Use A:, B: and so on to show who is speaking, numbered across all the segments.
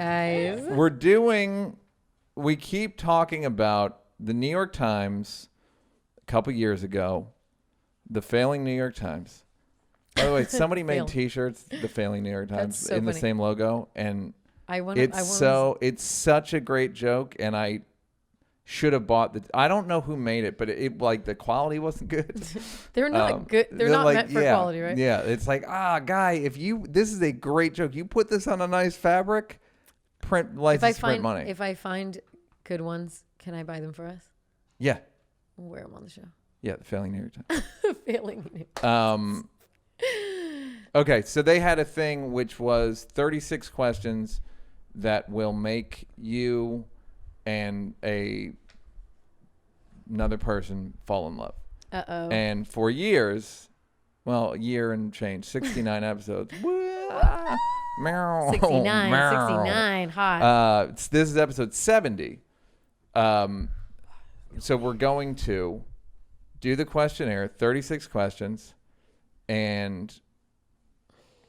A: guys.
B: We keep talking about the New York Times a couple years ago, the failing New York Times. By the way, somebody made T-shirts, the failing New York Times,
A: so
B: in
A: funny.
B: the same logo, and
A: it's
B: it's such a great joke, and I should have bought I don't know who made it, but it like the quality wasn't good.
A: They're not good. They're not
B: like,
A: meant for quality, right?
B: Yeah, it's like, guy, this is a great joke. You put this on a nice fabric, print money.
A: If I find good ones, can I buy them for us?
B: Yeah.
A: We'll wear them on the show.
B: Yeah, the failing New York Times.
A: Failing New York Times.
B: Okay, so they had a thing which was 36 questions that will make you and another person fall in love.
A: Uh-oh.
B: And for years, a year and change, 69 episodes.
A: 69, hot.
B: This is episode 70. So we're going to do the questionnaire, 36 questions, and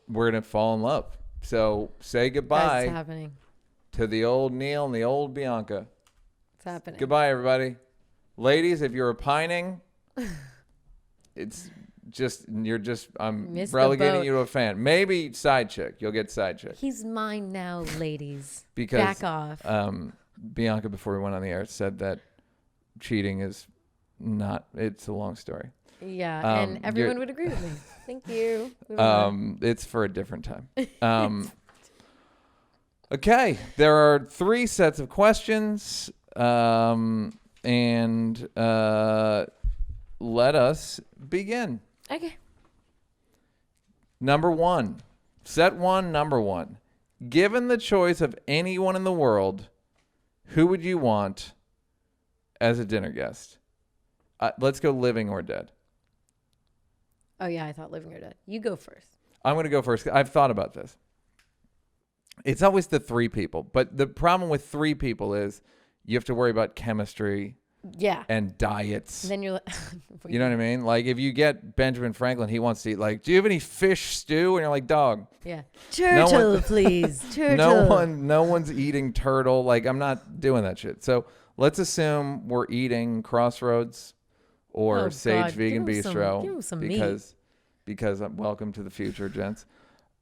B: we're going to fall in love. So say goodbye.
A: It's happening.
B: To the old Neal and the old Bianca.
A: It's happening.
B: Goodbye, everybody. Ladies, if you're opining, it's just, I'm relegating you to a fan. Maybe side chick. You'll get side chick.
A: He's mine now, ladies.
B: Because,
A: back off.
B: Bianca, before we went on the air, said that cheating is not, it's a long story.
A: Yeah, and everyone would agree with me. Thank you.
B: It's for a different time. Okay, there are 3 sets of questions, and let us begin.
A: Okay.
B: Number 1. Set 1, number 1. Given the choice of anyone in the world, who would you want as a dinner guest? Let's go living or dead.
A: Oh, yeah, I thought living or dead. You go first.
B: I'm going to go first. I've thought about this. It's always the 3 people. But the problem with 3 people is you have to worry about chemistry and diets.
A: And then you're like...
B: you know what I mean? Like, if you get Benjamin Franklin, he wants to eat, like, do you have any fish stew? And you're like, dog.
A: Yeah. Turtle, please. Turtle.
B: No one's eating turtle. Like, I'm not doing that shit. So let's assume we're eating Crossroads or Sage Vegan Bistro.
A: Give him some meat.
B: Because I'm welcome to the future, gents.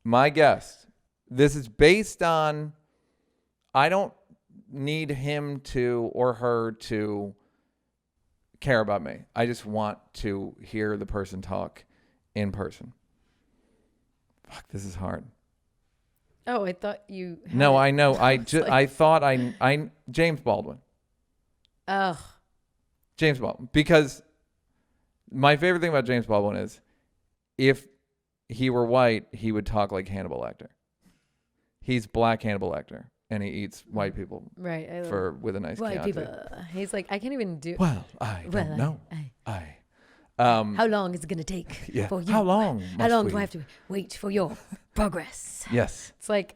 B: My guest, this is based on, I don't need him to or her to care about me. I just want to hear the person talk in person. Fuck, this is hard.
A: Oh, I thought you had
B: No,
A: it.
B: I know. I thought I James Baldwin.
A: Ugh.
B: James Baldwin. Because my favorite thing about James Baldwin is if he were white, he would talk like Hannibal Lecter. He's black Hannibal Lecter, and he eats white people
A: right
B: with a nice
A: white
B: Chianti.
A: people. He's like, I can't even do.
B: Well, I don't know.
A: How long is it gonna take for you?
B: How long?
A: How long do I have to wait for your progress?
B: Yes.
A: It's like.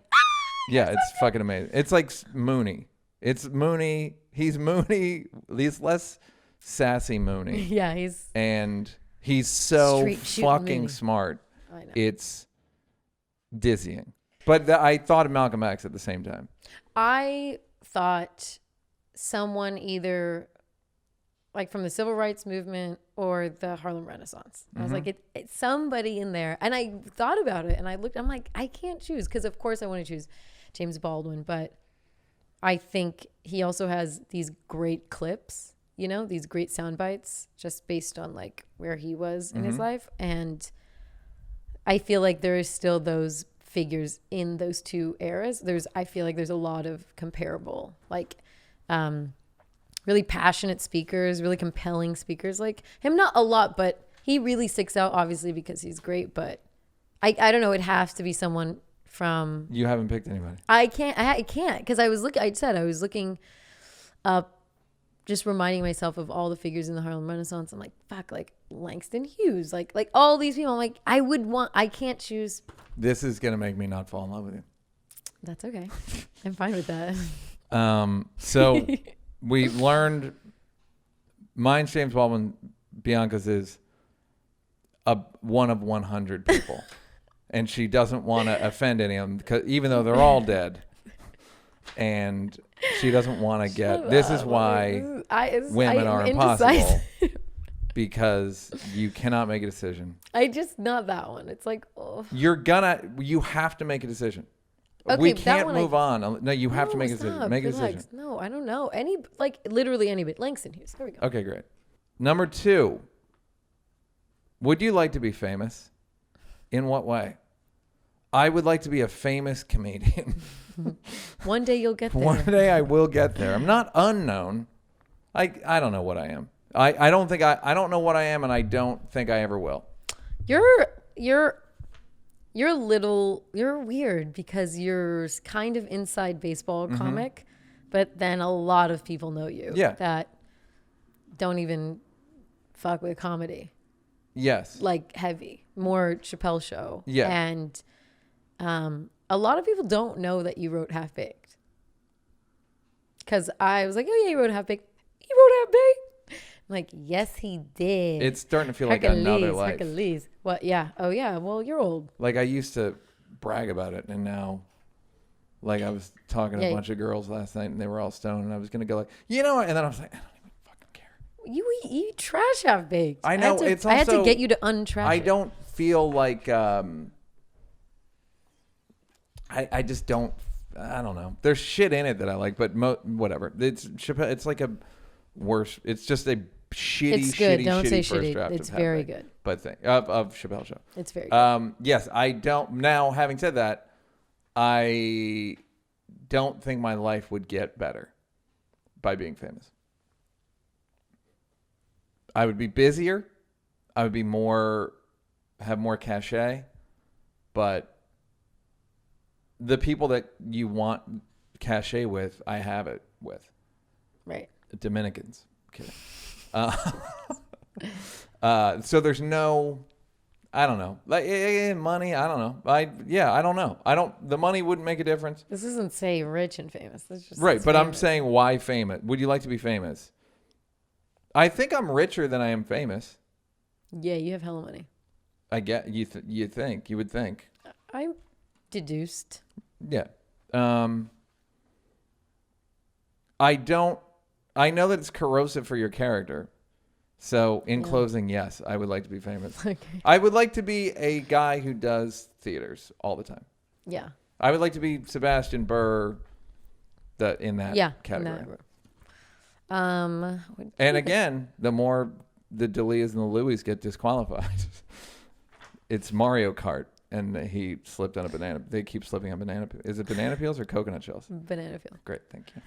B: Yeah, it's fucking amazing. It's like Mooney. It's Mooney. He's Mooney. He's less sassy Mooney.
A: Yeah,
B: he's so fucking
A: Mooney.
B: smart.
A: I know.
B: It's dizzying. But I thought of Malcolm X at the same time.
A: I thought someone either like from the civil rights movement or the Harlem Renaissance. I was like, it's somebody in there. And I thought about it and I'm like, I can't choose because of course I want to choose James Baldwin, but I think he also has these great clips, these great sound bites just based on like where he was in his life. And I feel like there is still those figures in those 2 eras. I feel like there's a lot of comparable, like really passionate speakers, really compelling speakers like him. Not a lot, but he really sticks out obviously because he's great. But I don't know. It has to be someone from.
B: You haven't picked anybody.
A: I can't because I was looking up, just reminding myself of all the figures in the Harlem Renaissance. I'm like, fuck, like Langston Hughes, like all these people. I'm like, I can't choose.
B: This is going to make me not fall in love with you.
A: That's okay. I'm fine with that.
B: So we learned mine's James Baldwin, Bianca's is one of 100 people. And she doesn't want to offend any of them, because even though they're all dead. and she doesn't want to get. This is why women are
A: indecisive.
B: impossible. Because you cannot make a decision.
A: Not that one. It's like, oh.
B: You have to make a decision.
A: Okay,
B: we can't move on. No, you have to make a decision. Make a decision.
A: No, I don't know. Literally anybody. Langston Hughes. There we go.
B: Okay, great. Number 2. Would you like to be famous? In what way? I would like to be a famous comedian.
A: One day you'll get there.
B: One day I will get there. I'm not unknown. I don't know what I am. I don't know what I am, and I don't think I ever will.
A: You're weird because you're kind of inside baseball comic, but then a lot of people know you that don't even fuck with comedy.
B: Yes.
A: Like heavy, more Chappelle Show.
B: Yeah.
A: And a lot of people don't know that you wrote Half Baked. Because I was like, oh yeah, you wrote Half Baked. He wrote Half Baked. I'm like, yes, he did.
B: It's starting to feel like another life.
A: Hercules. What? Yeah. Oh yeah. Well, you're old.
B: Like I used to brag about it, and now, like I was talking to a bunch of girls last night, and they were all stoned, and I was gonna go like, you know what? And then I was like, I don't even fucking care.
A: You trash Half Baked.
B: I know.
A: I had to get you to untrash it.
B: I don't feel like I just don't. I don't know. There's shit in it that I like, but whatever. It's like a worse. It's just a shitty first draft.
A: It's very good.
B: But of Chappelle Show.
A: It's very good.
B: Yes, I don't. Now, having said that, I don't think my life would get better by being famous. I would be busier. I would be have more cachet, but the people that you want cachet with, I have it with.
A: Right.
B: Dominicans. Okay. So there's no, I don't know, like money. I don't know. I don't know. The money wouldn't make a difference.
A: This doesn't say rich and famous. This just
B: right. But
A: famous.
B: I'm saying why famous? Would you like to be famous? I think I'm richer than I am famous.
A: Yeah, you have hella money.
B: I get you would think.
A: I deduced.
B: Yeah. I know that it's corrosive for your character. So in closing, yes, I would like to be famous.
A: Okay.
B: I would like to be a guy who does theaters all the time.
A: Yeah.
B: I would like to be Sebastian Burr in that category. And again, the more the D'Elias and the Louis get disqualified, it's Mario Kart. And he slipped on a banana. They keep slipping on banana. Is it banana peels or coconut shells?
A: Banana peel.
B: Great, thank you.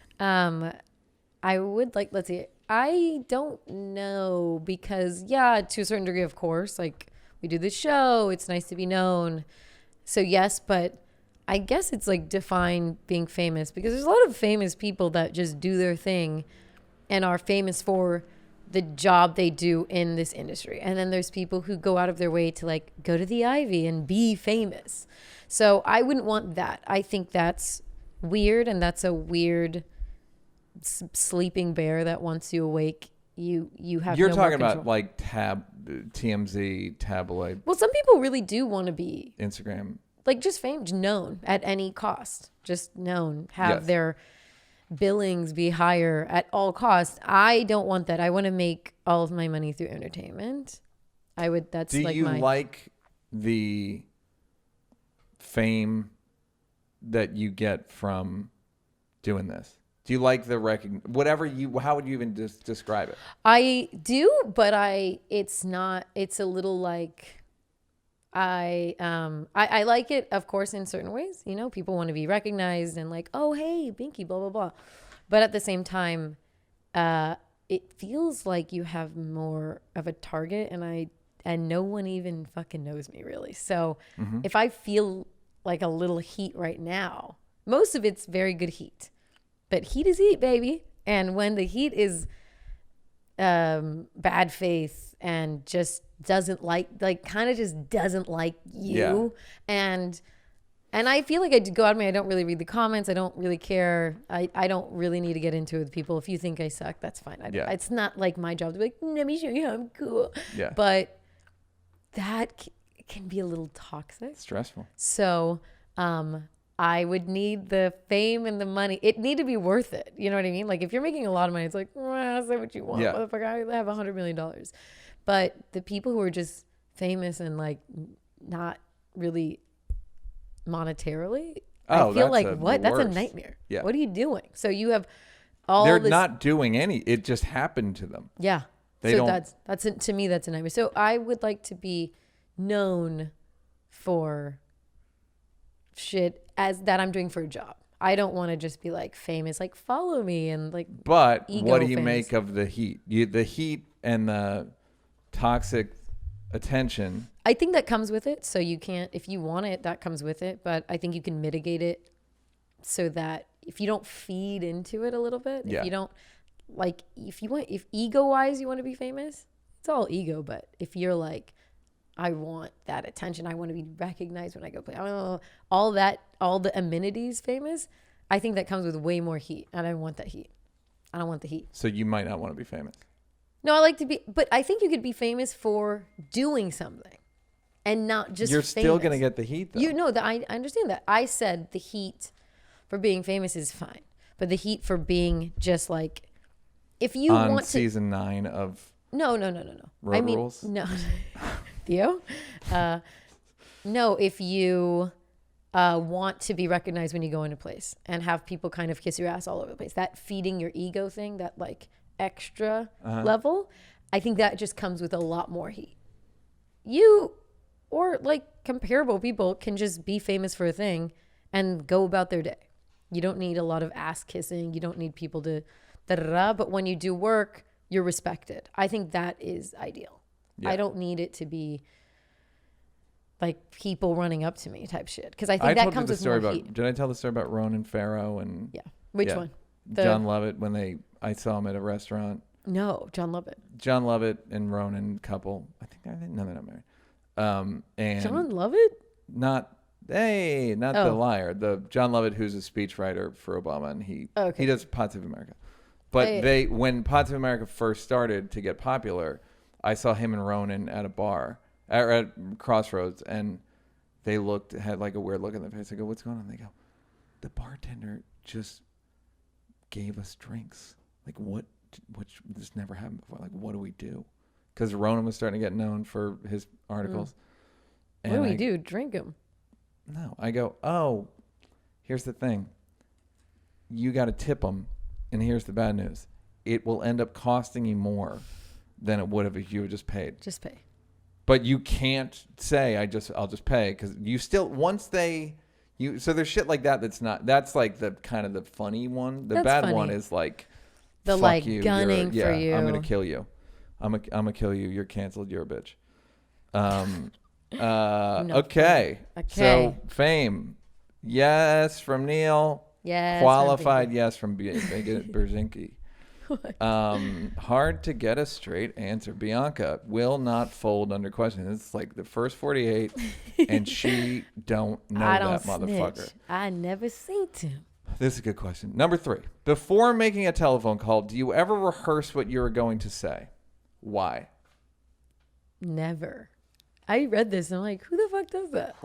A: I would like. Let's see. I don't know because to a certain degree, of course, like we do this show. It's nice to be known. So yes, but I guess it's like define being famous because there's a lot of famous people that just do their thing and are famous for the job they do in this industry. And then there's people who go out of their way to like go to the Ivy and be famous. So I wouldn't want that. I think that's weird. And that's a weird sleeping bear that once you awake, you have
B: You're
A: no
B: talking
A: more
B: about like TMZ, tabloid.
A: Well, some people really do want to be
B: Instagram.
A: Like just famed, known at any cost, just known, have their billings be higher at all costs. I don't want that. I want to make all of my money through entertainment. That's
B: Do
A: like
B: you like the fame that you get from doing this? Do you like the how would you even describe it?
A: I do, but it's a little like, I like it, of course, in certain ways. You know, people want to be recognized and like, oh, hey, Binky, blah, blah, blah. But at the same time, it feels like you have more of a target and no one even fucking knows me really. So if I feel like a little heat right now, most of it's very good heat. But heat is heat, baby. And when the heat is bad faith and just doesn't kind of just doesn't like you. And I feel like I go out of me. I don't really read the comments. I don't really care. I don't really need to get into it with people. If you think I suck, that's fine. It's not like my job to be like, let me show you how I'm cool.
B: Yeah.
A: But that can be a little toxic.
B: Stressful.
A: So I would need the fame and the money. It need to be worth it. You know what I mean? Like if you're making a lot of money, it's like, well, say what you want,
B: Yeah.
A: motherfucker. I have $100 million. But the people who are just famous and like not really monetarily, I feel like what? That's a nightmare.
B: Yeah.
A: What are you doing? So you have all
B: They're
A: this.
B: not doing any. It just happened to them.
A: Yeah.
B: They
A: So
B: don't.
A: that's to me, that's a nightmare. So I would like to be known for shit as that I'm doing for a job. I don't want to just be like famous, like follow me and like.
B: But
A: ego
B: what do you
A: famous.
B: make of the heat? The heat and the toxic attention.
A: I think that comes with it. So you can't, if you want it, that comes with it. But I think you can mitigate it so that if you don't feed into it a little bit, if you don't like, if ego wise you want to be famous, it's all ego. But if you're like, I want that attention, I want to be recognized when I go play, I don't know, all the amenities famous, I think that comes with way more heat. And I don't want that heat. I don't want the heat.
B: So you might not want to be famous.
A: No, I like to be, but I think you could be famous for doing something and not just
B: You're still
A: famous.
B: going to get the heat, though.
A: You know that I understand that. I said the heat for being famous is fine, but the heat for being just like, if you
B: on
A: want to
B: season 9 of
A: no.
B: Road
A: I mean,
B: Rules?
A: no, Theo. No, if you want to be recognized when you go into place and have people kind of kiss your ass all over the place, that feeding your ego thing, that like extra level, I think that just comes with a lot more heat. You or like comparable people can just be famous for a thing and go about their day. You don't need a lot of ass kissing. You don't need people to but when you do work, you're respected. I think that is ideal.
B: Yeah.
A: I don't need it to be like people running up to me type shit, because I think that comes with more heat.
B: Did I tell the story about Ronan Farrow and
A: Which one?
B: John Lovett, when I saw him at a restaurant.
A: No, John Lovett.
B: John Lovett and Ronan couple. I think no, they're not married. And
A: John Lovett?
B: Not the liar. The John Lovett, who's a speechwriter for Obama, and he does Pots of America. But when Pots of America first started to get popular, I saw him and Ronan at a bar at Crossroads, and they had like a weird look in their face. I go, "What's going on?" They go, "The bartender just gave us drinks. Like what? This never happened before. Like what do we do?" Because Ronan was starting to get known for his articles.
A: What do we do? Drink them?
B: No, I go, "Oh, here's the thing. You got to tip them, and here's the bad news. It will end up costing you more than it would have if you had just paid.
A: Just pay.
B: But you can't say I'll just pay, because you still so there's shit like that that's like the kind of the funny one. The bad one is like
A: the
B: fuck
A: like
B: you,
A: gunning for you.
B: I'm gonna kill you. I'm gonna kill you. You're canceled. You're a bitch. Okay. So fame, yes from Neal.
A: Yes.
B: Qualified, yes from Brzezinski. Hard to get a straight answer. Bianca will not fold under question. It's like the first 48, and she don't know that motherfucker.
A: Snitch. I never seen him.
B: This is a good question. Number 3. Before making a telephone call, do you ever rehearse what you're going to say? Why?
A: Never. I read this and I'm like, who the fuck does that?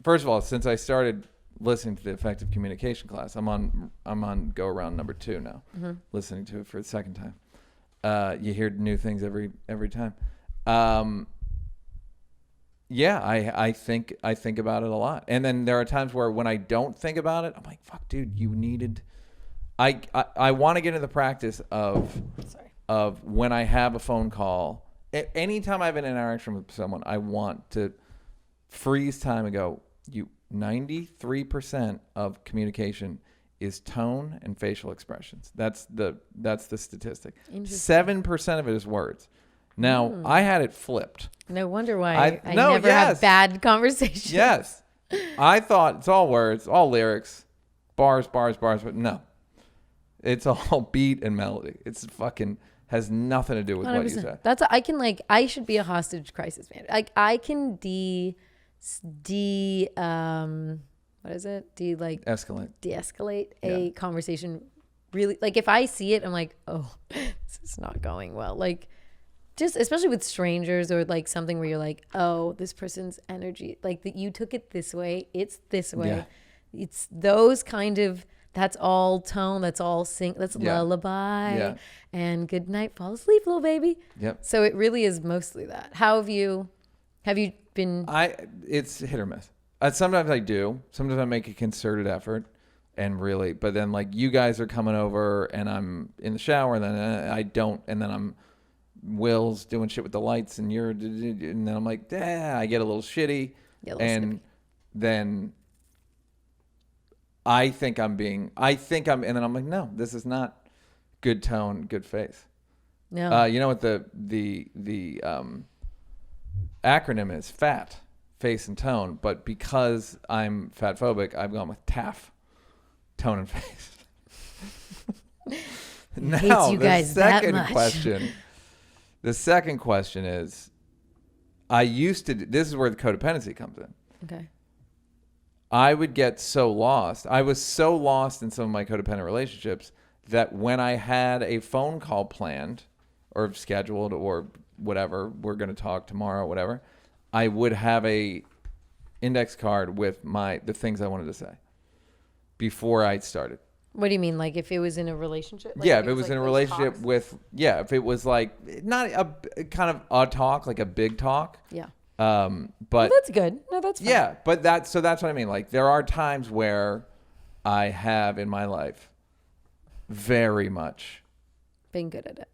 B: First of all, since I started listening to the effective communication class, I'm on go around number 2 now, listening to it for the second time. You hear new things every time. I think about it a lot, and then there are times where when I don't think about it, I'm like, fuck, dude, you needed. I want to get into the practice of when I have a phone call. Anytime I have an interaction with someone, I want to freeze time and go, 93% of communication is tone and facial expressions. That's the statistic. 7% of it is words. Now, I had it flipped.
A: No wonder why I never have bad conversations.
B: Yes. I thought it's all words, all lyrics, bars, but no. It's all beat and melody. It's fucking has nothing to do with 100%. What you say.
A: I should be a hostage crisis manager. Like I can de-escalate a conversation really. Like if I see it, I'm like, oh, this is not going well. Like just especially with strangers or like something where you're like, oh, this person's energy, like that you took it this way, it's this way.
B: Yeah.
A: It's those kind of, that's all tone, that's all sing, that's
B: Yeah.
A: lullaby
B: Yeah.
A: and good night, fall asleep, little baby.
B: Yep.
A: So it really is mostly that. How have you been?
B: It's hit or miss. Sometimes I do. Sometimes I make a concerted effort and really, but then like you guys are coming over and I'm in the shower and then I don't, and then Will's doing shit with the lights and and then I'm like, I get a little shitty.
A: Yeah, a little
B: and
A: snippy.
B: then and then I'm like, no, this is not good tone, good face.
A: No.
B: You know what the acronym is? FAT, face and tone. But because I'm fat phobic, I've gone with TAF, tone and face. Now,
A: you guys that much.
B: The second question is, this is where the codependency comes in.
A: Okay.
B: I would get so lost. I was so lost in some of my codependent relationships that when I had a phone call planned or scheduled or whatever, we're going to talk tomorrow, whatever, I would have a index card with the things I wanted to say before I started.
A: What do you mean? Like if it was in a relationship? Like
B: If it was
A: like
B: in a
A: those
B: relationship
A: talks?
B: if it was like not a kind of a talk, like a big talk.
A: Yeah.
B: But
A: well, that's good. No, that's fine.
B: yeah, but that's what I mean. Like there are times where I have in my life very much
A: Being good at it.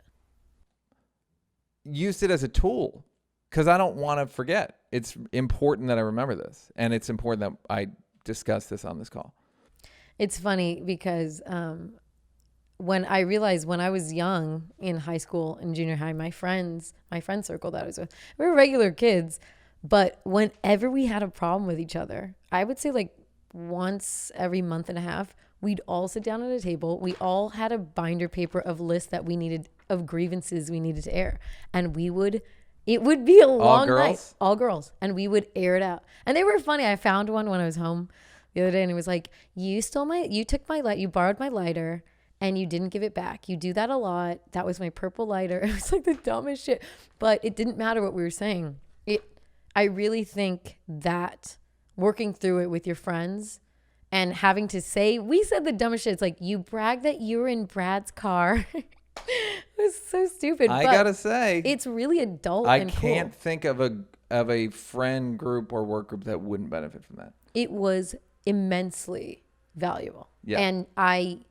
B: used it as a tool because I don't want to forget. It's important that I remember this, and it's important that I discuss this on this call.
A: It's funny because when I realized when I was young in high school and junior high, my friend circle that I was with, we were regular kids, but whenever we had a problem with each other, I would say like once every month and a half, we'd all sit down at a table. We all had a binder paper of lists that we needed, of grievances we needed to air. And it would be a long night. All girls. And we would air it out. And they were funny. I found one when I was home the other day and it was like, you borrowed my lighter and you didn't give it back. You do that a lot. That was my purple lighter. It was like the dumbest shit, but it didn't matter what we were saying. I really think that working through it with your friends and having to say, we said the dumbest shit. It's like, you brag that you were in Brad's car. It was so stupid.
B: I gotta say,
A: it's really adult.
B: I
A: and
B: can't
A: cool.
B: think of a friend group or work group that wouldn't benefit from that.
A: It was immensely valuable.
B: Yeah.
A: And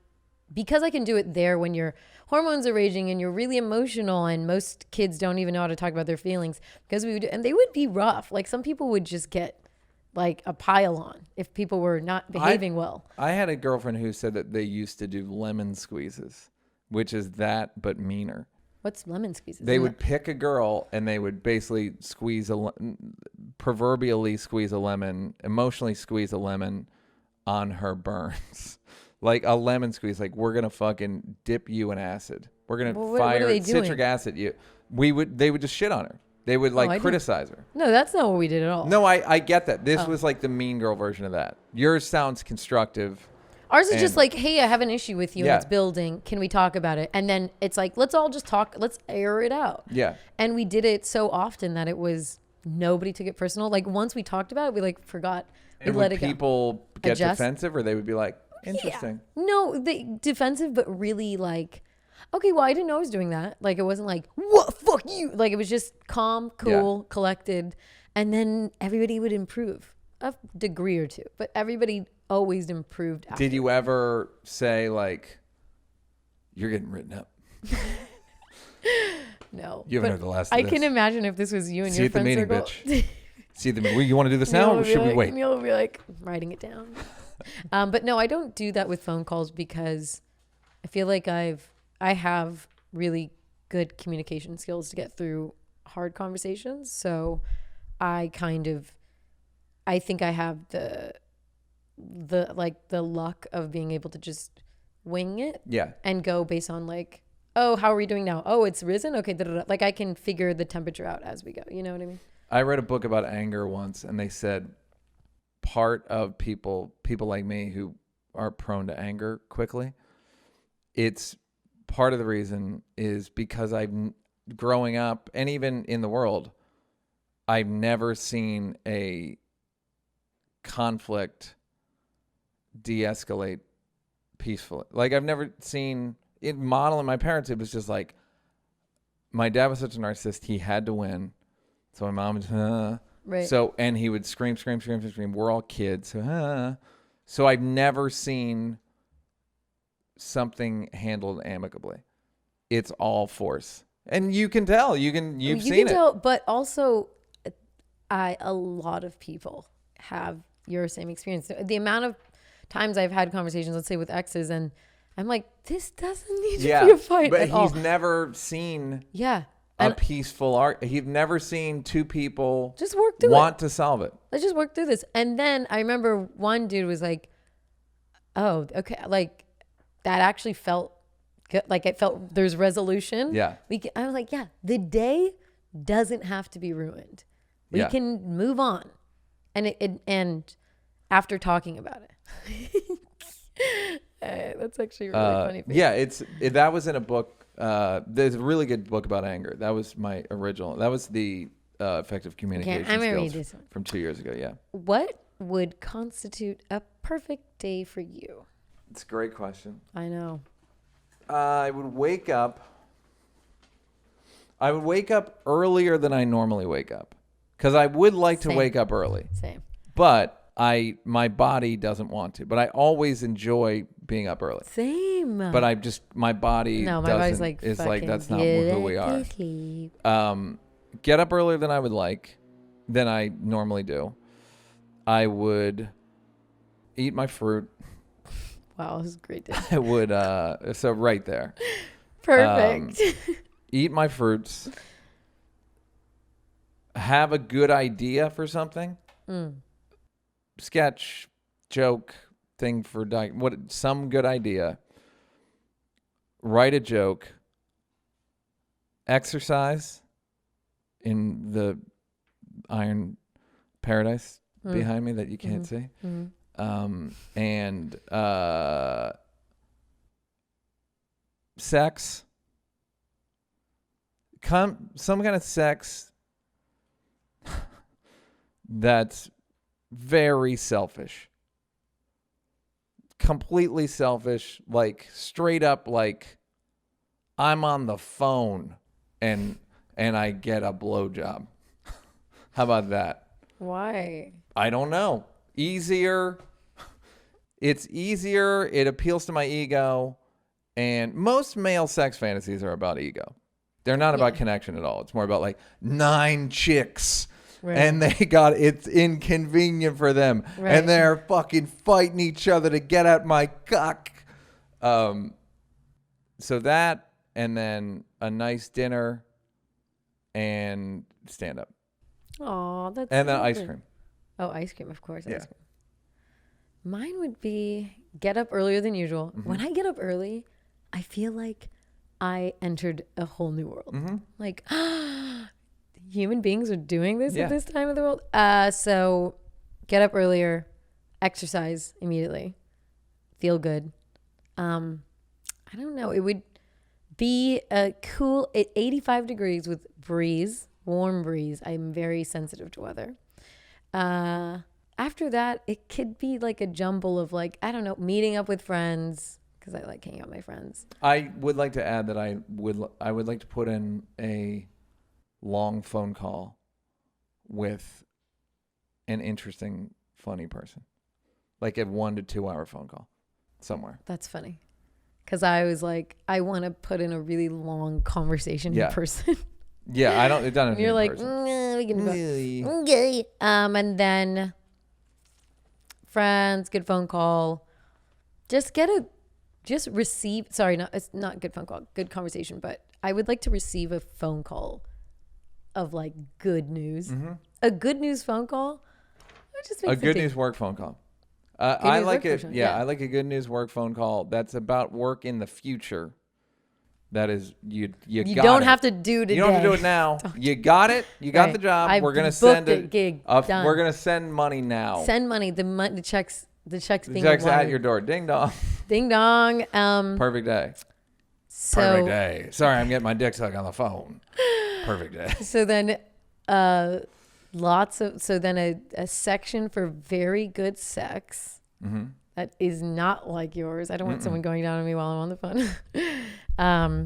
A: because I can do it there when your hormones are raging and you're really emotional, and most kids don't even know how to talk about their feelings because and they would be rough. Like some people would just get like a pile on if people were not behaving well.
B: I had a girlfriend who said that they used to do lemon squeezes, which is that but meaner.
A: What's lemon squeezes?
B: They would pick a girl and they would basically proverbially squeeze a lemon, emotionally squeeze a lemon on her burns. Like a lemon squeeze, like we're gonna fucking dip you in acid. We're gonna fire citric acid you. They would just shit on her. They would criticize her.
A: No, that's not what we did at all.
B: No, I get that. This was like the mean girl version of that. Yours sounds constructive.
A: Ours is just like, hey, I have an issue with you. Yeah. It's building. Can we talk about it? And then it's like, let's all just talk. Let's air it out.
B: Yeah.
A: And we did it so often that nobody took it personal. Like once we talked about it, we forgot. We let it go.
B: People get defensive, or they would be like, interesting.
A: Yeah. No, defensive, but really okay, well, I didn't know I was doing that. Like, it wasn't like, what, fuck you. Like, it was just calm, cool, collected. And then everybody would improve a degree or two. But everybody always improved after.
B: Did you ever say, like, you're getting written up?
A: No.
B: You haven't heard the last of
A: I
B: this.
A: Can imagine if this was you and
B: See
A: your
B: friend
A: circle.
B: See you at the meeting, bitch. See you at the meeting. You want to do this now, or should we wait?
A: Neal will be like, writing it down. But no, I don't do that with phone calls because I feel like I have really good communication skills to get through hard conversations. So I think I have the luck of being able to just wing it.
B: Yeah.
A: And go based on oh, how are we doing now? Oh, it's risen. Okay. Like I can figure the temperature out as we go. You know what I mean?
B: I read a book about anger once, and they said part of people like me who are prone to anger quickly, it's part of the reason is because growing up and even in the world, I've never seen a conflict de-escalate peacefully. Like I've never seen it modeling my parents. It was just like, my dad was such a narcissist. He had to win. So my mom was,
A: Right.
B: So, and he would scream. We're all kids. So I've never seen something handled amicably. It's all force. And you can tell. You've seen it.
A: But also, a lot of people have your same experience. The amount of times I've had conversations, let's say with exes, and I'm like, this doesn't need to be a fight
B: but
A: at all.
B: he's never seen
A: a
B: peaceful art. He's never seen two people
A: just work through
B: want to solve it.
A: Let's just work through this. And then I remember one dude was like, oh, okay. Like that actually felt good. Like it felt there's resolution.
B: Yeah.
A: I was like, yeah, the day doesn't have to be ruined. We can move on. And after talking about it, that's actually really funny.
B: Yeah. That was in a book. There's a really good book about anger. That was my original. That was the effective communication skills from 2 years ago. Yeah.
A: What would constitute a perfect day for you?
B: It's a great question.
A: I know.
B: I would wake up earlier than I normally wake up. Because I would like to wake up early.
A: Same.
B: But my body doesn't want to. But I always enjoy being up early.
A: Same.
B: But my body
A: body's like,
B: is like, that's not who we are. Get up earlier than I normally do. I would eat my fruit.
A: Wow, this is a great day.
B: I would, so right there.
A: Perfect.
B: Eat my fruits. Have a good idea for something. Sketch, joke, thing for some good idea. Write a joke. Exercise in the iron paradise behind me that you can't see. And sex. Some kind of sex that's very selfish. Completely selfish, like straight up, like I'm on the phone and I get a blowjob. How about that?
A: Why?
B: I don't know. Easier. It's easier. It appeals to my ego. And most male sex fantasies are about ego. They're not about connection at all. It's more about like 9 chicks. Right. And it's inconvenient for them. Right. And they're fucking fighting each other to get at my cock. So that, and then a nice dinner and stand up.
A: Oh, that's
B: and then ice cream.
A: Oh, ice cream, of course. Yeah. Ice cream. Mine would be get up earlier than usual. Mm-hmm. When I get up early, I feel like I entered a whole new world. Mm-hmm. Like, human beings are doing this at this time of the world. So get up earlier, exercise immediately, feel good. I don't know. It would be a cool 85 degrees with breeze, warm breeze. I'm very sensitive to weather. After that, it could be like a jumble of like, I don't know, meeting up with friends because I like hanging out with my friends.
B: I would like to add that I would like to put in a long phone call with an interesting, funny person, like a 1 to 2 hour phone call somewhere.
A: That's funny. Because I was like, I want to put in a really long conversation in person.
B: Yeah, I don't. It doesn't.
A: You're like, we can go. Okay. And then friends, good phone call. Receive. Sorry, it's not good phone call. Good conversation. But I would like to receive a phone call of like good news. Mm-hmm. A good news phone call.
B: A good news work phone call. I like it. Yeah, I like a good news work phone call. That's about work in the future. That is, you
A: don't have to do today.
B: You don't have to do it now. You got it. You got the job. We're gonna send it.
A: Gig.
B: We're gonna send money now.
A: Send money. The checks. The checks being
B: at your door. Ding dong.
A: Ding dong.
B: Perfect day. Perfect day. Sorry, I'm getting my dick sucked on the phone. Perfect day.
A: So then a section for very good sex that is not like yours. I don't want someone going down on me while I'm on the phone.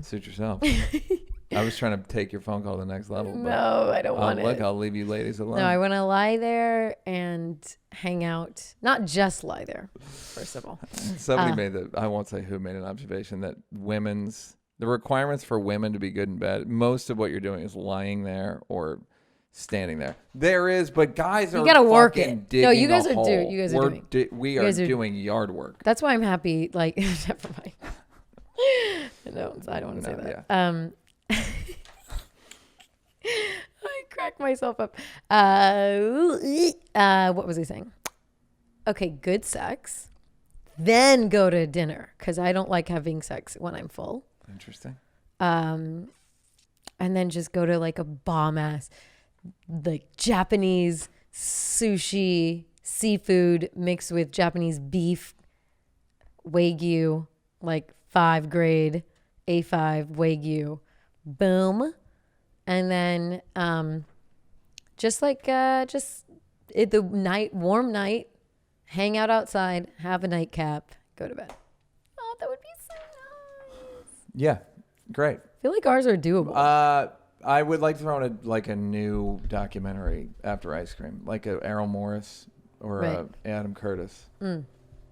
B: Suit yourself. I was trying to take your phone call to the next level.
A: No, I don't want it.
B: Look, I'll leave you ladies alone.
A: No, I want to lie there and hang out. Not just lie there, first of all.
B: Somebody I won't say who made an observation that the requirements for women to be good in bed, most of what you're doing is lying there or standing there. There is, but guys are
A: gotta work
B: fucking
A: it.
B: digging
A: No, you guys
B: a
A: are
B: hole.
A: doing. You guys are doing.
B: We are doing yard work.
A: That's why I'm happy. Like, never mind. No, I don't want to say that. Yeah. I cracked myself up. What was I saying? Okay, good sex. Then go to dinner because I don't like having sex when I'm full.
B: Interesting.
A: And then just go to like a bomb ass, like Japanese sushi, seafood mixed with Japanese beef, Wagyu, like 5 grade A5 Wagyu. Boom. And then warm night, hang out outside, have a nightcap, go to bed. Oh, that would be so nice.
B: Yeah, great.
A: I feel like ours are doable.
B: I would like to throw in a new documentary after Ice Cream, like a Errol Morris or a Adam Curtis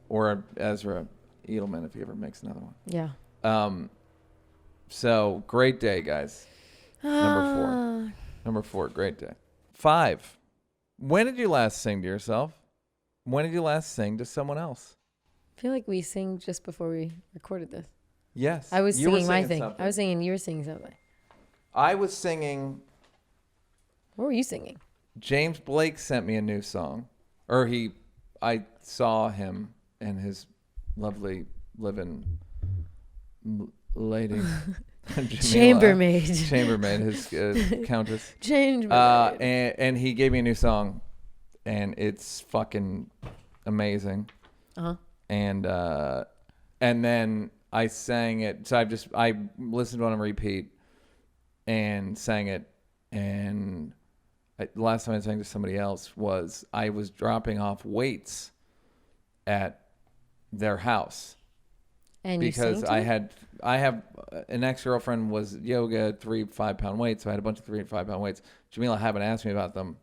B: or a Ezra Edelman if he ever makes another one.
A: Yeah.
B: So great day, guys. Number 4, great day. 5, when did you last sing to yourself? When did you last sing to someone else?
A: I feel like we sang just before we recorded this.
B: Yes.
A: I was singing my thing.
B: Something.
A: I was singing, you were singing something.
B: I was singing.
A: What were you singing?
B: James Blake sent me a new song. I saw him and his lovely living lady.
A: Chambermaid,
B: his countess.
A: Chambermaid.
B: And he gave me a new song, and it's fucking amazing. And then I sang it. So I listened to it on repeat and sang it. And the last time I sang to somebody else I was dropping off weights at their house.
A: And
B: because I have an ex-girlfriend was yoga 3 5-pound weights, so I had a bunch of 3 and 5-pound weights. Jamila happened to ask me about them,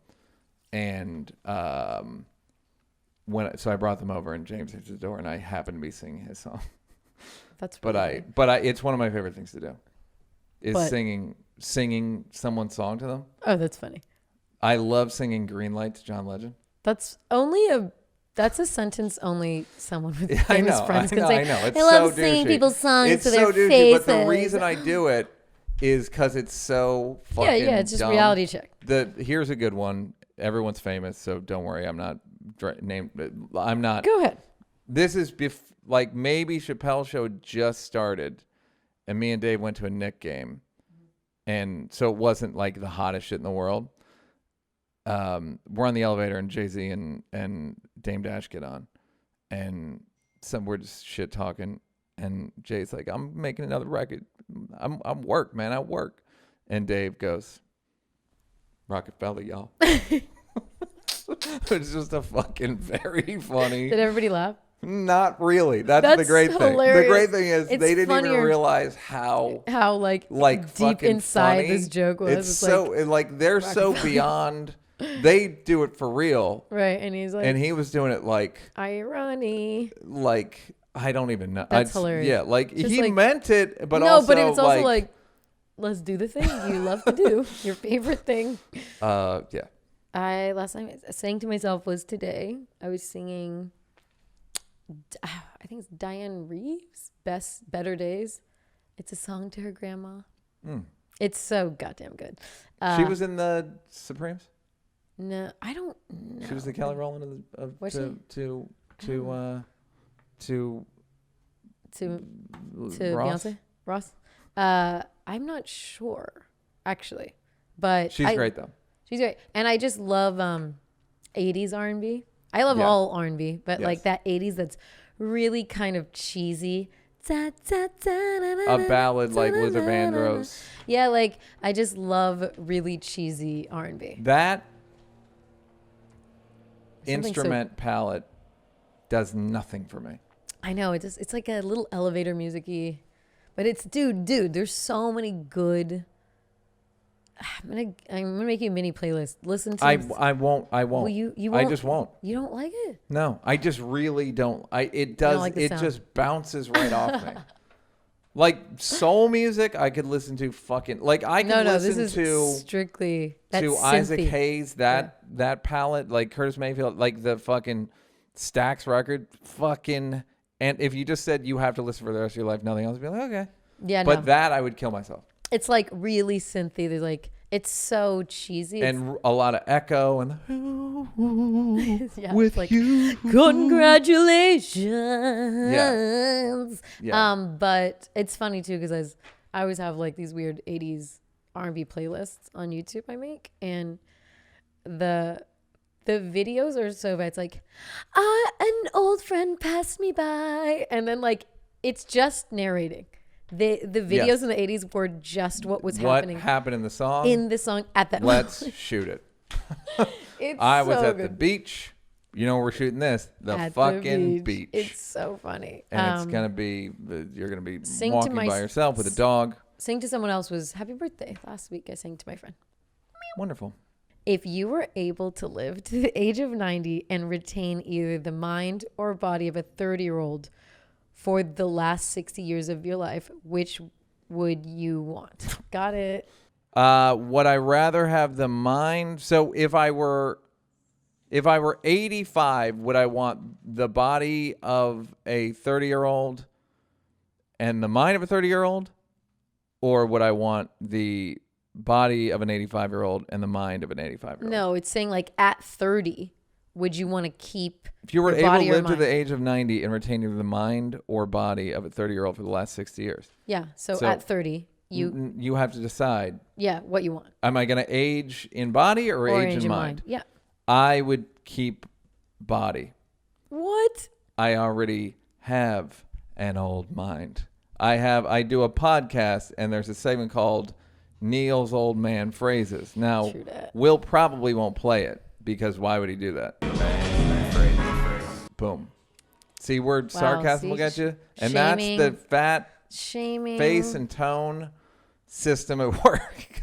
B: and so I brought them over, and James answered the door, and I happened to be singing his song.
A: That's
B: really it's one of my favorite things to do, is singing someone's song to them.
A: Oh, that's funny.
B: I love singing Green Light to John Legend.
A: That's a sentence only someone with famous friends can say.
B: I know. It's
A: I love
B: so
A: singing
B: douchey.
A: people's songs
B: it's
A: to
B: so
A: their
B: douchey,
A: faces.
B: But the reason I do it is because it's so fucking
A: it's just
B: dumb.
A: reality check.
B: Here's a good one. Everyone's famous, so don't worry. I'm not named. I'm not.
A: Go ahead.
B: This is maybe Chappelle's show just started, and me and Dave went to a Knick game, and so it wasn't like the hottest shit in the world. We're on the elevator, and Jay-Z and Dame Dash get on, and we're just shit talking, and Jay's like, I'm making another record. I'm work, man. I work. And Dave goes, Rockefeller, y'all. It's just a fucking very funny.
A: Did everybody laugh?
B: Not really. That's the great
A: hilarious.
B: thing. The great thing is
A: it's
B: they didn't
A: funnier.
B: even realize how
A: deep inside
B: funny.
A: this joke was.
B: It's so they're so beyond. They do it for real.
A: Right, and he's like,
B: and he was doing it like
A: irony.
B: Like I don't even know.
A: That's hilarious.
B: Yeah, like
A: just
B: he meant it, but
A: no, but it's also like, let's do the thing you love to do, your favorite thing.
B: Yeah.
A: Last time I sang to myself was today. I was singing. I think it's Diane Reeves' Better Days. It's a song to her grandma. It's so goddamn good.
B: She was in the Supremes?
A: No, I don't know.
B: She was the Kelly Rowland to
A: Beyonce? Ross? I'm not sure, actually. But
B: she's great though.
A: She's great. And I just love 80s R&B. I love all R&B, but like that 80s that's really kind of cheesy.
B: a ballad like Luther Vandross.
A: Yeah, like I just love really cheesy R&B.
B: That
A: Something
B: instrument palette does nothing for me.
A: I know it's like a little elevator music-y, but it's dude. There's so many good. I'm gonna make you a mini playlist. Listen to.
B: I won't.
A: Well, you won't,
B: I just won't.
A: You don't like it?
B: No, I just really don't. It does. Like it just bounces right off me. Like soul music, I could listen to fucking like I could listen
A: this is
B: to
A: strictly
B: to Isaac Hayes that palette like Curtis Mayfield like the fucking Stax record fucking. And if you just said you have to listen for the rest of your life, nothing else, I'd be like, okay.
A: Yeah,
B: but that I would kill myself.
A: It's like really synthy. There's like it's so cheesy.
B: And a lot of echo and with
A: like,
B: you.
A: Congratulations.
B: Yeah.
A: But it's funny too because I always have like these weird 80s R&B playlists on YouTube I make, and the videos are so bad. It's like, an old friend passed me by. And then like, it's just narrating. The videos in the 80s were just what was happening.
B: What happened in the song?
A: In the song at that
B: Let's
A: moment.
B: shoot it.
A: I
B: was at the beach. You know where we're shooting this? The fucking beach.
A: It's so funny.
B: And it's going to be, you're going to be walking by yourself with a dog.
A: Sing to someone else was happy birthday. Last week I sang to my friend.
B: Wonderful.
A: If you were able to live to the age of 90 and retain either the mind or body of a 30-year-old for the last 60 years of your life, which would you want? Got it.
B: Would I rather have the mind? So if I were 85, would I want the body of a 30-year-old and the mind of a 30-year-old? Or would I want the body of an 85-year-old and the mind of an 85-year-old?
A: No, it's saying like at 30, would you want to keep
B: if you were
A: your
B: able to
A: body or
B: live to
A: mind?
B: the age of 90 and retain either the mind or body of a 30-year-old for the last 60 years?
A: Yeah, so at 30,
B: you have to decide.
A: Yeah, what you want.
B: Am I going to age in body or age in mind?
A: Yeah.
B: I would keep body.
A: What?
B: I already have an old mind. I do a podcast and there's a segment called Neal's Old Man Phrases. Now, Will probably won't play it because why would he do that? Boom. See where sarcasm will get you? And
A: shaming,
B: that's the fat
A: shaming
B: face and tone system at work.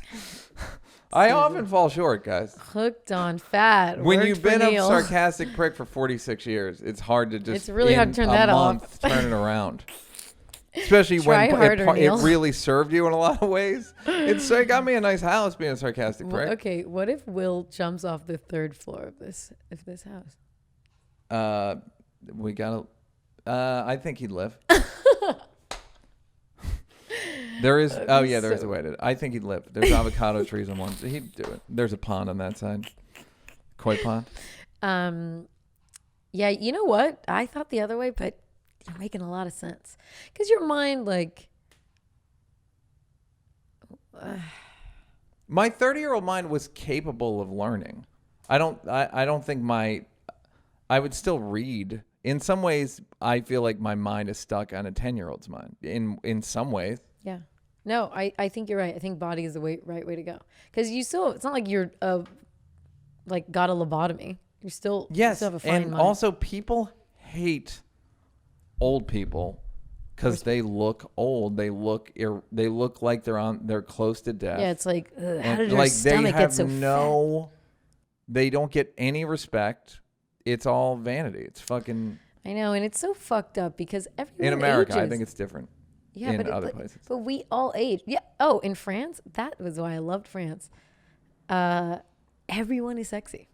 B: I often fall short, guys.
A: Hooked on fat.
B: When you've been a sarcastic prick for 46 years, it's hard to just
A: it's really hard to turn that off.
B: Turn it around. Especially when it really served you in a lot of ways. It got me a nice house being a sarcastic prick.
A: Okay, what if Will jumps off the 3rd floor of this house?
B: We gotta. I think he'd live. There is. Oh yeah, there is a way to. I think he'd live. There's avocado trees on one. He'd do it. There's a pond on that side. Koi pond.
A: Yeah, you know what? I thought the other way, but you're making a lot of sense because your mind, like.
B: My 30-year-old mind was capable of learning. I don't think I would still read. In some ways, I feel like my mind is stuck on a 10-year-old's mind. In some ways.
A: Yeah. No, I think you're right. I think body is the right way to go. Because it's not like you're like got a lobotomy. You still have a fine mind.
B: Also people hate old people because they look old. They look like they're close to death.
A: Yeah, it's like how did your stomach get so fat?
B: They don't get any respect. It's all vanity. It's fucking.
A: I know, and it's so fucked up because everyone
B: in America,
A: ages.
B: I think it's different.
A: Yeah,
B: in other places.
A: But we all age. Yeah. Oh, in France, that was why I loved France. Everyone is sexy.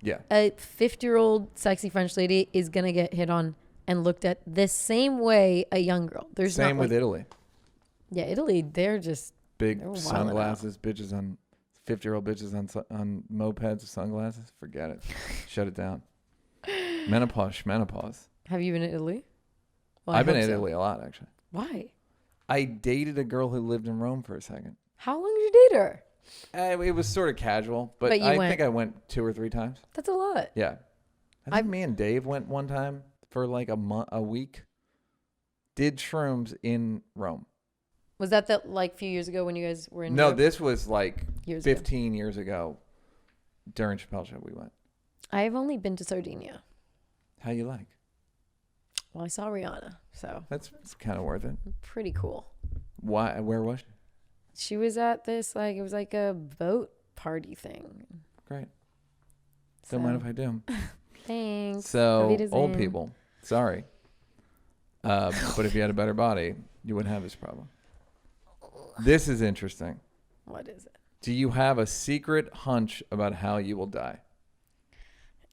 B: Yeah.
A: A 50-year-old sexy French lady is gonna get hit on and looked at the same way a young girl. There's
B: same with Italy.
A: Yeah, Italy. They're just
B: big sunglasses. Bitches on 50-year-old bitches on mopeds with sunglasses. Forget it. Shut it down. Menopause.
A: Have you been to Italy? Well,
B: I've been to Italy a lot, actually.
A: Why?
B: I dated a girl who lived in Rome for a second.
A: How long did you date her?
B: It was sort of casual, but I think I went 2 or 3 times.
A: That's a lot.
B: Yeah. I think me and Dave went one time for like a week. did shrooms in Rome.
A: Was that like a few years ago when you guys were in
B: No,
A: Europe?
B: this was like
A: Years
B: 15 years ago. During Chappelle's show, we went.
A: I've only been to Sardinia.
B: How you like?
A: Well, I saw Rihanna, so
B: That's kind of worth it.
A: pretty cool.
B: Why? Where was she?
A: She was at this, like, it was like a boat party thing.
B: Great.
A: So,
B: Don't mind if I do.
A: thanks.
B: So,
A: Auf Wiedersehen.
B: old people. Sorry. But if you had a better body, you wouldn't have this problem. This is interesting.
A: What is it?
B: Do you have a secret hunch about how you will die?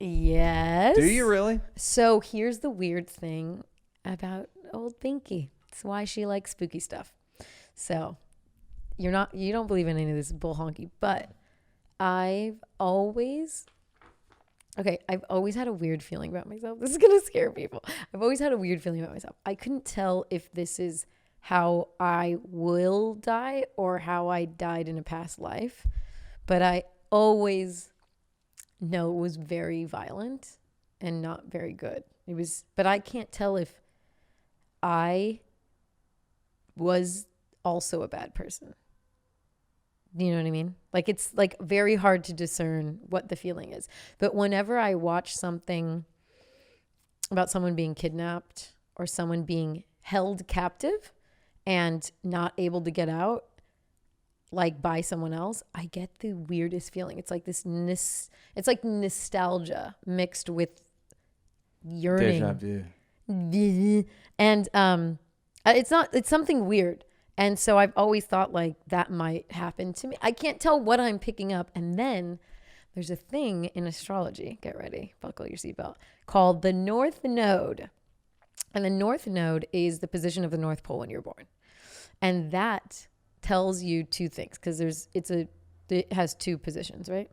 A: Yes.
B: Do you really?
A: So here's the weird thing about old Pinky. It's why she likes spooky stuff. So you don't believe in any of this bull honky, but I've always had a weird feeling about myself. This is going to scare people. I've always had a weird feeling about myself. I couldn't tell if this is how I will die or how I died in a past life, but I always know it was very violent and not very good. But I can't tell if I was also a bad person. You know what I mean? Like, it's like very hard to discern what the feeling is. But whenever I watch something about someone being kidnapped or someone being held captive and not able to get out, like by someone else, I get the weirdest feeling. It's like it's like nostalgia mixed with yearning.
B: Deja vu.
A: And it's something weird. And so I've always thought like that might happen to me. I can't tell what I'm picking up. And then there's a thing in astrology, get ready, buckle your seatbelt, called the North Node. And the North Node is the position of the North Pole when you're born. And that tells you two things, because it has two positions, right?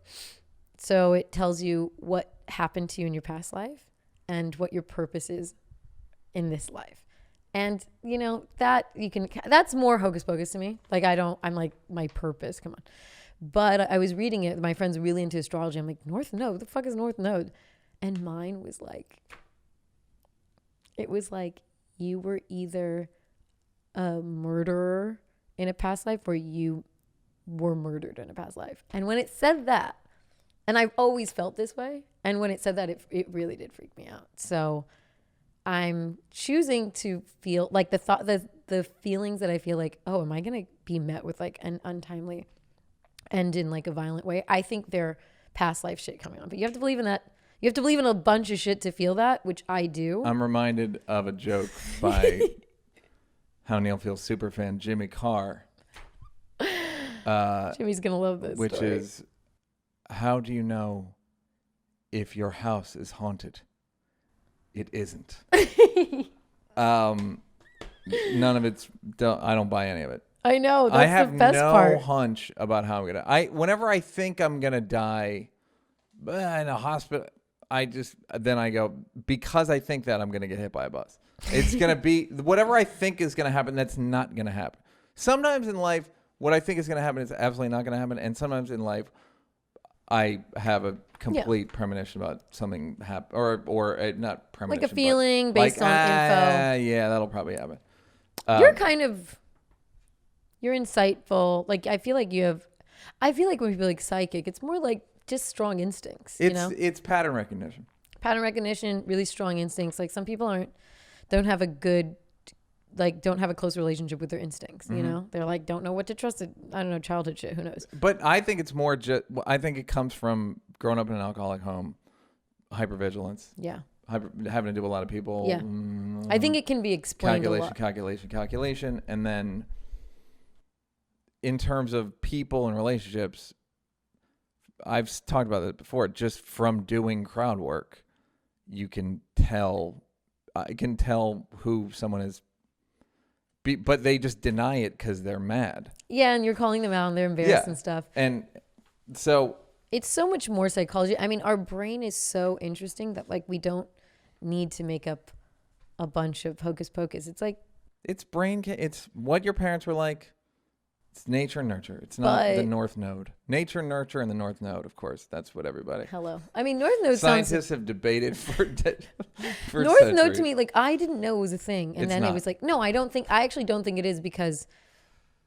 A: So it tells you what happened to you in your past life and what your purpose is in this life. And you know, that's more hocus pocus to me. Like I'm like, my purpose, come on. But I was reading it, my friend's really into astrology. I'm like, North Node, what the fuck is North Node? And mine was like, it was like you were either a murderer in a past life or you were murdered in a past life. And when it said that, and I've always felt this way, and when it said that, it really did freak me out. So I'm choosing to feel like the feelings that I feel like, oh, am I going to be met with like an untimely end in like a violent way? I think they're past life shit coming on, but you have to believe in that. You have to believe in a bunch of shit to feel that, which I do.
B: I'm reminded of a joke by HowNealFeel superfan Jimmy Carr.
A: Jimmy's going to love this
B: Which
A: story.
B: is, how do you know if your house is haunted? It isn't. None of it's, I don't buy any of it.
A: I know. That's
B: I have
A: the best
B: no
A: part.
B: hunch about how I'm going to, whenever I think I'm going to die in a hospital, then I go, because I think that I'm going to get hit by a bus. It's going to be, whatever I think is going to happen, that's not going to happen. Sometimes in life, what I think is going to happen is absolutely not going to happen. And sometimes in life, I have a complete premonition about something happen, or not premonition,
A: like a feeling based
B: like,
A: on info.
B: Yeah, that'll probably happen.
A: You're insightful. Like, I feel like when people like psychic, it's more like just strong instincts.
B: It's pattern recognition.
A: Pattern recognition, really strong instincts. Like, some people don't have a close relationship with their instincts.
B: Mm-hmm.
A: You know, they're like, don't know what to trust. I don't know, childhood shit. Who knows?
B: But I think it's more I think it comes from growing up in an alcoholic home, hypervigilance.
A: Yeah.
B: Having to do with a lot of people.
A: Yeah. I think it can be explained
B: calculation. And then in terms of people and relationships, I've talked about it before, just from doing crowd work, I can tell who someone is, but they just deny it because they're mad.
A: Yeah, and you're calling them out and they're embarrassed and stuff.
B: And so
A: it's so much more psychology. I mean, our brain is so interesting that like we don't need to make up a bunch of hocus pocus. It's like
B: it's what your parents were like. It's nature and nurture. It's not the
A: But-
B: North Node. Nature, nurture, and the North Node, of course. That's what everybody.
A: Hello. I mean, North Node
B: Scientists have debated for
A: North
B: centuries.
A: Node to me, like, I didn't know it was a thing. And
B: It's
A: then it
B: not.
A: was like, no, I actually don't think it is, because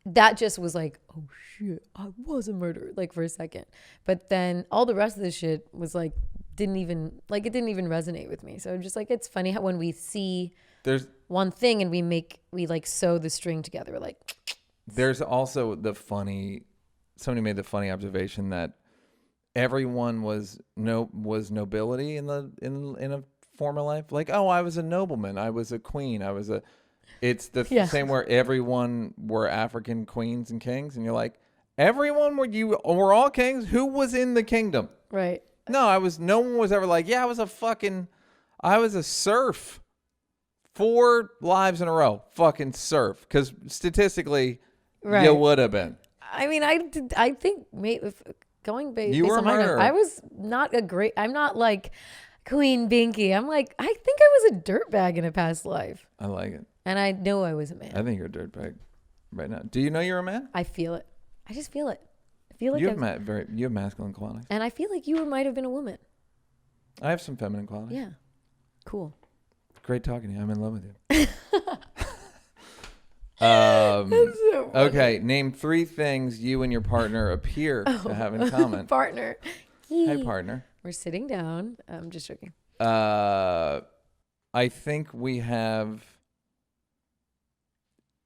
A: that just was like, oh shit, I was a murderer, like, for a second. But then all the rest of the shit was like, it didn't even resonate with me. So just like, it's funny how when we see
B: There's
A: one thing and we like sew the string together, we're like,
B: There's also somebody made the funny observation that everyone was nobility in a former life. Like, oh, I was a nobleman, I was a queen, it's the same where everyone were African queens and kings, and you're like, everyone were all kings? Who was in the kingdom?
A: right.
B: No one was ever like, yeah, I was a serf 4 lives in a row, fucking serf, because statistically,
A: Right.
B: you would have been.
A: I mean, I think going based
B: You were
A: on
B: a
A: my notes,
B: murderer.
A: I was not I'm not like Queen Binky. I'm like, I think I was a dirtbag in a past life.
B: I like it.
A: And I know I was a man.
B: I think you're a dirtbag right now. Do you know you're a man?
A: I feel it. I just feel it. I feel like
B: You have masculine qualities.
A: and I feel like you might have been a woman.
B: I have some feminine qualities.
A: Yeah. Cool.
B: Great talking to you. I'm in love with you.
A: So funny.
B: Okay, name 3 things you and your partner appear to have in common.
A: Partner.
B: Hey, partner.
A: We're sitting down. I'm just joking.
B: I think we have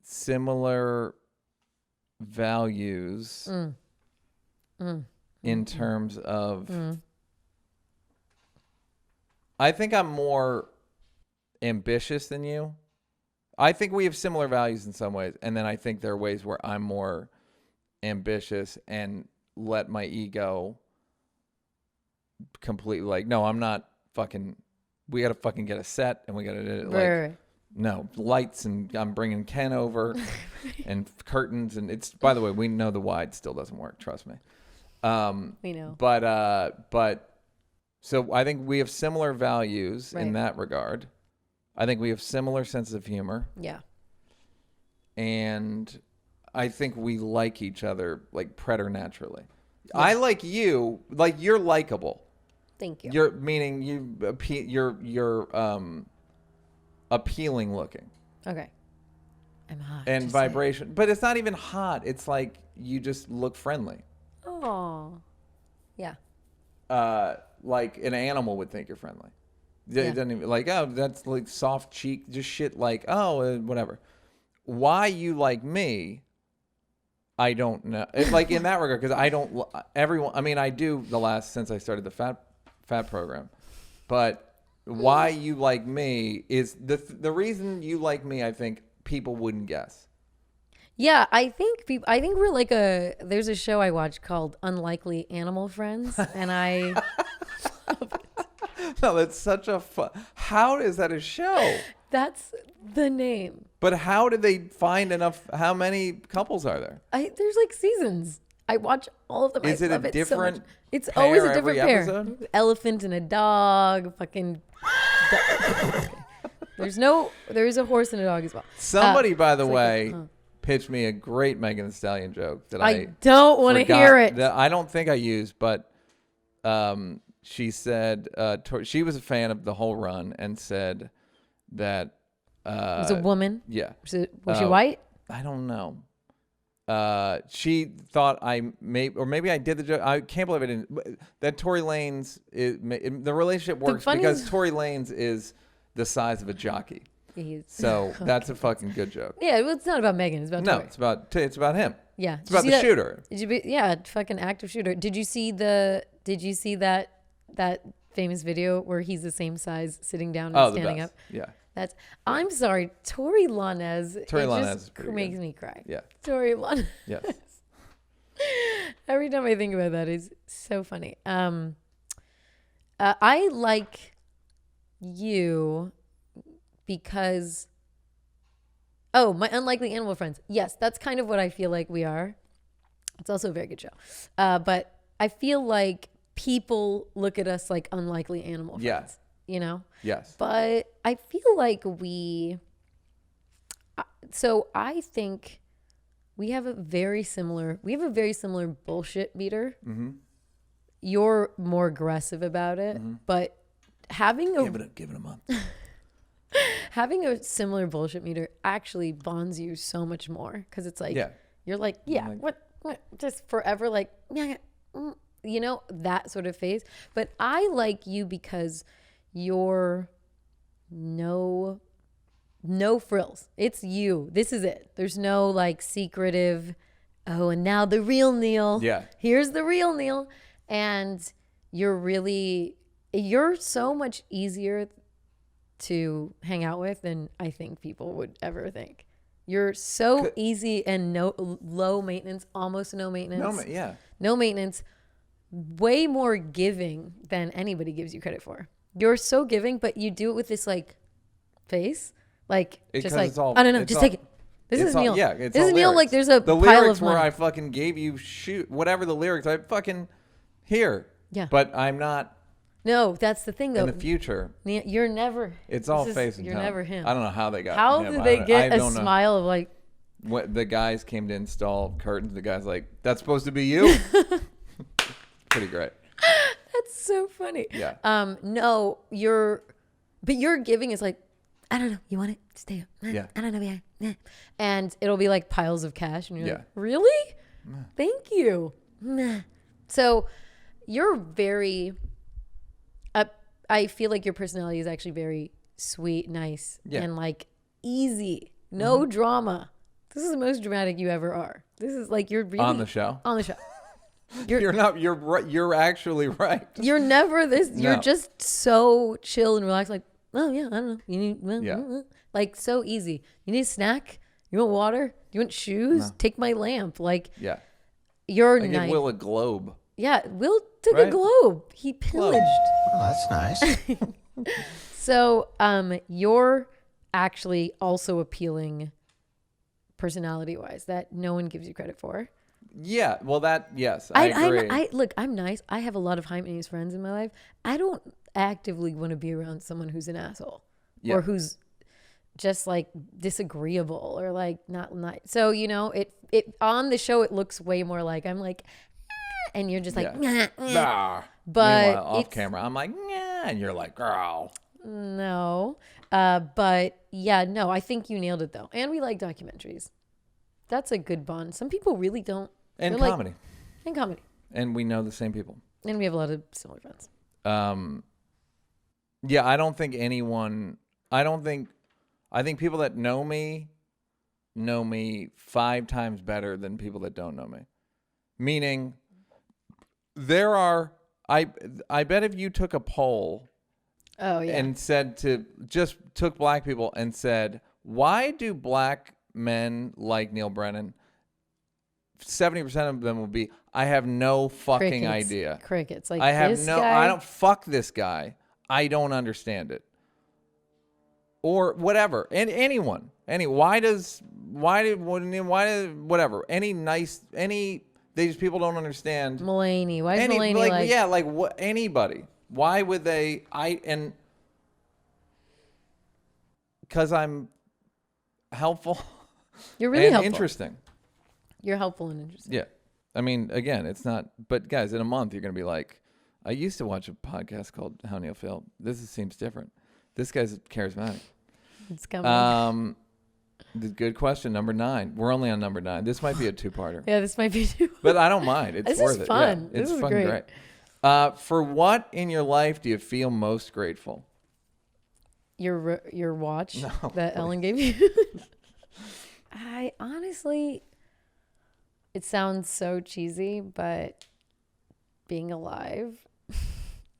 B: similar values in terms of. I think I'm more ambitious than you. I think we have similar values in some ways, and then I think there are ways where I'm more ambitious and let my ego completely like, no, I'm not fucking. We gotta fucking get a set, and we gotta like,
A: Right.
B: no lights, and I'm bringing Ken over, and curtains, and it's. By the way, we know the wide still doesn't work. Trust me.
A: We know.
B: But so I think we have similar values in
A: Right.
B: that regard. I think we have similar sense of humor,
A: Yeah.
B: and I think we like each other like preternaturally. Yeah. I like you, like you're likable.
A: Thank you.
B: You're meaning you're appealing looking
A: Okay. I'm hot.
B: and
A: just saying.
B: vibration, but it's not even hot. It's like you just look friendly.
A: Oh. Yeah.
B: Like an animal would think you're friendly.
A: Yeah.
B: It doesn't even like, oh, that's like soft cheek, just shit like, oh, whatever. Why you like me, I don't know. It's like in that regard, because I don't, everyone, I mean, I do since I started the fat program, but why you like me is the reason you like me, I think people wouldn't guess.
A: Yeah, I think we're like there's a show I watch called Unlikely Animal Friends, and I
B: No, that's such a fun. How is that a show?
A: that's the name.
B: But how did they find enough? How many couples are there?
A: There's like seasons. I watch all of them.
B: Is
A: I
B: it a
A: love it so
B: different
A: much. It's
B: pair
A: always a
B: every
A: different pair.
B: episode?
A: Elephant and a dog. Fucking. There is a horse and a dog as well.
B: Somebody, by the
A: it's like
B: way, pitched me a great Megan Thee Stallion joke that
A: I don't want to
B: forgot
A: hear it.
B: That I don't think I used, but she said she was a fan of the whole run and said that
A: It was a woman.
B: yeah.
A: Was she white?
B: I don't know. She thought maybe I did the joke. I can't believe I didn't. That Tory Lanez, the relationship works because Tory Lanez is the size of a jockey. So that's a fucking good joke.
A: Yeah, well, it's not about Megan. It's about
B: No,
A: Tory.
B: it's about him.
A: Yeah,
B: It's about the shooter.
A: Yeah, fucking active shooter. Did you see that famous video where he's the same size sitting down and
B: the
A: standing
B: best.
A: up?
B: Yeah.
A: I'm sorry, Tory Lanez.
B: Tory
A: it
B: Lanez
A: just
B: is pretty
A: makes
B: good.
A: me cry.
B: Yeah.
A: Tory Lanez.
B: Yes.
A: Every time I think about that, it's so funny. I like you because my Unlikely Animal Friends. Yes, that's kind of what I feel like we are. It's also a very good show. But I feel like people look at us like unlikely animal friends.
B: Yeah.
A: You know?
B: Yes.
A: But I feel like so I think we have a very similar bullshit meter.
B: Mm-hmm.
A: You're more aggressive about it, but having
B: give it a month.
A: Having a similar bullshit meter actually bonds you so much more, because it's like you're like, what just forever, like, you know, that sort of phase. But I like you because you're no frills. It's you. This is it. There's no like secretive, oh, and now the real Neal.
B: Yeah.
A: Here's the real Neal. And you're so much easier to hang out with than I think people would ever think. You're so easy and low maintenance, almost no maintenance. No maintenance. Way more giving than anybody gives you credit for. You're so giving, but you do it with this like face, like just like, I don't know, just take it. This is Neal.
B: Yeah,
A: this is Neal. Like there's a
B: the
A: pile
B: lyrics
A: of money.
B: where I fucking gave you whatever the lyrics. I fucking here.
A: Yeah.
B: But I'm not.
A: No, that's the thing though.
B: In the future,
A: you're never.
B: It's all face and
A: You're
B: tone.
A: never him.
B: I don't know how they got.
A: How
B: him.
A: did they get a smile of like?
B: What the guys came to install curtains. The guy's like, "That's supposed to be you." Pretty great.
A: That's so funny.
B: Yeah.
A: No, but your giving is like, I don't know. You want it? Stay up. Yeah. I don't know. Yeah. And it'll be like piles of cash, and you're like, really? Thank you. So you're very. I feel like your personality is actually very sweet, nice, and like easy. No drama. This is the most dramatic you ever are. This is like you're really
B: on the show.
A: On the show.
B: You're not. You're right. You're actually right.
A: You're never this. No. You're just so chill and relaxed. Like, oh yeah, I don't know. You need like so easy. You need a snack. You want water? You want shoes? No. Take my lamp. Like you're nice.
B: Give Will a globe.
A: Yeah, Will took a globe. He pillaged.
C: Oh, that's nice.
A: So, you're actually also appealing personality-wise that no one gives you credit for.
B: Yeah, well, yes, I agree.
A: Look, I'm nice. I have a lot of high maintenance friends in my life. I don't actively want to be around someone who's an asshole or who's just like disagreeable or like not nice. So, you know, it on the show, it looks way more like I'm like, and you're just like, nah. But
B: meanwhile, off camera, I'm like, nah, and you're like, girl.
A: No. But yeah, no, I think you nailed it though. And we like documentaries. That's a good bond. Some people really don't.
B: And comedy.
A: And comedy.
B: And we know the same people.
A: And we have a lot of similar friends.
B: Yeah, I don't think I think people that know me 5 times better than people that don't know me. Meaning, there are, I bet if you took a poll and took black people and said, why do black men like Neal Brennan? 70% of them will be, I have no fucking idea.
A: Crickets. Like,
B: I don't fuck this guy. I don't understand it. Or whatever. And anyone. These people don't understand.
A: Mulaney. Why is Mulaney
B: like what? Anybody. Why would they? Because I'm helpful.
A: You're really helpful.
B: Interesting.
A: You're helpful and interesting.
B: Yeah. I mean, again, it's not. But guys, in a month, you're going to be like, I used to watch a podcast called HowNealFeel. Seems different. This guy's charismatic.
A: It's coming.
B: Good question. Number 9. We're only on number 9. This might be a 2-parter.
A: Yeah, this might be 2.
B: But I don't mind. It's worth it.
A: This is fun.
B: Yeah, it's
A: this is
B: fucking great. For what in your life do you feel most grateful?
A: Your watch that Ellen gave you. I honestly, it sounds so cheesy, but being alive,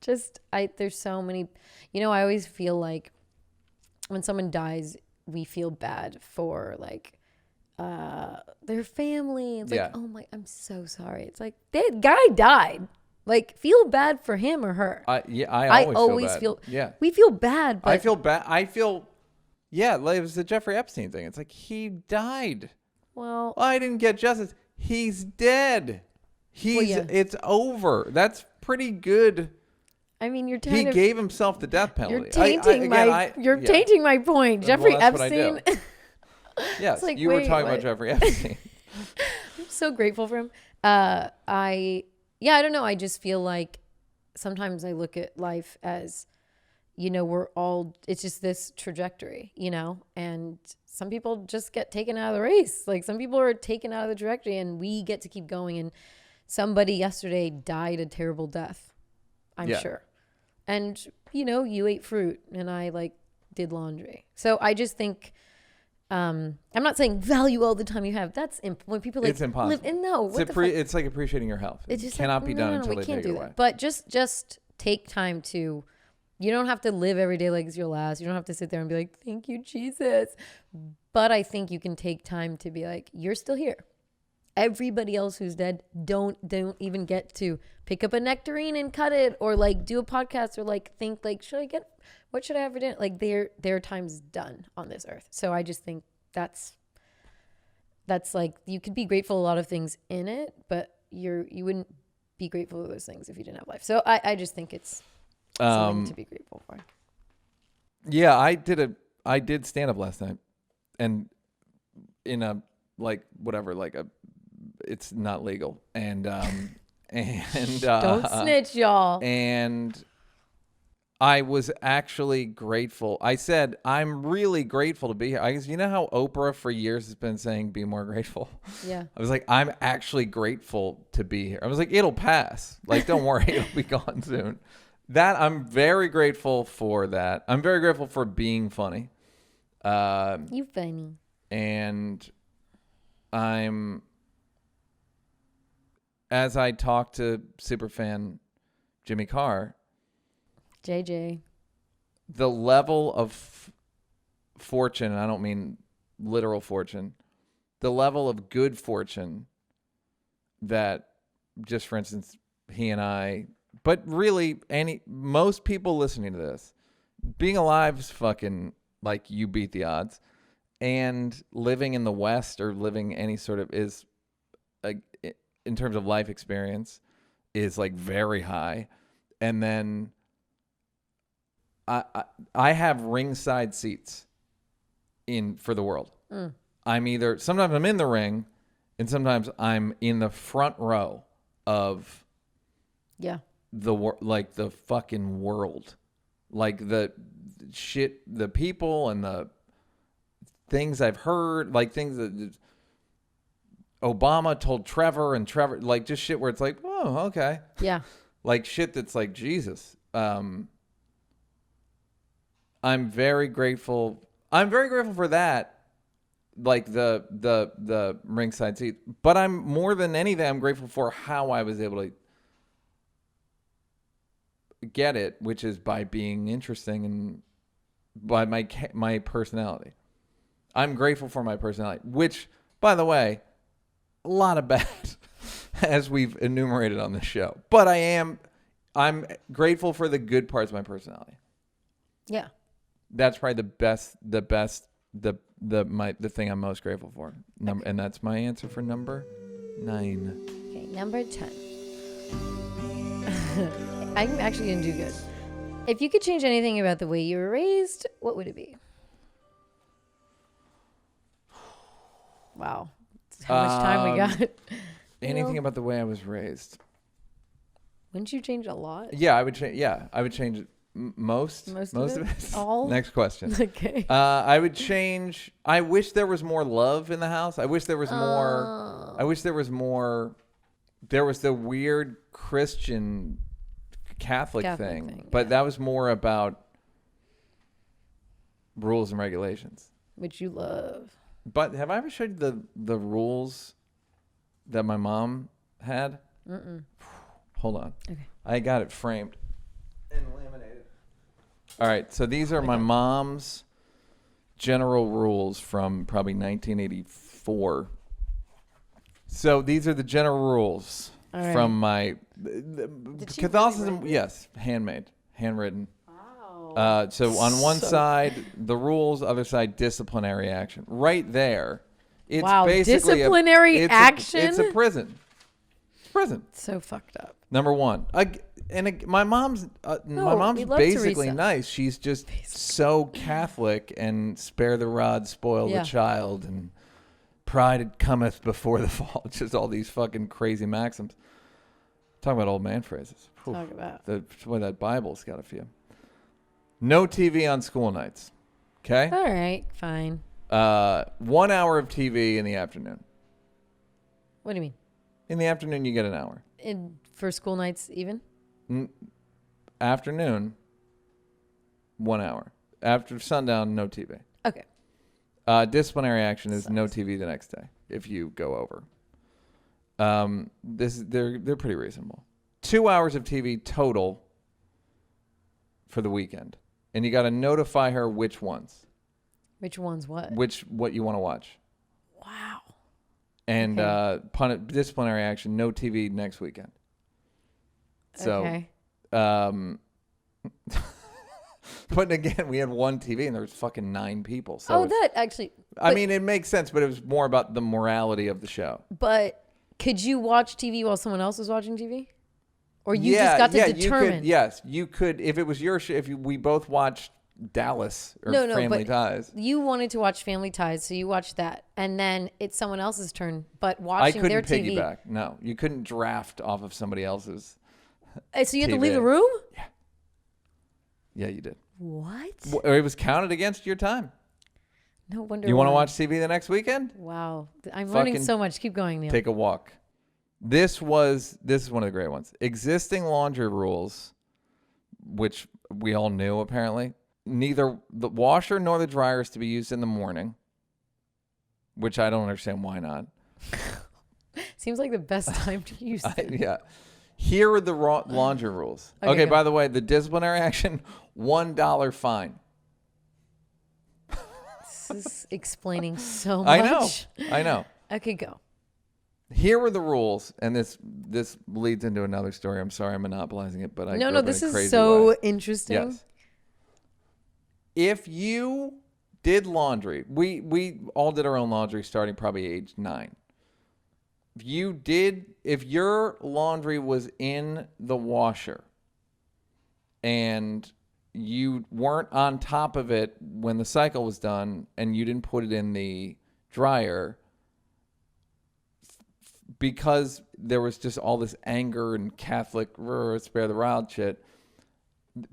A: there's so many, I always feel like when someone dies, we feel bad for like their family. It's like, oh my, I'm so sorry. It's like that guy died. Like, feel bad for him or her.
B: I always feel bad.
A: We feel bad. But
B: I feel bad. Like it was the Jeffrey Epstein thing. It's like he died.
A: Well,
B: I didn't get justice. He's dead. It's over. That's pretty good.
A: I mean, he
B: gave himself the death penalty.
A: You're tainting my point. Jeffrey Epstein.
B: Yes, like, you were talking about Jeffrey Epstein.
A: I'm so grateful for him. I don't know. I just feel like sometimes I look at life as, it's just this trajectory, and some people just get taken out of the race. Like some people are taken out of the trajectory and we get to keep going. And somebody yesterday died a terrible death, I'm sure. And, you ate fruit and I did laundry. So I just think, I'm not saying value all the time you have. That's when people
B: it's impossible.
A: live in
B: it's like appreciating your health. It just cannot be done until they take it away.
A: But just take time to. You don't have to live every day like it's your last. You don't have to sit there and be like, "Thank you, Jesus." But I think you can take time to be like, "You're still here." Everybody else who's dead don't even get to pick up a nectarine and cut it, or do a podcast, or think what should I have for dinner? Their time's done on this earth. So I just think that's you could be grateful for a lot of things in it, but you wouldn't be grateful for those things if you didn't have life. So I just think it's something to be grateful for.
B: Yeah, I did stand up last night, and in a it's not legal, and
A: don't snitch, y'all.
B: And I was actually grateful. I said, I'm really grateful to be here. I guess, how Oprah for years has been saying, be more grateful.
A: Yeah.
B: I was like, I'm actually grateful to be here. I was like, it'll pass. Don't worry, it'll be gone soon. I'm very grateful for that. I'm very grateful for being funny.
A: You funny.
B: And as I talk to superfan Jimmy Carr,
A: JJ,
B: the level of fortune, and I don't mean literal fortune, the level of good fortune that, just for instance, he and I, but really most people listening to this, being alive is fucking you beat the odds, and living in the West or living any sort of is, in terms of life experience, is very high. And then I have ringside seats for the world. Sometimes I'm in the ring, and sometimes I'm in the front row of the fucking world, the shit, the people and the things I've heard, things that Obama told Trevor, and Trevor, just shit where it's oh, okay.
A: Yeah.
B: Shit that's Jesus. I'm very grateful. I'm very grateful for that, the ringside seat. But I'm more than anything, I'm grateful for how I was able to get it, which is by being interesting and by my personality. I'm grateful for my personality, which, by the way, a lot of bad, as we've enumerated on this show. But I'm grateful for the good parts of my personality.
A: Yeah.
B: That's probably the thing I'm most grateful for. And that's my answer for number 9.
A: Okay, number 10. I'm actually going to do good. If you could change anything about the way you were raised, what would it be? Wow. How much time we got?
B: Anything about the way I was raised.
A: Wouldn't you change a lot?
B: Yeah, I would change. Yeah, I would change most of it.
A: All?
B: Next question.
A: Okay.
B: I would change. I wish there was more love in the house. I wish there was more. I wish there was more. There was the weird Christian Catholic thing, but that was more about rules and regulations,
A: which you love.
B: But have I ever showed you the rules that my mom had?
A: Mm-mm.
B: Hold on.
A: Okay.
B: I got it framed and laminated. All right. So these are my mom's general rules from probably 1984. So these are the general rules from my Catholicism. Yes. Handwritten. Wow. So on one side, the rules, other side, disciplinary action. Right there. It's basically
A: disciplinary action?
B: It's a prison. Prison.
A: So fucked up.
B: Number 1. My mom's basically nice. She's just so Catholic and spare the rod, spoil the child. pride cometh before the fall. Just all these fucking crazy maxims. Talking about old man phrases.
A: Talk about.
B: Boy, that Bible's got a few. No TV on school nights. Okay?
A: All right, fine.
B: 1 hour of TV in the afternoon.
A: What do you mean?
B: In the afternoon, you get an hour.
A: For school nights even?
B: Afternoon, 1 hour. After sundown, no TV.
A: Okay.
B: Disciplinary action is no TV the next day if you go over. They're pretty reasonable. 2 hours of TV total for the weekend, and you got to notify her which ones.
A: Which ones? What?
B: What you want to watch.
A: Wow.
B: And disciplinary action, no TV next weekend. So,
A: okay.
B: But again, we had one TV and there was fucking 9 people. So
A: that actually.
B: I mean, it makes sense, but it was more about the morality of the show.
A: But could you watch TV while someone else was watching TV? Or you just got to determine?
B: You could. If it was your show, we both watched Dallas or Family Ties.
A: You wanted to watch Family Ties, so you watched that. And then it's someone else's turn. But watching their TV.
B: I couldn't piggyback. No, you couldn't draft off of somebody else's.
A: So you had to leave the room?
B: Yeah. Yeah, you did.
A: What?
B: Or it was counted against your time.
A: No wonder.
B: You want to watch TV the next weekend?
A: Wow. I'm learning so much. Keep going, Neal.
B: Take a walk. This is one of the great ones. Existing laundry rules, which we all knew apparently. Neither the washer nor the dryer is to be used in the morning, which I don't understand why not.
A: Seems like the best time to use it.
B: Yeah. Here are the laundry rules. Okay, by the way, the disciplinary action, $1 fine.
A: This is explaining so much.
B: I know.
A: Okay, go.
B: Here were the rules, and this leads into another story. I'm sorry I'm monopolizing it, but I grew up in a
A: this is
B: crazy
A: so
B: way.
A: interesting.
B: Yes. If you did laundry, we all did our own laundry starting probably age 9. If your laundry was in the washer and you weren't on top of it when the cycle was done and you didn't put it in the dryer because there was just all this anger and Catholic spare the rod shit,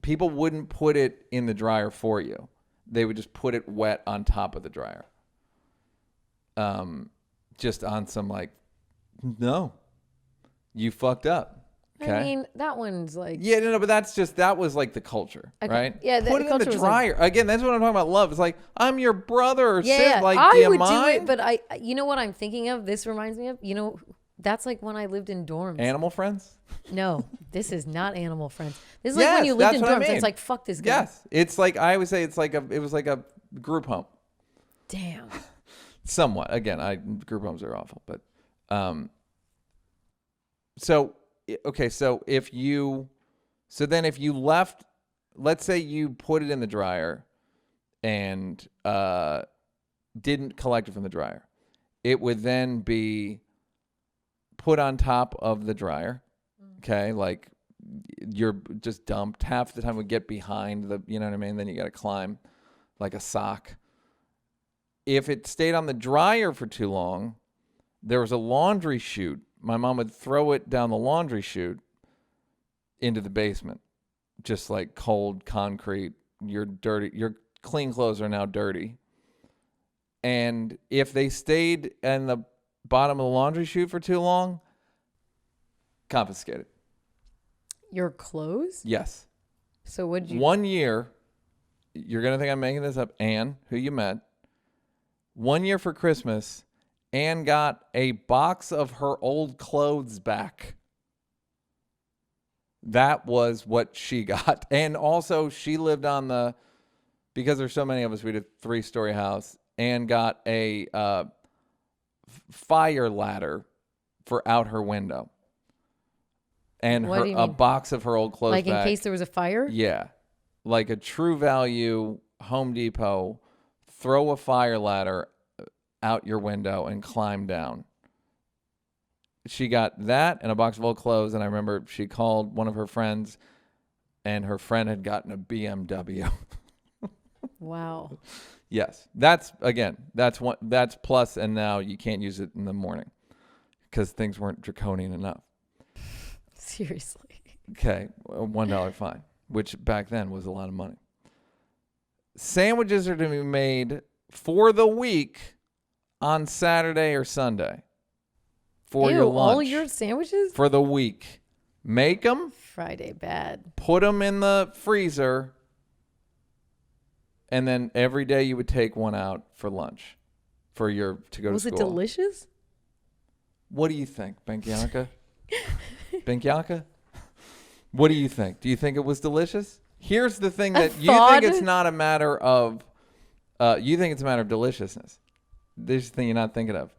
B: people wouldn't put it in the dryer for you. They would just put it wet on top of the dryer. Just on some no, you fucked up. Okay?
A: I mean, that one's like...
B: Yeah, no, but that was like the culture,
A: okay.
B: right?
A: Yeah,
B: put it in the dryer. Again, that's what I'm talking about love. It's like, I'm your brother or sis.
A: Yeah.
B: Do you
A: would
B: mind?
A: do it, but you know what I'm thinking of? This reminds me of, that's like when I lived in dorms.
B: Animal Friends?
A: No, this is not Animal Friends. This is like when you lived in dorms. I mean. It's like, fuck this guy.
B: Yes. It's like, I always say it was like a group home.
A: Damn.
B: Somewhat. Again, group homes are awful, but... So if you left, let's say you put it in the dryer and didn't collect it from the dryer, it would then be put on top of the dryer. Okay, like you're just dumped. Half the time it would get behind the, you know what I mean? Then you got to climb like a sock. If it stayed on the dryer for too long, there was a laundry chute. My mom would throw it down the laundry chute into the basement. Just like cold concrete. Your clean clothes are now dirty. And if they stayed in the bottom of the laundry chute for too long, confiscated.
A: Your clothes?
B: Yes.
A: So what'd you...
B: 1 year, you're going to think I'm making this up, Anne, who you met. 1 year for Christmas... Anne got a box of her old clothes back. That was what she got. And also, she lived on because there's so many of us, we had a 3-story house. Anne got a fire ladder for out her window. And a box of her old clothes
A: back. Like in case there was a fire?
B: Yeah. Like a True Value, Home Depot, throw a fire ladder out your window and climb down. She got that and a box of old clothes, and I remember she called one of her friends, and her friend had gotten a BMW.
A: Wow.
B: Yes. That's one. That's plus, and now you can't use it in the morning because things weren't draconian enough.
A: Seriously.
B: Okay, a $1 fine, which back then was a lot of money. Sandwiches are to be made for the week on Saturday or Sunday for your lunch.
A: All your sandwiches?
B: For the week. Make them.
A: Friday bad.
B: Put them in the freezer. And then every day you would take one out for lunch to go to school.
A: Was it delicious?
B: What do you think, Bianca? Bianca? What do you think? Do you think it was delicious? Here's the thing that you think it's not a matter of, you think it's a matter of deliciousness. This is the thing you're not thinking of.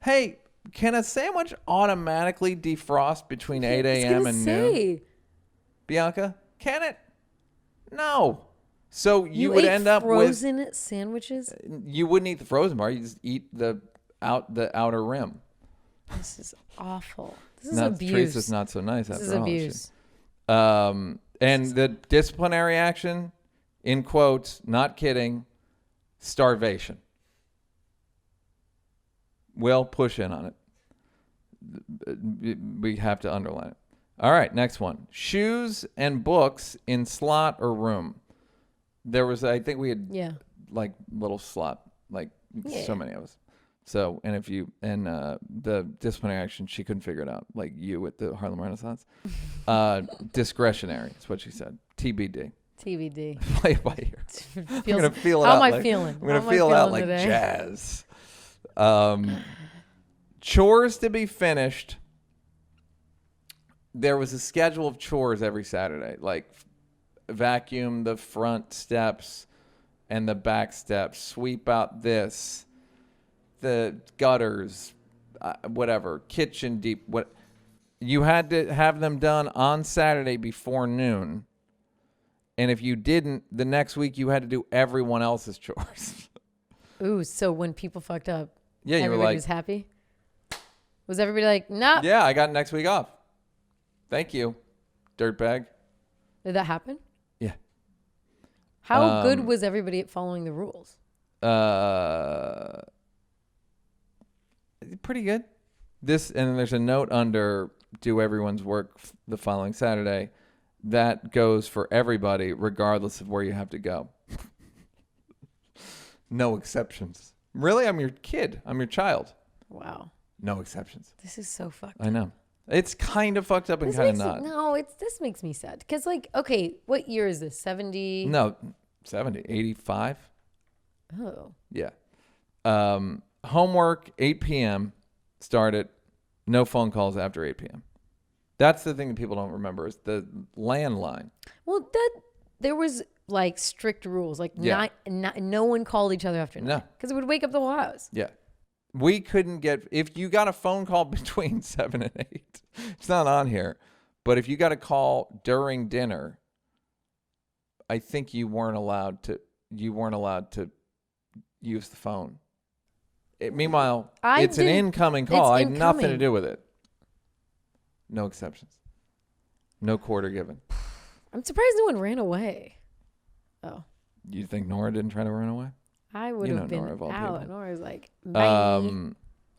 B: Hey, can a sandwich automatically defrost between 8 a.m. and noon? Bianca, can it? No. So you would end up with
A: frozen sandwiches?
B: You wouldn't eat the frozen part. You just eat the outer rim.
A: This is awful. This is abuse.
B: Teresa's not so nice
A: this
B: after
A: is
B: all.
A: Abuse.
B: And the disciplinary action, in quotes, not kidding, starvation. We'll push in on it. We have to underline it. All right, next one. Shoes and books in slot or room. There was, I think we had like little slot, like so many of us. So, and if you, and the disciplinary action, she couldn't figure it out, like you at the Harlem Renaissance. Discretionary is what she said. TBD.
A: TBD.
B: Play it by ear. I'm going to feel it out.
A: How am I feeling?
B: I'm going to feel it out like today? Jazz. Chores to be finished. There was a schedule of chores every Saturday, like vacuum the front steps and the back steps, sweep out this, the gutters, whatever, kitchen deep. What you had to have them done on Saturday before noon, and if you didn't, the next week you had to do everyone else's chores.
A: Ooh, so when people fucked up,
B: yeah,
A: everybody was happy. Was everybody like, nah?
B: Yeah, I got next week off. Thank you, dirtbag.
A: Did that happen?
B: Yeah.
A: How good was everybody at following the rules?
B: Pretty good. This, and there's a note under do everyone's work the following Saturday. That goes for everybody, regardless of where you have to go. No exceptions. Really? I'm your kid. I'm your child.
A: Wow.
B: No exceptions.
A: This is so fucked
B: up. I know. It's kind of fucked up and kind of not.
A: This makes me sad. Because, like, okay, what year is this? 70?
B: No, 70. 85?
A: Oh.
B: Yeah. Homework, 8 p.m. started. No phone calls after 8 p.m. That's the thing that people don't remember is the landline.
A: Well, there was, like, strict rules. Like, no one called each other after 9.
B: No.
A: Because it would wake up the whole house.
B: Yeah. We couldn't get, if you got a phone call between 7 and 8, it's not on here, but if you got a call during dinner, I think you weren't allowed to use the phone. Meanwhile, it's an incoming call. I had nothing to do with it. No exceptions. No quarter given.
A: I'm surprised no one ran away. Oh.
B: You think Nora didn't try to run away?
A: I would have been out. Nora's like,
B: bye.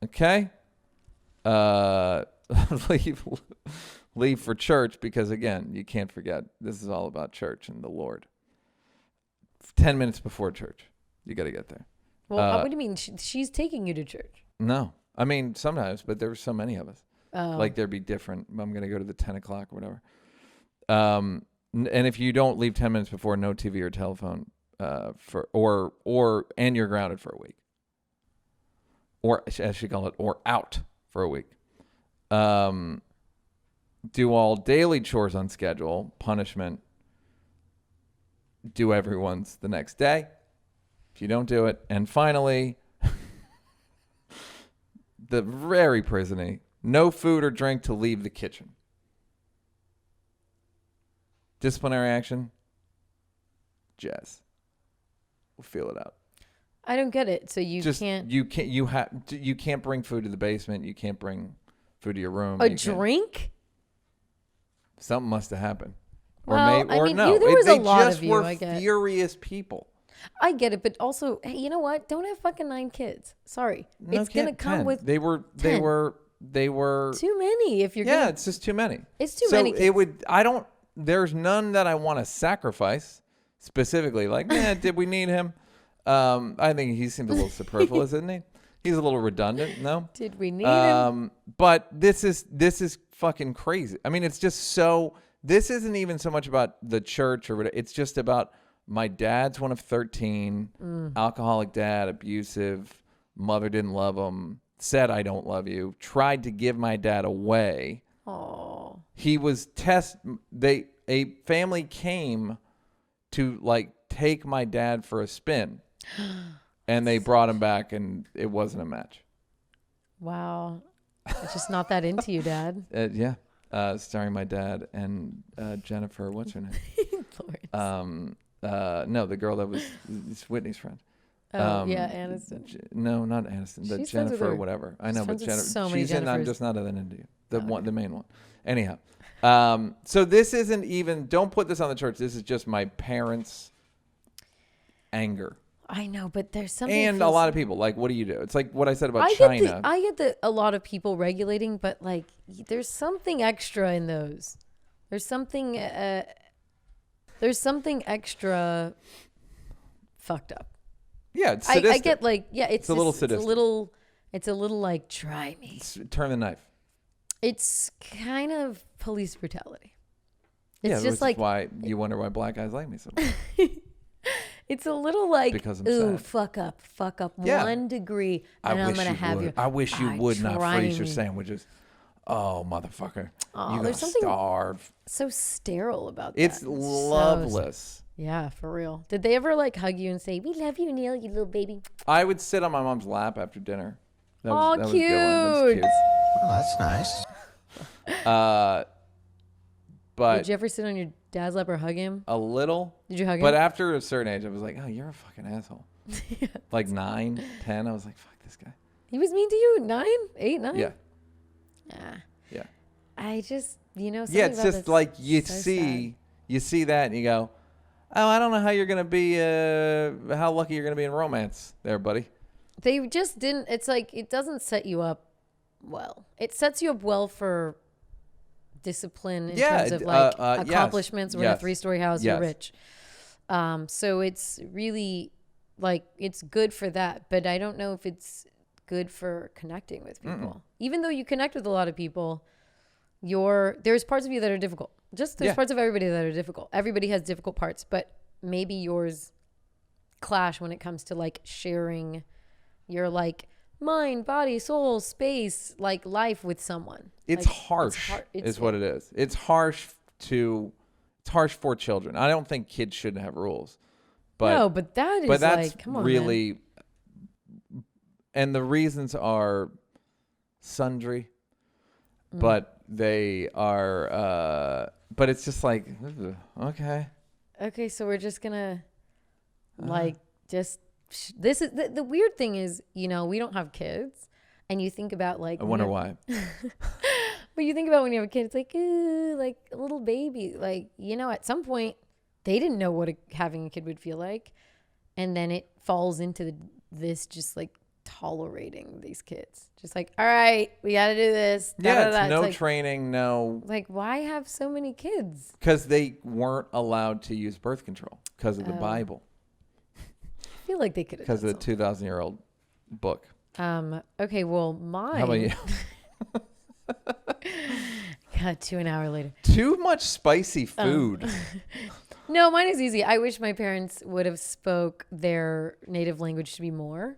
B: Okay. Leave for church because, again, you can't forget, this is all about church and the Lord. 10 minutes before church, you got to get there.
A: Well, what do you mean? She's taking you to church?
B: No. I mean, sometimes, but there were so many of us. Like, there'd be different. I'm going to go to the 10 o'clock or whatever. And if you don't leave 10 minutes before, no TV or telephone. And you're grounded for a week, or as she called it, or out for a week. Do all daily chores on schedule. Punishment. Do everyone's the next day. If you don't do it, and finally, the very prisony. No food or drink to leave the kitchen. Disciplinary action. Jazz. We'll feel it out.
A: I don't get it. So you
B: can't bring food to the basement. You can't bring food to your room.
A: A drink?
B: Something must have happened.
A: Well, there was a lot of you, I guess.
B: Furious people.
A: I get it, but also, hey, you know what? Don't have fucking 9 kids. Sorry,
B: No,
A: it's gonna come
B: 10.
A: with
B: They were
A: too many. If you're
B: yeah, it's just too many.
A: It's too
B: so
A: many
B: it
A: kids.
B: would. I don't. There's none that I want to sacrifice specifically. Like, did we need him? I think he seems a little superfluous, isn't he? He's a little redundant. No.
A: Did we need him?
B: But this is fucking crazy. I mean, it's just so. This isn't even so much about the church or whatever. It's just about my dad's one of 13, alcoholic dad, abusive, mother didn't love him, said I don't love you, tried to give my dad away.
A: Oh.
B: He was a family came to like take my dad for a spin. And they brought him back and it wasn't a match.
A: Wow. It's just not that into you, Dad.
B: Yeah. Starring my dad and Jennifer, what's her name? No, the girl that was Whitney's friend.
A: Oh, yeah, Aniston.
B: No, not Aniston. The
A: She's friends with
B: Jennifer,
A: her.
B: whatever. I know, but Jennifer.
A: So many
B: she's in. I'm
A: Jennifers.
B: just not that into you. The
A: Oh,
B: one,
A: okay.
B: the main one. Anyhow, so this isn't even. Don't put this on the church. This is just my parents' anger.
A: I know, but there's something.
B: And a lot of people. Like, what do you do? It's like what I said about
A: I
B: China.
A: get a lot of people regulating, but like, there's something extra in those. There's something. There's something extra fucked up.
B: Yeah, it's sadistic.
A: I get like, yeah, it's
B: a little
A: just-
B: sadistic.
A: It's a little like, try me.
B: Turn the knife.
A: It's kind of police brutality.
B: Yeah,
A: It's
B: which
A: just like,
B: is why you wonder why black guys like me so much.
A: it's a little like,
B: Because I'm
A: ooh,
B: sad.
A: fuck up
B: Yeah.
A: 1 degree, and I'm gonna have you.
B: I wish you would not
A: try
B: freeze your
A: me.
B: sandwiches. Oh, motherfucker.
A: Oh,
B: You're going
A: there's
B: to
A: something
B: starve.
A: So sterile about that.
B: It's
A: so-
B: loveless.
A: Yeah, for real. Did they ever like hug you and say, "We love you, Neal, you little baby"?
B: I would sit on my mom's lap after dinner. That
A: Aw,
B: that was a good one.
A: cute.
B: That
C: Oh, that's nice.
B: was cute. But
A: Did you ever sit on your dad's lap or hug him?
B: a little.
A: Did you hug him?
B: But after a certain age, I was like, oh, you're a fucking asshole. Like 9, 10, I was like, fuck this guy.
A: He was mean to you. 9, 8, 9.
B: Yeah.
A: Yeah.
B: Yeah.
A: I just,
B: Yeah,
A: something
B: it's
A: about
B: just
A: that's
B: like you
A: so
B: see
A: sad.
B: you see that and you go, oh, I don't know how you're gonna be how lucky you're gonna be in romance there, buddy.
A: They just didn't. It's like it doesn't set you up well. It sets you up well for discipline in terms of like
B: yes,
A: accomplishments. We're in a
B: yes,
A: 3-story house.
B: yes.
A: You're rich. So it's really like it's good for that, but I don't know if it's good for connecting with people. Even though you connect with a lot of people, there's parts of you that are difficult. Just there's
B: Yeah.
A: parts of everybody that are difficult. Everybody has difficult parts, but maybe yours clash when it comes to like sharing your like mind, body, soul, space, like life with someone.
B: It's
A: Like,
B: harsh,
A: it's
B: is what it is. It's harsh for children. I don't think kids shouldn't have rules, but
A: no, but that is
B: but that's
A: like, come on,
B: really,
A: man.
B: and the reasons are sundry,
A: Mm.
B: but they are, but it's just like, okay.
A: Okay, so we're just gonna like just this is the weird thing is, we don't have kids, and you think about like
B: I wonder why.
A: But you think about when you have a kid, it's like, ooh, like a little baby. Like, at some point, they didn't know what having a kid would feel like. And then it falls into this just like tolerating these kids. Just like, all right, we got to do this.
B: Yeah,
A: Da-da-da.
B: it's no
A: like,
B: training, no.
A: like, why have so many kids?
B: Because they weren't allowed to use birth control because of the Bible,
A: I feel like they could have
B: because
A: done
B: of the 2,000-year-old book.
A: Okay, well, mine.
B: How about you?
A: God, 2 an hour later.
B: Too much spicy food.
A: No, mine is easy. I wish my parents would have spoke their native language to me more.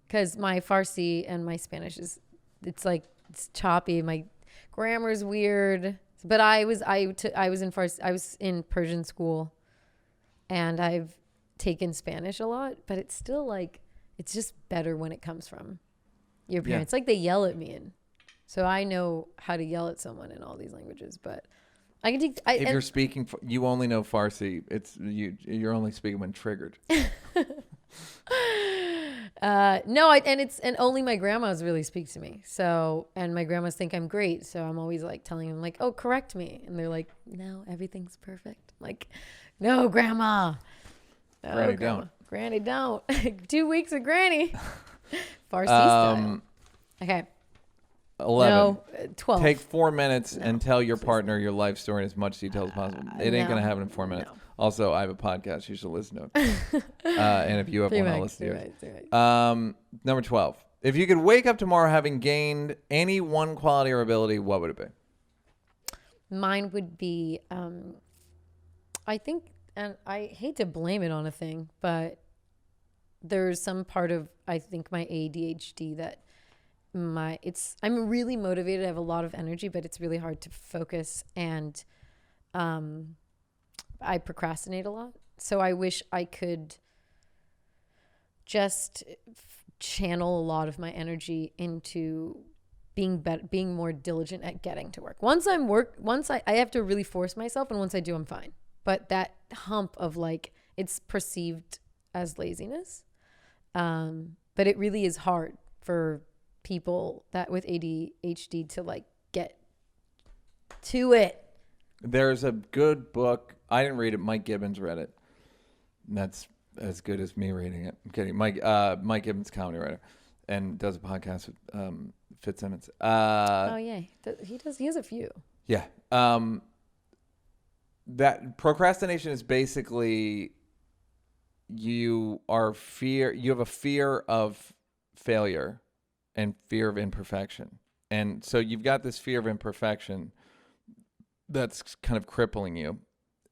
A: Because my Farsi and my Spanish it's choppy. My grammar's weird. But I was in Persian school, and I've taken Spanish a lot. But it's still like, it's just better when it comes from your parents. Like they yell at me, and so I know how to yell at someone in all these languages. But I can take.
B: If you're speaking, you only know Farsi. You're only speaking when triggered.
A: No, and only my grandmas really speak to me. So, and my grandmas think I'm great. So I'm always like telling them like, oh, correct me. And they're like, no, everything's perfect. I'm like, no, grandma.
B: Granny don't.
A: Granny don't. 2 weeks of Granny. Farsi style. Okay.
B: 11.
A: No, 12.
B: Take 4 minutes and tell your partner your life story in as much detail as possible. It ain't going to happen in 4 minutes.
A: No.
B: Also, I have a podcast. You should listen to it. And if you have one, I'll listen to it. Number 12. If you could wake up tomorrow having gained any one quality or ability, what would it be?
A: Mine would be, I think, and I hate to blame it on a thing, but there's some part of, I think, my ADHD that I'm really motivated. I have a lot of energy, but it's really hard to focus, and I procrastinate a lot. So I wish I could just channel a lot of my energy into being more diligent at getting to work. Once I have to really force myself, and once I do, I'm fine. But that hump of like, it's perceived as laziness. But it really is hard for people that with ADHD to like get to it.
B: There's a good book. I didn't read it. Mike Gibbons read it. And that's as good as me reading it. I'm kidding. Mike Gibbons, comedy writer, and does a podcast with Fitzsimmons.
A: Oh yeah, he does. He has a few.
B: Yeah. That procrastination is basically you have a fear of failure and fear of imperfection. And so you've got this fear of imperfection that's kind of crippling you.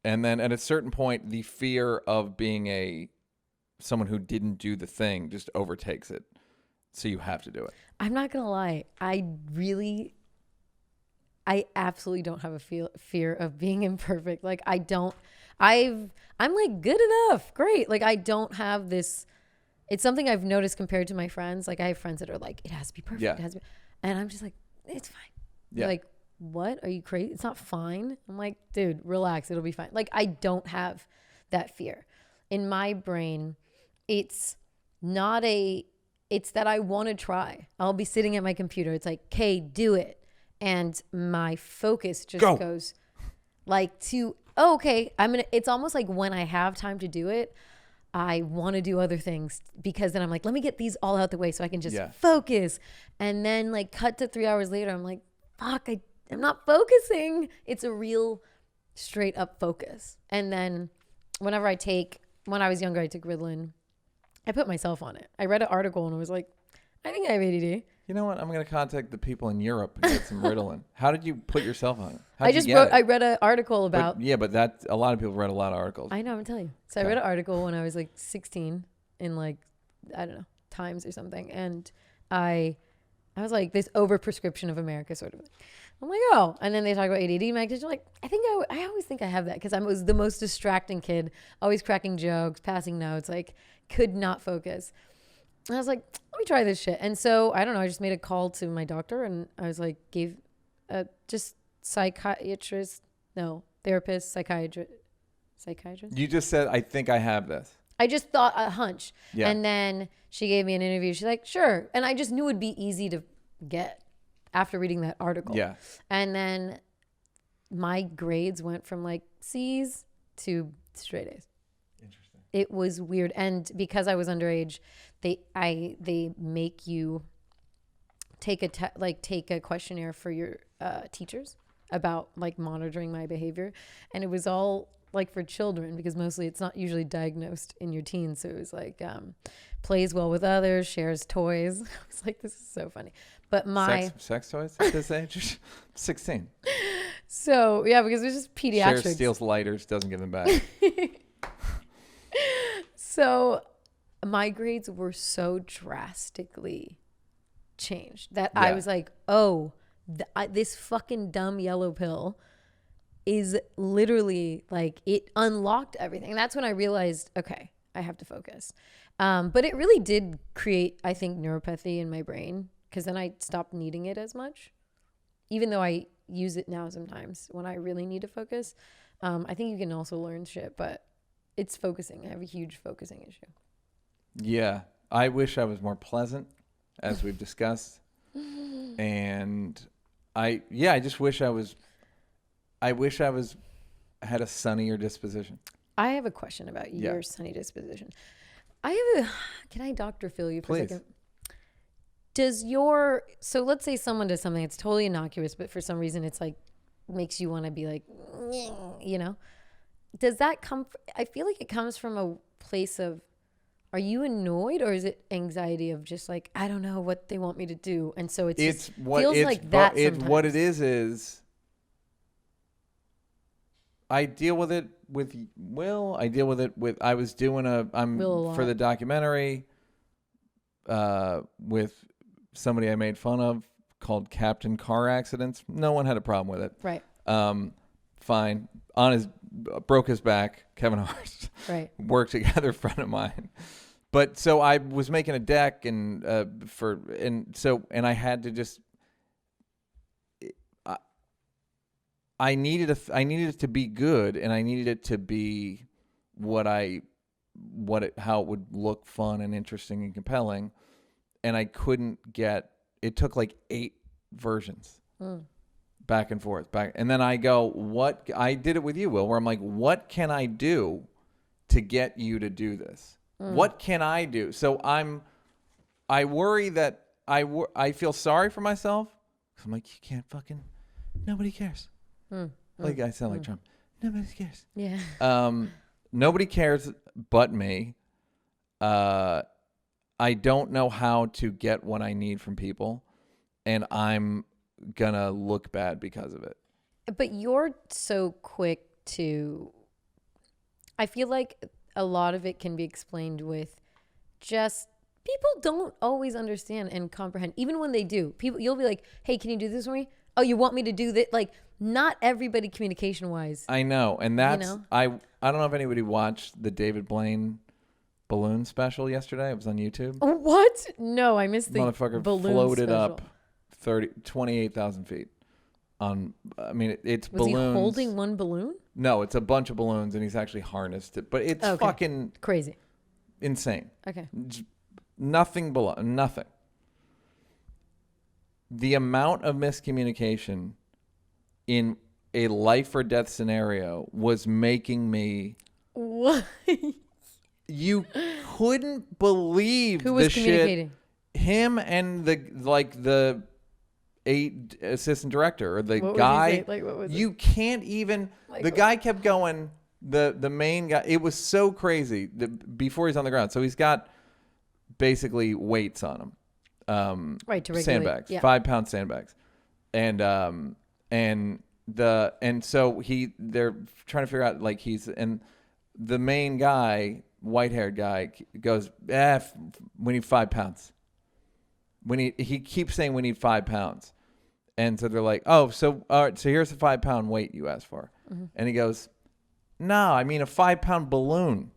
B: And then at a certain point, the fear of being someone who didn't do the thing just overtakes it. So you have to do it. I'm
A: not going to lie. I absolutely don't have a fear of being imperfect. Like I'm like good enough. Great. Like I don't have this. It's something I've noticed compared to my friends. Like I have friends that are like, it has to be perfect.
B: Yeah.
A: It has to be. And I'm just like, it's fine.
B: Yeah.
A: Like, what? Are you crazy? It's not fine. I'm like, dude, relax. It'll be fine. Like I don't have that fear. In my brain, it's that I want to try. I'll be sitting at my computer. It's like, okay, do it. And my focus just goes like to, okay, it's almost like when I have time to do it, I want to do other things because then I'm like, let me get these all out the way so I can just focus. And then like cut to 3 hours later, I'm like, fuck, I'm not focusing. It's a real straight up focus. And then when I was younger, I took Ritalin. I put myself on it. I read an article and I was like, I think I have ADD.
B: You know what? I'm going to contact the people in Europe and get some Ritalin. How did you put yourself on it?
A: I read an article about.
B: But that a lot of people read a lot of articles.
A: I know, I'm telling you. So I read an article when I was like 16 in like, I don't know, Times or something. And I was like, this overprescription of America sort of thing. I'm like, oh. And then they talk about ADD. And I'm like, I always think I have that because I was the most distracting kid, always cracking jokes, passing notes, like could not focus. And I was like, let me try this shit. And so, I don't know, I just made a call to my doctor and I was like, therapist, psychiatrist.
B: You just said, I think I have this.
A: I just thought a hunch.
B: Yeah.
A: And then she gave me an interview. She's like, sure. And I just knew it'd be easy to get after reading that article.
B: Yeah.
A: And then my grades went from like C's to straight A's.
B: Interesting.
A: It was weird. And because I was underage, they make you take a questionnaire for your teachers about like monitoring my behavior. And it was all like for children because mostly it's not usually diagnosed in your teens. So it was like plays well with others, shares toys. I was like, this is so funny. But
B: sex toys at this age? 16.
A: So yeah, because it was just pediatrics.
B: Shares, steals lighters, doesn't give them back.
A: So my grades were so drastically changed that I was like, oh, this fucking dumb yellow pill is literally like, it unlocked everything. And that's when I realized, okay, I have to focus. But it really did create, I think, neuropathy in my brain because then I stopped needing it as much, even though I use it now sometimes when I really need to focus. I think you can also learn shit, but it's focusing. I have a huge focusing issue.
B: Yeah. I wish I was more pleasant, as we've discussed. And I just wish I had a sunnier disposition.
A: I have a question about your sunny disposition. Can I Dr. Phil you for a second? So let's say someone does something that's totally innocuous, but for some reason it's like makes you want to be like, you know, does that I feel like it comes from a place of, are you annoyed or is it anxiety of just like, I don't know what they want me to do? And so feels like that sometimes.
B: What it is I deal with it with Will. I deal with it with, I was doing for the documentary with somebody I made fun of called Captain Car Accidents. No one had a problem with it.
A: Right.
B: Fine. Broke his back. Kevin Hart.
A: Right.
B: Worked together, friend of mine. But so I was making a deck and I had to just, I needed it to be good, and I needed it to be how it would look fun and interesting and compelling. And I couldn't it took like 8 versions back and forth and then I did it with you, Will, where I'm like, what can I do to get you to do this? What can I do? So I worry that I feel sorry for myself. I'm like, you can't nobody cares. Like I sound like Trump. Nobody cares.
A: Yeah.
B: Nobody cares but me. I don't know how to get what I need from people, and I'm gonna look bad because of it.
A: But you're so quick to, I feel like a lot of it can be explained with just people don't always understand and comprehend. Even when they do, you'll be like, hey, can you do this for me? Oh, you want me to do that? Like, not everybody communication wise.
B: I know. And that's, I don't know if anybody watched the David Blaine balloon special yesterday. It was on YouTube.
A: What? No, I missed the
B: motherfucker
A: balloon
B: floated
A: special.
B: up 28,000 feet. It's
A: Was
B: balloons.
A: he holding one balloon?
B: No, it's a bunch of balloons, and he's actually harnessed it. But it's fucking
A: crazy,
B: insane.
A: Okay.
B: Nothing below, nothing. The amount of miscommunication in a life or death scenario was making me.
A: What?
B: You couldn't believe
A: who was communicating.
B: Him and the 8 assistant director or the
A: what
B: guy.
A: What was
B: you can't even. The guy kept going. The main guy. It was so crazy. Before he's on the ground, so he's got basically weights on him.
A: Right, to regulate.
B: Sandbags, 5-pound sandbags, and so they're trying to figure out and the main guy, white-haired guy, goes, we need 5 pounds. He keeps saying we need 5 pounds, and so they're like, oh, so all right, so here's the 5-pound weight you asked for, and he goes, no, I mean a 5-pound balloon.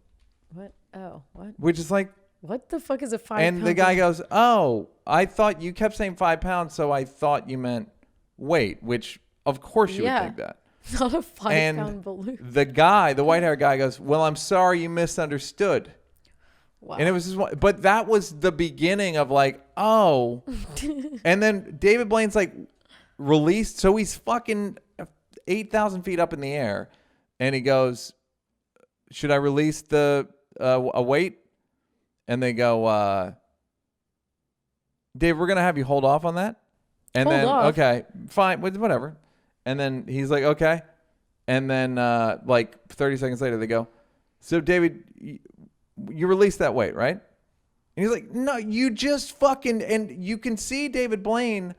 A: What? Oh, what?
B: Which is like.
A: What the fuck is a 5
B: And
A: pound
B: the guy goes, oh, I thought you kept saying 5 pounds, so I thought you meant weight, which of course you would think that.
A: Not a 5-pound balloon.
B: The guy, the white-haired guy goes, well, I'm sorry you misunderstood.
A: Wow.
B: And it was just but that was the beginning of like, oh. And then David Blaine's like released, so he's fucking 8,000 feet up in the air, and he goes, should I release a weight? And they go, Dave, we're going to have you hold off on that. And
A: hold off.
B: Okay, fine, whatever. And then he's like, okay. And then like 30 seconds later, they go, so David, you released that weight, right? And he's like, no, you just fucking, and you can see David Blaine.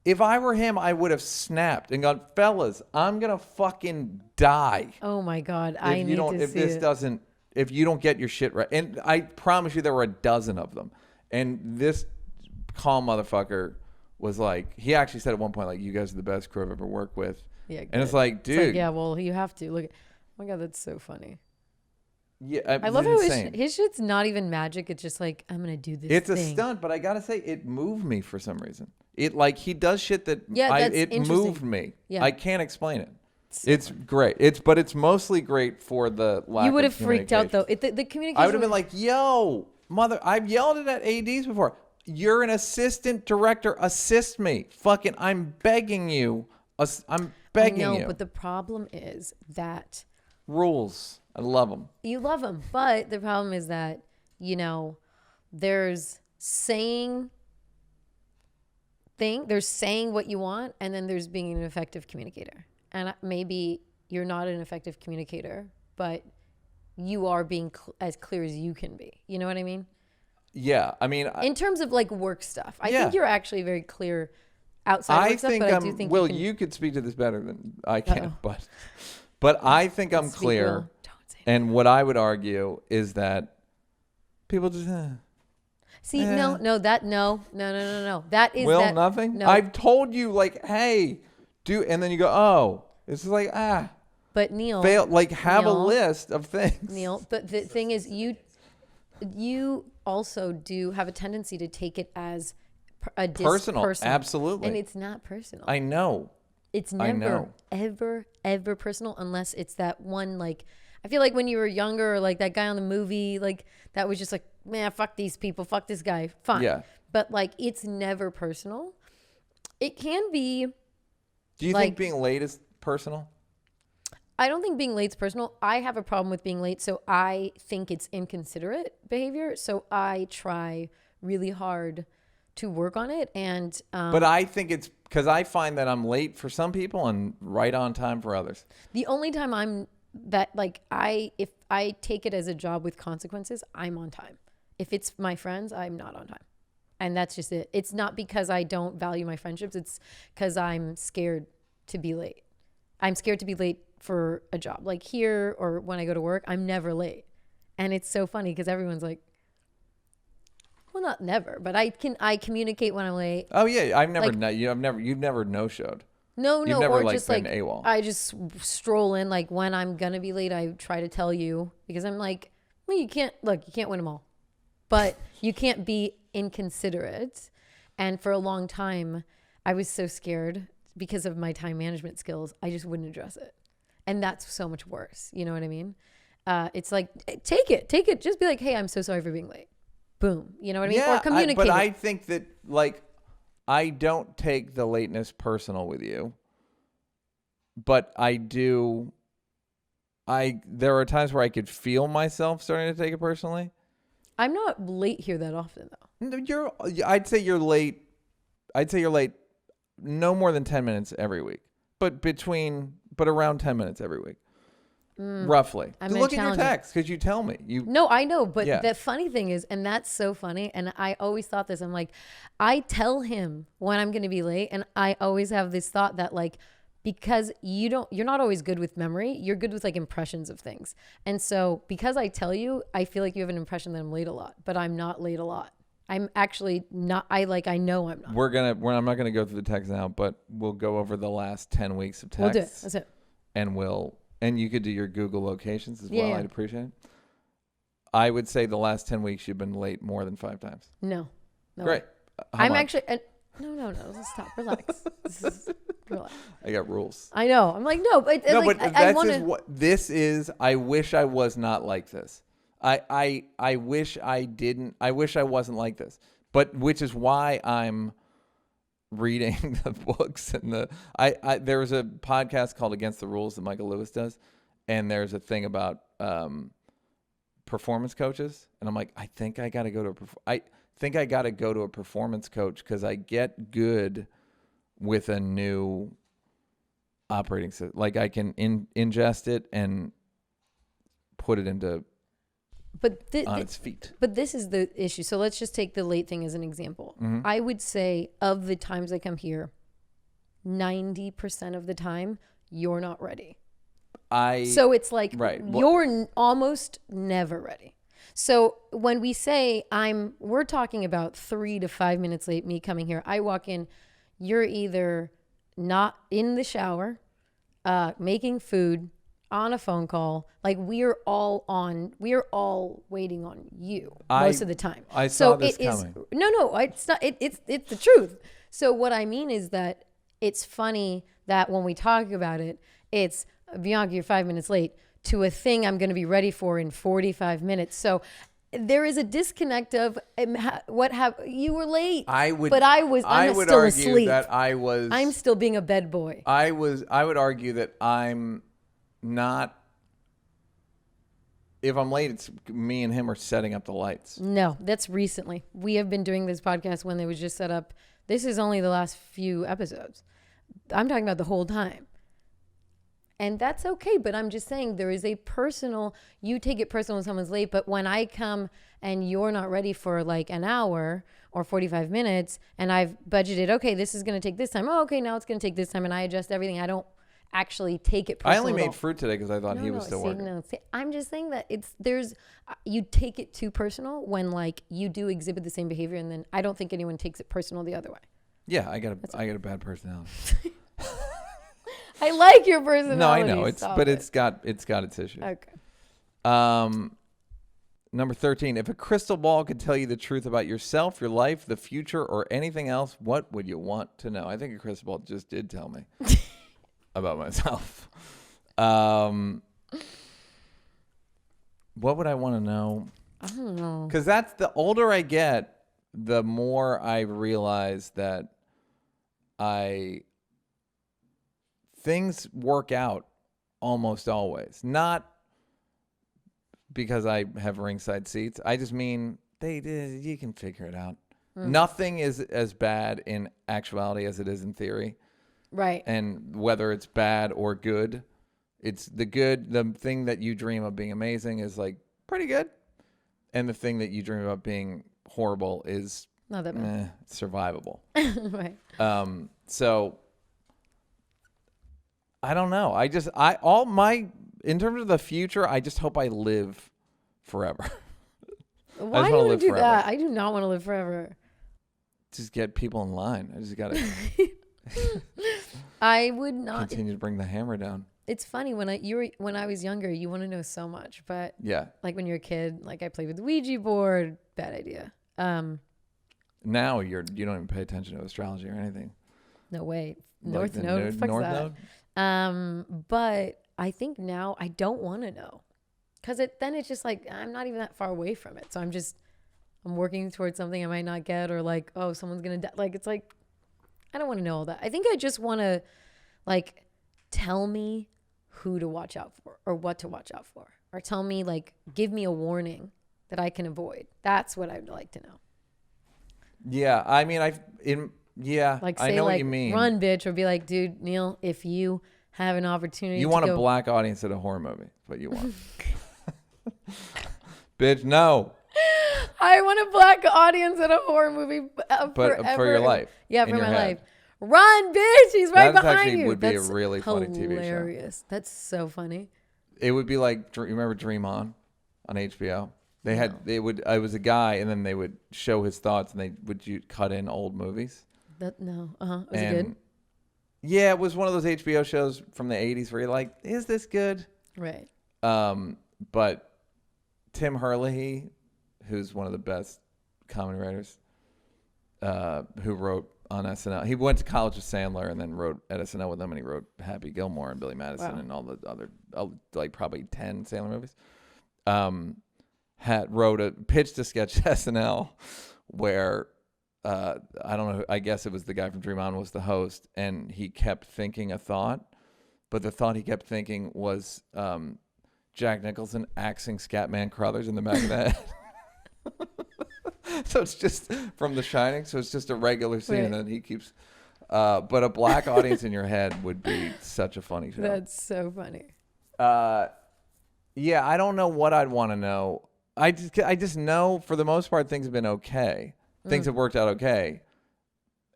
B: If I were him, I would have snapped and gone, fellas, I'm going to fucking die.
A: Oh my God. I need to see it.
B: If you don't get your shit right. And I promise you there were a dozen of them. And this calm motherfucker was like, he actually said at one point, like, you guys are the best crew I've ever worked with.
A: Yeah. Good.
B: And it's like, dude.
A: It's like, yeah, well, you have to. Look at, oh my God, that's so funny.
B: Yeah,
A: I love how his shit's not even magic. It's just like, I'm going to do this
B: It's
A: thing.
B: a stunt, but I got to say, it moved me for some reason. It like, he does shit that it moved me.
A: Yeah.
B: I can't explain it. It's great. But it's mostly great for the lack of
A: You would have freaked out though. The communication.
B: I would have been like, "Yo, mother!" I've yelled it at ADs before. You're an assistant director. Assist me, fucking! I'm begging you. I'm begging you.
A: But the problem is that
B: rules. I love them.
A: You love them. But the problem is that, there's saying what you want, and then there's being an effective communicator. And maybe you're not an effective communicator, but you are being as clear as you can be. You know what I mean?
B: Yeah. I mean,
A: in terms of like work stuff, I think you're actually very clear outside work stuff, but I do think
B: Will, you could speak to this better than I can, but I think I'm clear.
A: Will. Don't say that.
B: And what I would argue is that people just
A: see, no. That is
B: Will,
A: that,
B: nothing.
A: No.
B: I've told you, like, hey, do, and then you go, oh, it's just like
A: But Neal,
B: have a list of things.
A: Neal, but the thing is, you also do have a tendency to take it as a personal.
B: Absolutely.
A: And it's not personal.
B: I know.
A: It's never, ever personal unless it's that one, like, I feel like when you were younger, or like that guy on the movie, like that was just like, man, fuck these people, fuck this guy, fine.
B: Yeah.
A: But like, it's never personal. It can be.
B: Do you think being late is personal?
A: I don't think being late's personal. I have a problem with being late, so I think it's inconsiderate behavior. So I try really hard to work on it. And
B: but I think it's because I find that I'm late for some people and right on time for others.
A: The only time if I take it as a job with consequences, I'm on time. If it's my friends, I'm not on time. And that's just it. It's not because I don't value my friendships. It's because I'm scared to be late. I'm scared to be late for a job. Like here or when I go to work, I'm never late. And it's so funny because everyone's like, well, not never, but I communicate when I'm late.
B: Oh yeah, you've never no-showed.
A: No,
B: you've never,
A: or
B: like,
A: just
B: been
A: like
B: AWOL.
A: I just stroll in, like when I'm gonna be late, I try to tell you because I'm like, well, you can't win them all, but you can't be inconsiderate. And for a long time, I was so scared because of my time management skills, I just wouldn't address it, and that's so much worse. You know what I mean? It's like take it. Just be like, hey, I'm so sorry for being late. Boom. You know what I mean?
B: Yeah,
A: or communicate.
B: But I think that like. I don't take the lateness personal with you, but I do. There are times where I could feel myself starting to take it personally.
A: I'm not late here that often though.
B: I'd say you're late. No more than 10 minutes every week, but around 10 minutes every week. Roughly. Look at your text because you tell me.
A: No, I know, but the funny thing is, and that's so funny, and I always thought this, I'm like, I tell him when I'm going to be late, and I always have this thought that like, because you're not always good with memory, you're good with like impressions of things. And so because I tell you, I feel like you have an impression that I'm late a lot, but I'm not late a lot. I'm actually not, I know I'm not.
B: I'm not going to go through the text now, but we'll go over the last 10 weeks of text.
A: We'll do it. That's it.
B: And you could do your Google locations as well. Yeah. I'd appreciate it. I would say the last 10 weeks you've been late more than 5 times.
A: No.
B: Great.
A: I'm actually... No. Let's stop. Relax. Relax.
B: I got rules.
A: I know. I'm like, no. But
B: this is... I wish I was not like this. I wish I didn't... I wish I wasn't like this. But which is why I'm... reading the books and there was a podcast called Against the Rules that Michael Lewis does, and there's a thing about performance coaches, and I'm like, I think I got to go to a performance coach because I get good with a new operating system. Like I can ingest it and put it into on its feet.
A: But this is the issue. So let's just take the late thing as an example. Mm-hmm. I would say of the times I come here, 90% of the time, you're not ready. So it's like you're almost never ready. So when we say we're talking about 3 to 5 minutes late, me coming here, I walk in, you're either not in the shower, making food, on a phone call, like we're all waiting on you most of the time.
B: I saw this coming.
A: No, it's not. It's the truth. So what I mean is that it's funny that when we talk about it, it's Bianca, you're 5 minutes late to a thing I'm going to be ready for in 45 minutes. So there is a disconnect of you were late. I'm still asleep. I'm still being a bed boy.
B: I would argue that I'm not if I'm late, it's me and him are setting up the lights.
A: No, that's recently. We have been doing this podcast when it was just set up. This is only the last few episodes. I'm talking about the whole time. And that's okay, but I'm just saying there is a personal, you take it personal when someone's late, but when I come and you're not ready for like an hour or 45 minutes and I've budgeted, okay, this is going to take this time. Oh, okay, now it's going to take this time, and I adjust everything. I don't actually take it personal.
B: I only made fruit today because I thought he was still working.
A: No, I'm just saying that you take it too personal when like you do exhibit the same behavior, and then I don't think anyone takes it personal the other way.
B: Yeah, I got a bad personality.
A: I like your personality.
B: No, I know it's got its issues.
A: Okay.
B: Number 13. If a crystal ball could tell you the truth about yourself, your life, the future, or anything else, what would you want to know? I think a crystal ball just did tell me about myself. What would I want to know?
A: I don't know.
B: Because that's the older I get, the more I realize that things work out almost always. Not because I have ringside seats. I just mean you can figure it out. Nothing is as bad in actuality as it is in theory.
A: Right.
B: And whether it's bad or good, it's the thing that you dream of being amazing is like pretty good. And the thing that you dream about being horrible is
A: not that bad.
B: Survivable.
A: Right.
B: So I don't know. In terms of the future, I just hope I live forever.
A: Why do you want to do that? I do not want to live forever.
B: Just get people in line. I just got to
A: I would not
B: continue to bring the hammer down.
A: It's funny when I was younger, you want to know so much, but
B: yeah,
A: like when you're a kid, like I played with the Ouija board, bad idea.
B: Now you don't even pay attention to astrology or anything.
A: No way.
B: Like
A: North Node, fuck that.
B: Node?
A: But I think now I don't want to know, because then it's just like I'm not even that far away from it, so I'm working towards something I might not get, or like, oh, someone's gonna die. Like, it's like I don't want to know all that. I think I just want to like tell me who to watch out for or what to watch out for, or tell me, like, give me a warning that I can avoid. That's what I'd like to know.
B: Yeah, I mean,
A: like, say,
B: I know
A: like,
B: what you mean.
A: Run, bitch, or be like, dude, Neal, if you have an opportunity,
B: you want a black audience at a horror movie. That's what you want. Bitch, no.
A: I want a black audience at a horror movie
B: but for your life.
A: Yeah, for my life. Run, bitch! He's right behind you.
B: Would be a really funny TV show.
A: Hilarious. That's so funny.
B: It would be like, you remember Dream On HBO? It was a guy, and then they would show his thoughts, and they would cut in old movies.
A: Was it good?
B: Yeah, it was one of those HBO shows from the 80s where you're like, is this good?
A: Right.
B: But Tim Herlihy, who's one of the best comedy writers, who wrote on SNL. He went to college with Sandler and then wrote at SNL with them, and he wrote Happy Gilmore and Billy Madison and all the other, like probably 10 Sandler movies. Pitched a sketch to SNL where I don't know, I guess it was the guy from Dream On was the host, and he kept thinking a thought, but the thought he kept thinking was Jack Nicholson axing Scatman Crothers in the back of the head. So it's just from The Shining, so it's just a regular scene, and then he keeps but a black audience in your head would be such a funny show.
A: That's so funny.
B: Yeah, I don't know what I'd want to know. I just know for the most part things have been okay. Things have worked out okay.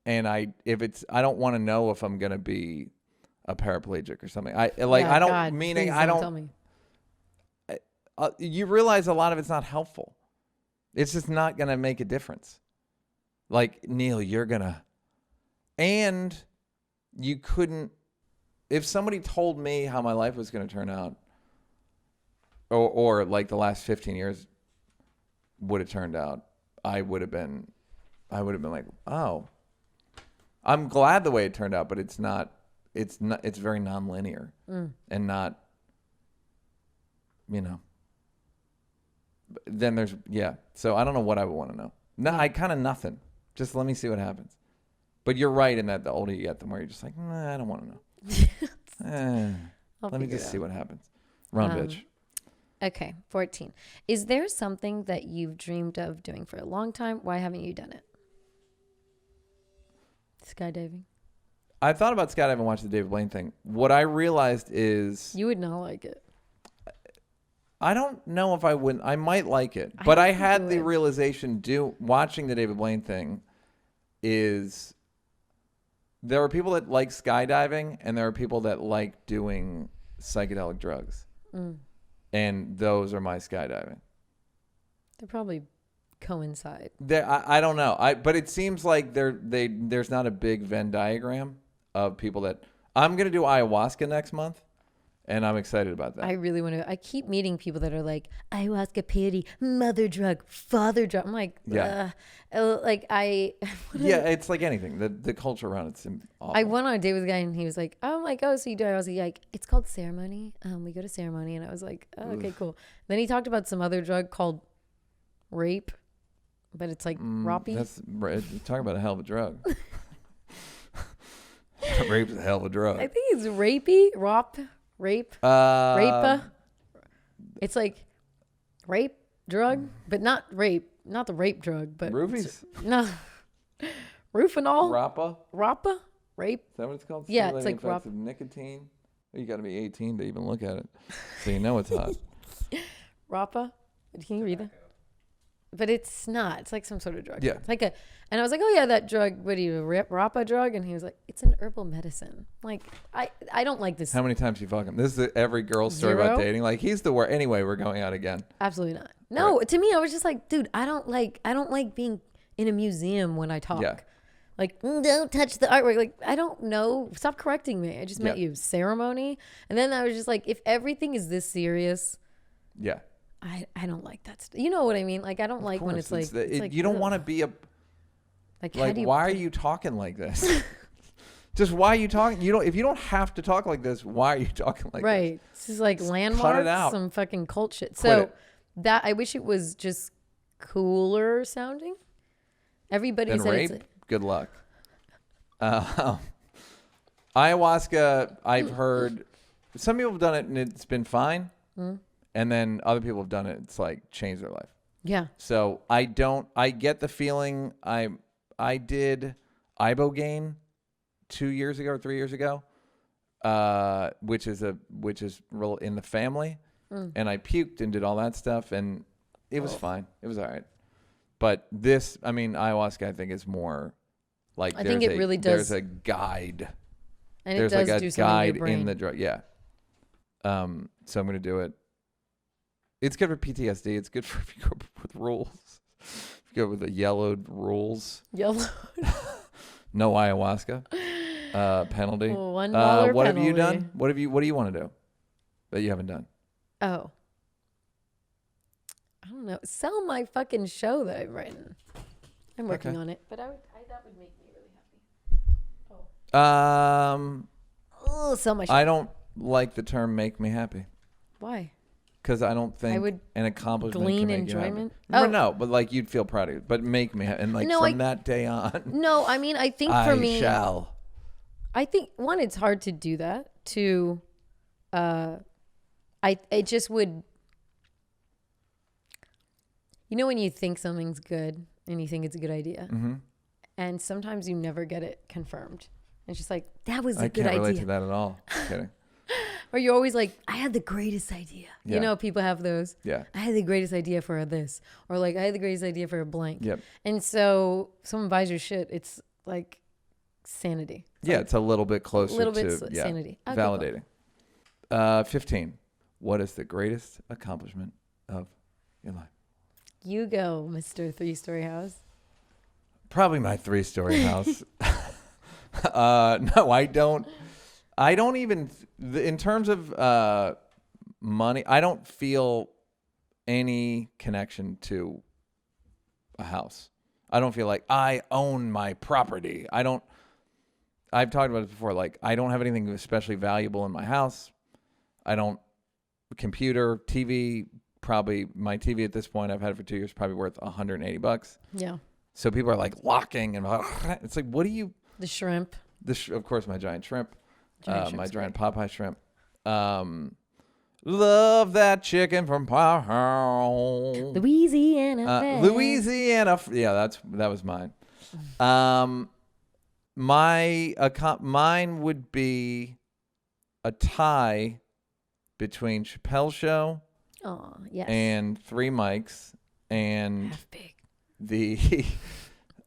B: And I don't want to know if I'm going to be a paraplegic or something. You realize a lot of it's not helpful. It's just not going to make a difference. Like, Neal, and you couldn't, if somebody told me how my life was going to turn out, or like the last 15 years would have turned out, I would have been like, oh, I'm glad the way it turned out, but it's very nonlinear and not, then there's, so I don't know what I would want to know. No, I kind of nothing. Just let me see what happens. But you're right in that the older you get, the more you're just like, I don't want to know. Let me just see what happens. Run, bitch.
A: Okay, 14. Is there something that you've dreamed of doing for a long time? Why haven't you done it? Skydiving.
B: I thought about skydiving and watched the David Blaine thing. What I realized is
A: You would not like it.
B: I don't know if I wouldn't. I might like it, but I had the realization watching the David Blaine thing is there are people that like skydiving and there are people that like doing psychedelic drugs, and those are my skydiving.
A: They probably coincide.
B: I don't know. But it seems like there's not a big Venn diagram of people that I'm gonna do ayahuasca next month. And I'm excited about that.
A: I really want to. I keep meeting people that are like, ayahuasca peyote, mother drug, father drug. I'm like,
B: yeah.
A: Yeah,
B: it's like anything. The culture around it's awful.
A: I went on a date with a guy and he was like, I'm like, oh, so you do ayahuasca? Like, it's called ceremony. We go to ceremony. And I was like, oh, okay, cool. Then he talked about some other drug called rape, but it's like roppy.
B: Talk about a hell of a drug. Rape's a hell of a drug.
A: I think it's rapey, rape, rape. It's like rape drug, but not rape, not the rape drug, but
B: roofies.
A: No, Rufinol.
B: Rappa,
A: rape.
B: Is that what it's called?
A: Yeah, it's like
B: Rappa. Nicotine. You got to be 18 to even look at it, so you know it's hot.
A: Rappa. Can you read that? But it's not. It's like some sort of drug.
B: Yeah.
A: It's like and I was like, oh yeah, that drug. What do you Rappa drug? And he was like, it's an herbal medicine. Like I don't like this.
B: How many times you fuck him? This is every girl's story about dating. Like he's the worst. Anyway, we're going out again.
A: Absolutely not. No, right. To me, I was just like, dude, I don't like being in a museum when I talk. Yeah. Like, don't touch the artwork. Like, I don't know. Stop correcting me. I just met you. Ceremony. And then I was just like, if everything is this serious.
B: Yeah.
A: I don't like that. You know what I mean? Like, I don't like when it's like
B: you don't want to be a.
A: Like
B: why are you talking like this? Just why are you talking? If you don't have to talk like this, why are you talking like this?
A: Right. This is like landmarks,
B: cut it out.
A: Some fucking cult shit. So that I wish it was just cooler sounding. Everybody said
B: rape,
A: it's
B: good luck. Ayahuasca, I've heard some people have done it and it's been fine. And then other people have done it. It's like changed their life.
A: Yeah.
B: So I get the feeling I did ibogaine 2 years ago or 3 years ago, which is real in the family. And I puked and did all that stuff and it was fine. It was all right. But ayahuasca I think is more like
A: I think it really does.
B: There's a guide.
A: And
B: there's
A: it does
B: like a
A: do something
B: guide
A: to your brain.
B: in the drug. Yeah. So I'm going to do it. It's good for PTSD. It's good for if you go with rules. If you go with the yellowed rules.
A: Yellow.
B: No ayahuasca. Penalty.
A: $1
B: what
A: penalty.
B: have you done? What do you want to do that you haven't done?
A: Oh. I don't know. Sell my fucking show that I've written. I'm working on it, but that would make me really happy. Oh, sell my show.
B: I don't like the term "make me happy."
A: Why?
B: Because I don't think an accomplishment
A: glean
B: can make
A: enjoyment.
B: You happy. No, but like you'd feel proud of it. But make me happy, and like from that day on.
A: No, I mean I think for me,
B: I shall.
A: I think one, it's hard to do that. Two, it just would. You know when you think something's good and you think it's a good idea, and sometimes you never get it confirmed. It's just like that was a good idea.
B: I can't relate to that at all. Just kidding.
A: Or you're always like, I had the greatest idea.
B: Yeah.
A: You know, people have those.
B: Yeah.
A: I had the greatest idea for this. Or like, I had the greatest idea for a blank.
B: Yep.
A: And so someone buys your shit, it's like sanity.
B: It's a little bit closer to
A: sanity. Okay,
B: validating. 15. What is the greatest accomplishment of your life?
A: You go, Mr. 3-story house.
B: Probably my 3-story house. No, I don't. I don't even, in terms of money, I don't feel any connection to a house. I don't feel like I own my property. I've talked about it before. Like, I don't have anything especially valuable in my house. Computer, TV, probably my TV at this point, I've had it for 2 years, probably worth $180.
A: Yeah.
B: So people are like locking and it's like, what do you?
A: The shrimp.
B: Of course, my giant shrimp. My giant Popeye shrimp. Love that chicken from Powell.
A: Louisiana.
B: Louisiana. Yeah, that was mine. Mine would be a tie between Chappelle's Show
A: Oh, yes.
B: and Three Mics and
A: Half big.
B: the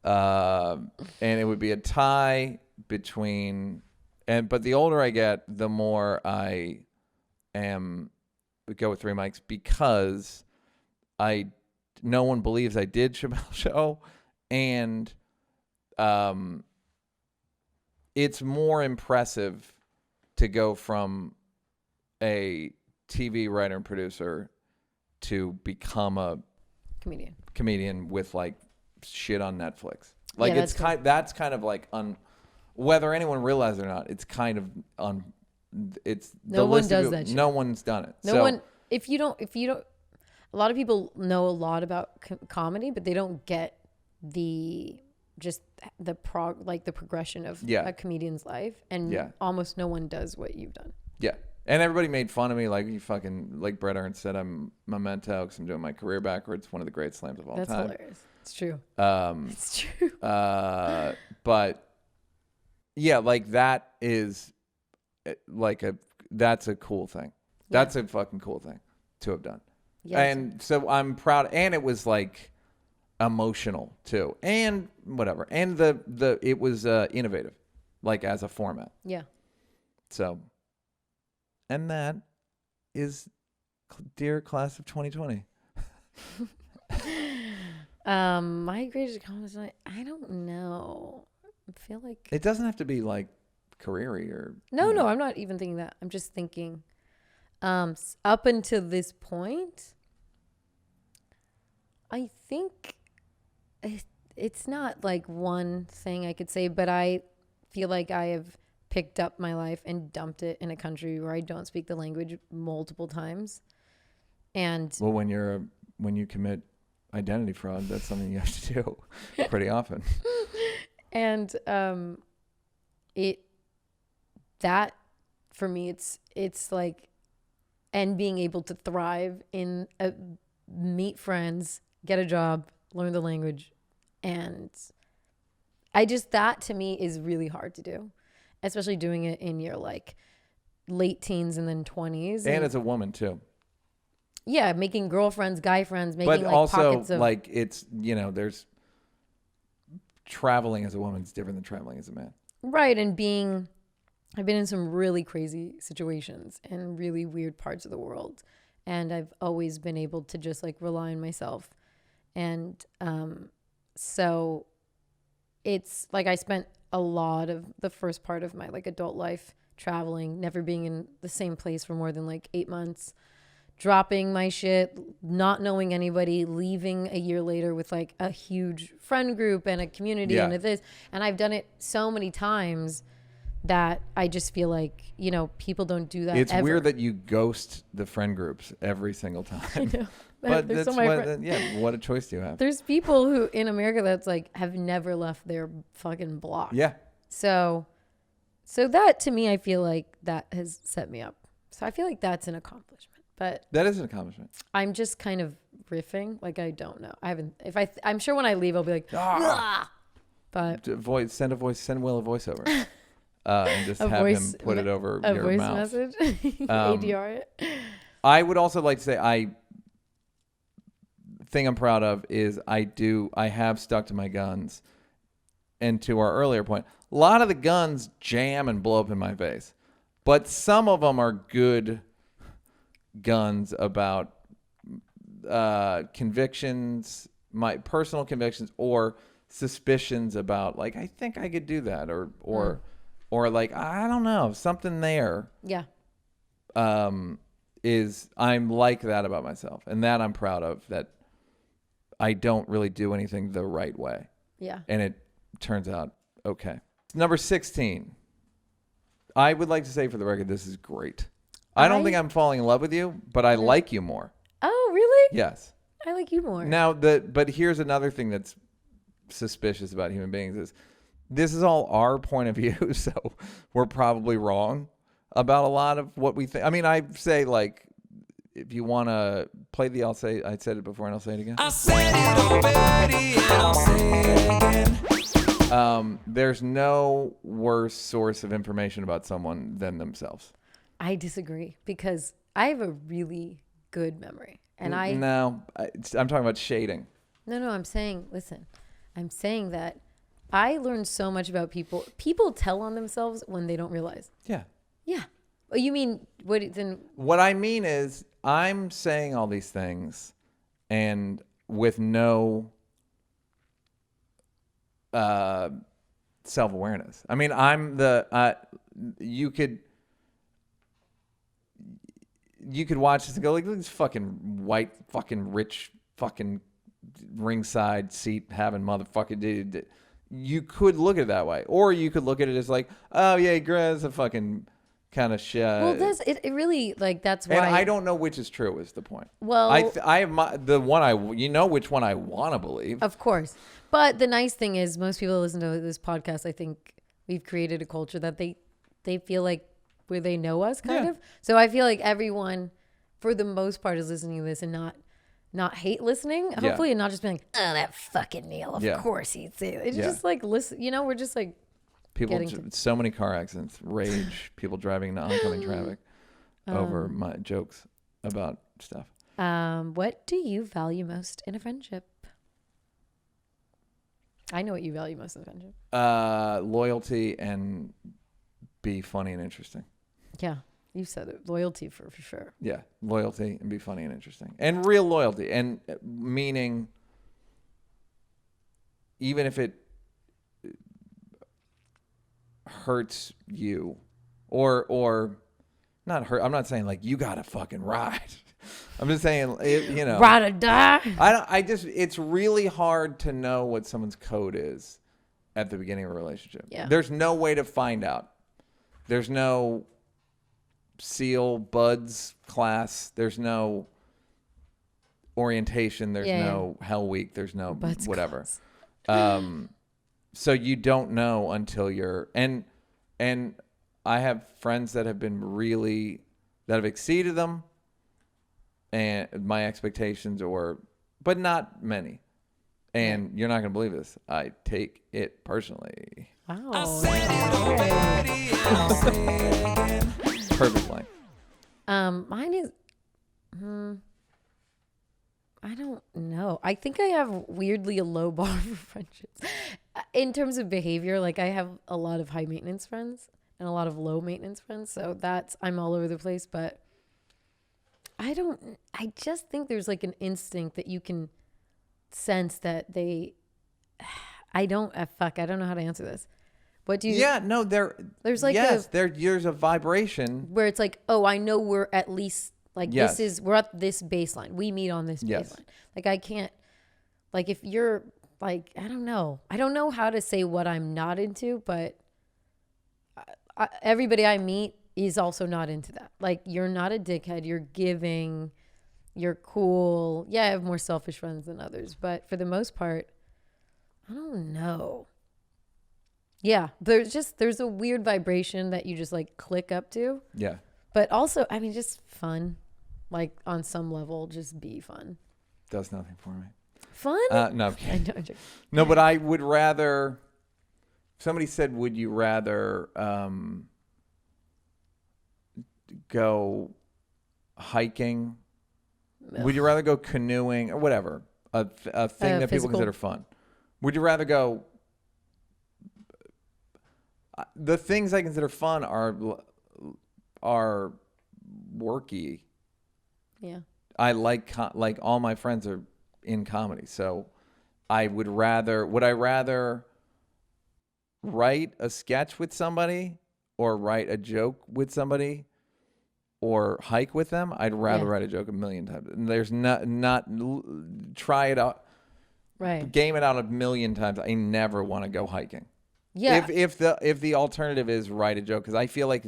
B: and it would be a tie between but the older I get, the more I would go with Three Mics because no one believes I did Chappelle's Show, and it's more impressive to go from a TV writer and producer to become a comedian with like shit on Netflix. Like
A: yeah,
B: that's kind of like whether anyone realizes it or not, it's kind of it's
A: no one does that shit.
B: No one's done it.
A: No one. If you don't, a lot of people know a lot about comedy, but they don't get the progression of a comedian's life, and almost no one does what you've done.
B: Yeah. And everybody made fun of me, like you fucking, like Bret Earns said, I'm memento because I'm doing my career backwards. One of the great slams of all time.
A: That's hilarious. It's true. It's true.
B: But yeah, like that is that's a cool thing. That's a fucking cool thing to have done. Yeah, and so I'm proud. And it was like emotional too, and whatever. And it was innovative, like as a format.
A: Yeah.
B: So. And that is dear class of 2020.
A: My greatest accomplishment, I don't know. I feel like
B: it doesn't have to be like career-y or
A: no, I'm not even thinking that. I'm just thinking up until this point, I think it's not like one thing I could say, but I feel like I have picked up my life and dumped it in a country where I don't speak the language multiple times. And
B: well, when you commit identity fraud, that's something you have to do pretty often.
A: And that for me, it's like, and being able to thrive in meet friends, get a job, learn the language, and that to me is really hard to do. Especially doing it in your like late teens and then 20s.
B: And as a woman too.
A: Yeah, making girlfriends, guy friends, making
B: but
A: like
B: also,
A: pockets of
B: like it's, there's traveling as a woman is different than traveling as a man.
A: Right. And I've been in some really crazy situations and really weird parts of the world. And I've always been able to just like rely on myself. And so it's like I spent a lot of the first part of my like adult life traveling, never being in the same place for more than like 8 months, dropping my shit, not knowing anybody, leaving a year later with like a huge friend group and a community and this. And I've done it so many times that I just feel like, people don't do that.
B: It's
A: ever.
B: weird that you ghost the friend groups every single time.
A: I know.
B: But that's what a choice do you have?
A: There's people who in America that's like have never left their fucking block.
B: Yeah.
A: So that to me, I feel like that has set me up. So I feel like that's an accomplishment. But
B: that is an accomplishment.
A: I'm just kind of riffing. Like I don't know. I haven't. I'm sure when I leave, I'll be like, ah! But
B: send Will a voiceover. And just have him put it over your
A: voice
B: mouth.
A: Message. ADR it.
B: I would also like to say thing I'm proud of is I have stuck to my guns. And to our earlier point, a lot of the guns jam and blow up in my face. But some of them are good guns about convictions, my personal convictions, or suspicions about like, I think I could do that, or like, I don't know, something there.
A: Yeah.
B: I'm like that about myself. And that I'm proud of, that I don't really do anything the right way.
A: Yeah.
B: And it turns out okay. Number 16. I would like to say for the record, this is great. I don't think I'm falling in love with you, but I like you more.
A: Oh, really?
B: Yes.
A: I like you more.
B: Now, but here's another thing that's suspicious about human beings is this is all our point of view, so we're probably wrong about a lot of what we think. I mean, I say like if you want to play the, I said it before and I'll say it again.
D: I said it already and I'll say it again.
B: There's no worse source of information about someone than themselves.
A: I disagree because I have a really good memory. And I'm
B: talking about shading.
A: No, I'm saying that I learned so much about people. People tell on themselves when they don't realize.
B: Yeah.
A: Yeah. Oh, you mean what then?
B: What I mean is I'm saying all these things and with no self-awareness. I mean, you could watch this and go like, look at this fucking white, fucking rich, fucking ringside seat having motherfucking dude. You could look at it that way, or you could look at it as like, oh yeah, Greg's a fucking kind of shit.
A: Well, it really like that's why.
B: And I don't know which is true. Is the point?
A: Well,
B: I have the one which one I want to believe.
A: Of course, but the nice thing is most people listen to this podcast. I think we've created a culture that they feel like where they know us kind of. So I feel like everyone, for the most part, is listening to this and not hate listening. Hopefully, and not just being like, oh, that fucking Neal. Of course he'd say it. It's just like listen. We're just like
B: people. So many car accidents, rage, people driving into oncoming traffic over my jokes about stuff.
A: What do you value most in a friendship? I know what you value most in a friendship.
B: Loyalty and be funny and interesting.
A: Yeah, you said it. Loyalty for sure.
B: Yeah, loyalty and be funny and interesting. And real loyalty. And meaning, even if it hurts you, or not hurt. I'm not saying like, you got to fucking ride. I'm just saying, ride or die. It's really hard to know what someone's code is at the beginning of a relationship.
A: Yeah.
B: There's no way to find out. There's no SEAL buds class. There's no orientation. There's no Hell Week. There's no buds whatever. So you don't know until you're and I have friends that have been that have exceeded them and my expectations, but not many. And you're not gonna believe this. I take it personally.
A: Wow.
B: Perfect line.
A: Mine is, I don't know. I think I have weirdly a low bar for friendships. In terms of behavior, like I have a lot of high maintenance friends and a lot of low maintenance friends. So I'm all over the place, but I just think there's like an instinct that you can sense that I don't know how to answer this. What do you?
B: Yeah, no, there's like there's a vibration
A: where it's like, oh, I know we're at least like we're at this baseline. We meet on this baseline. Like I can't, like if you're like, I don't know how to say what I'm not into, but everybody I meet is also not into that. Like you're not a dickhead. You're giving. You're cool. Yeah, I have more selfish friends than others, but for the most part, I don't know. Yeah, there's a weird vibration that you just like click up to.
B: Yeah.
A: But also, I mean, just fun. Like on some level, just be fun.
B: Does nothing for me.
A: Fun?
B: No, I'm kidding. No, but I would rather. Somebody said, would you rather go hiking? Ugh. Would you rather go canoeing or whatever? A thing that people consider fun. Would you rather go? The things I consider fun are worky.
A: Yeah.
B: I like all my friends are in comedy, so would I rather write a sketch with somebody or write a joke with somebody or hike with them? I'd rather write a joke a million times. And there's not try it out.
A: Right.
B: Game it out a million times. I never want to go hiking.
A: Yeah.
B: If the alternative is write a joke, because I feel like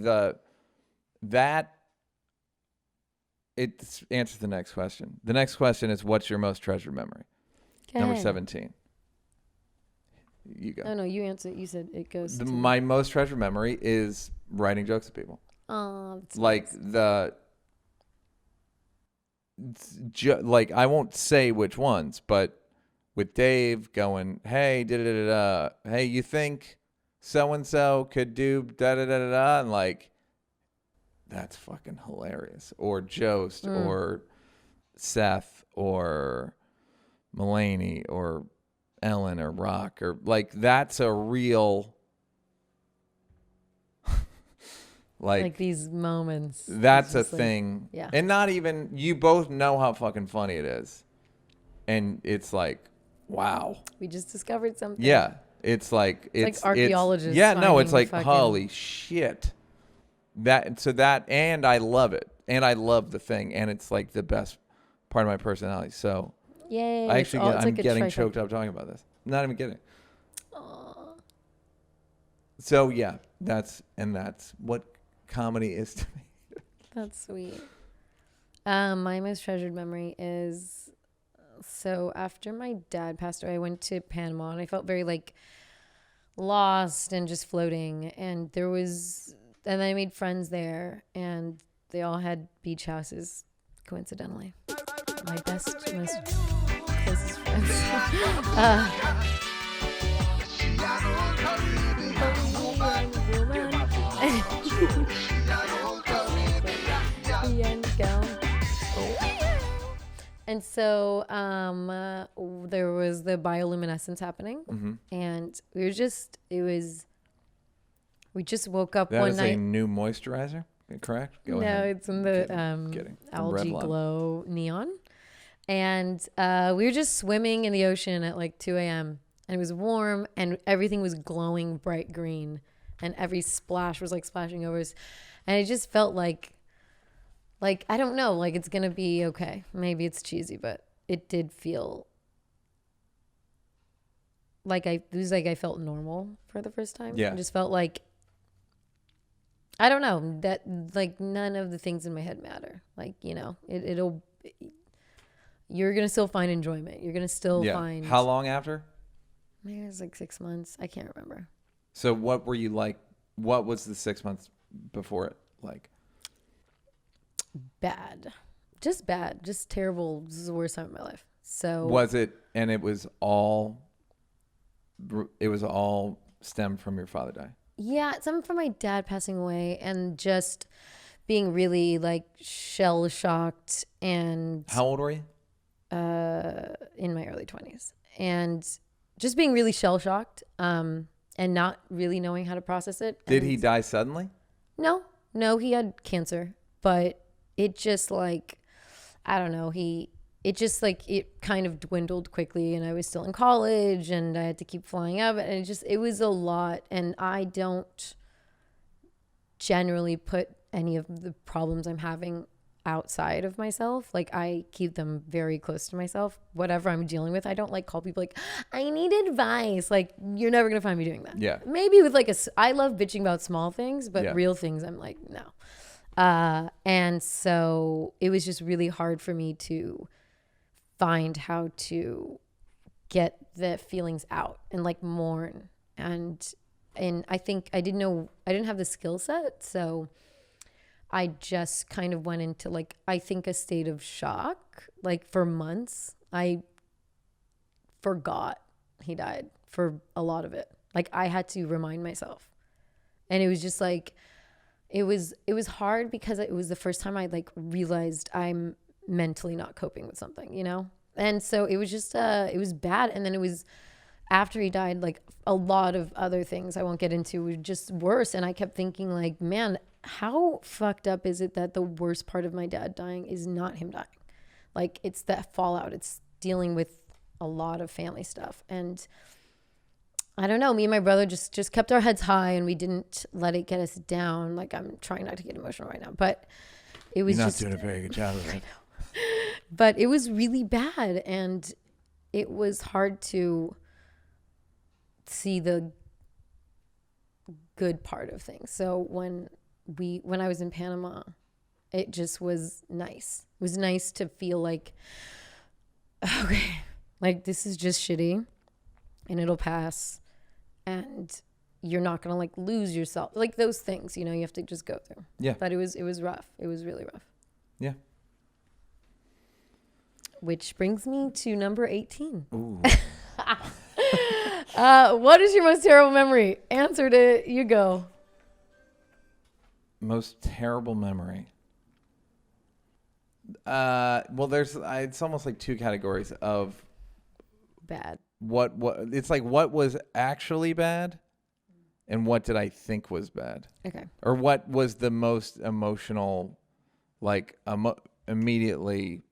B: it answers the next question. The next question is, what's your most treasured memory? Number 17. You go.
A: Oh no, you answer. You said it goes.
B: My most treasured memory is writing jokes with people.
A: Oh,
B: like
A: nice.
B: like I won't say which ones, but with Dave going, hey, hey, you think so and so could do da da da da da, and like that's fucking hilarious. Or Jost, or Seth, or Mulaney, or Ellen, or Rock, or like that's a real
A: like these moments.
B: That's a
A: just like,
B: thing.
A: yeah.
B: And not even, you both know how fucking funny it is. And it's like, wow.
A: We just discovered something.
B: Yeah. It's like
A: archaeologists.
B: Yeah, no, it's like,
A: fucking...
B: holy shit. And I love it. And I love the thing. And it's like the best part of my personality. So
A: yay.
B: I'm getting choked up talking about this. Not even kidding.
A: Aww.
B: So yeah, that's what comedy is to me.
A: That's sweet. My most treasured memory is, so after my dad passed away, I went to Panama and I felt very like lost and just floating. And then I made friends there and they all had beach houses, coincidentally. My best, most closest friends. And so there was the bioluminescence happening, and we just woke up
B: That
A: one
B: is
A: night.
B: a new moisturizer, correct? Go ahead.
A: No, it's in the
B: Kidding. From
A: algae
B: Revlon.
A: glow neon. And we were just swimming in the ocean at like 2 a.m. and it was warm and everything was glowing bright green and every splash was like splashing over us. And it just felt like I don't know, like it's going to be okay. Maybe it's cheesy, but it did feel like I felt normal for the first time.
B: Yeah.
A: I just felt like, I don't know, that like none of the things in my head matter. Like, you know, you're going to still find enjoyment. You're going to still find.
B: How long after?
A: Maybe it was like 6 months. I can't remember.
B: So what were you like? What was the 6 months before it like?
A: Bad. Just terrible. This is the worst time of my life. So
B: Was it, and it was all stemmed from your father dying?
A: yeah, some from my dad passing away and just being really like shell shocked and
B: How old were you?
A: in my early 20s and just being really shell shocked and not really knowing how to process it.
B: Did he die suddenly?
A: No, he had cancer, but it just like, I don't know, it kind of dwindled quickly and I was still in college and I had to keep flying out and it was a lot. And I don't generally put any of the problems I'm having outside of myself. Like I keep them very close to myself. Whatever I'm dealing with, I don't like call people like, I need advice. Like you're never going to find me doing that.
B: Yeah.
A: Maybe with like I love bitching about small things, but
B: Yeah.
A: real things I'm like, no. And so it was just really hard for me to find how to get the feelings out and like mourn. And I think I didn't have the skill set. So I just kind of went into like, I think a state of shock, like for months. I forgot he died for a lot of it. Like I had to remind myself. And it was just like, it was hard because it was the first time I like realized I'm mentally not coping with something, you know? And so it was just, it was bad. And then it was after he died, like a lot of other things I won't get into were just worse. And I kept thinking like, man, how fucked up is it that the worst part of my dad dying is not him dying? Like it's that fallout. It's dealing with a lot of family stuff. And I don't know, me and my brother just kept our heads high and we didn't let it get us down. Like I'm trying not to get emotional right now, but it was just
B: You're not doing a very good job of it.
A: But it was really bad and it was hard to see the good part of things. So when I was in Panama, it just was nice. It was nice to feel like, okay, like this is just shitty and it'll pass and you're not going to like lose yourself. Like those things, you know, you have to just go through.
B: Yeah.
A: But it was rough. It was really rough.
B: Yeah.
A: Which brings me to number 18.
B: Ooh.
A: What is your most terrible memory? Answered it. You go.
B: Most terrible memory. Well, it's almost like two categories of
A: Bad.
B: what it's like what was actually bad and what did I think was bad.
A: Okay.
B: Or what was the most emotional, like immediately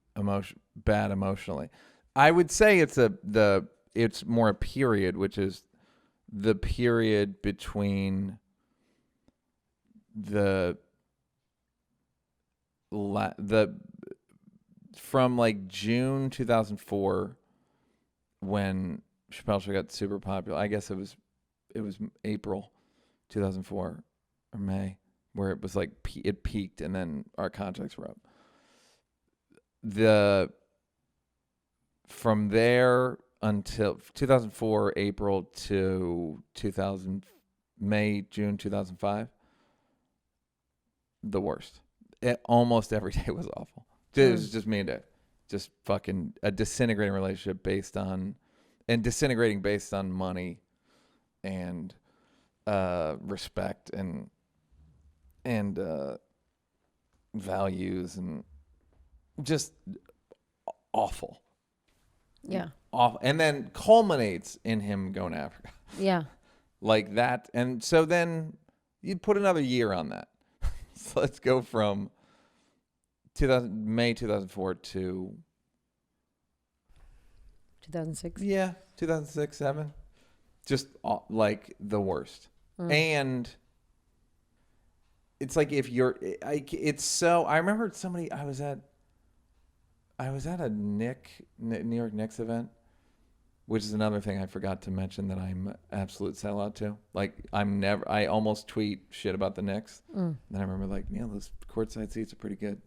B: bad emotionally. I would say it's more a period, which is the period between from like June 2004 when Chappelle Show got super popular. I guess it was April 2004 or May where it was like it peaked and then our contracts were up. From there until 2004 April to June 2005, the worst. Almost every day was awful. It was just me and Dave. Just fucking a disintegrating relationship based on money and respect and values and just awful.
A: Yeah.
B: Awful. And then culminates in him going to Africa.
A: Yeah.
B: Like that. And so then you'd put another year on that. So let's go from May 2004 to
A: 2006.
B: Yeah, 2006, 7. Just like the worst. And it's like if you're it's so I remember somebody I was at a New York Knicks event, which is another thing I forgot to mention that I'm an absolute sellout to. Like I almost tweet shit about the Knicks. Then I remember like, Neal, those courtside seats are pretty good.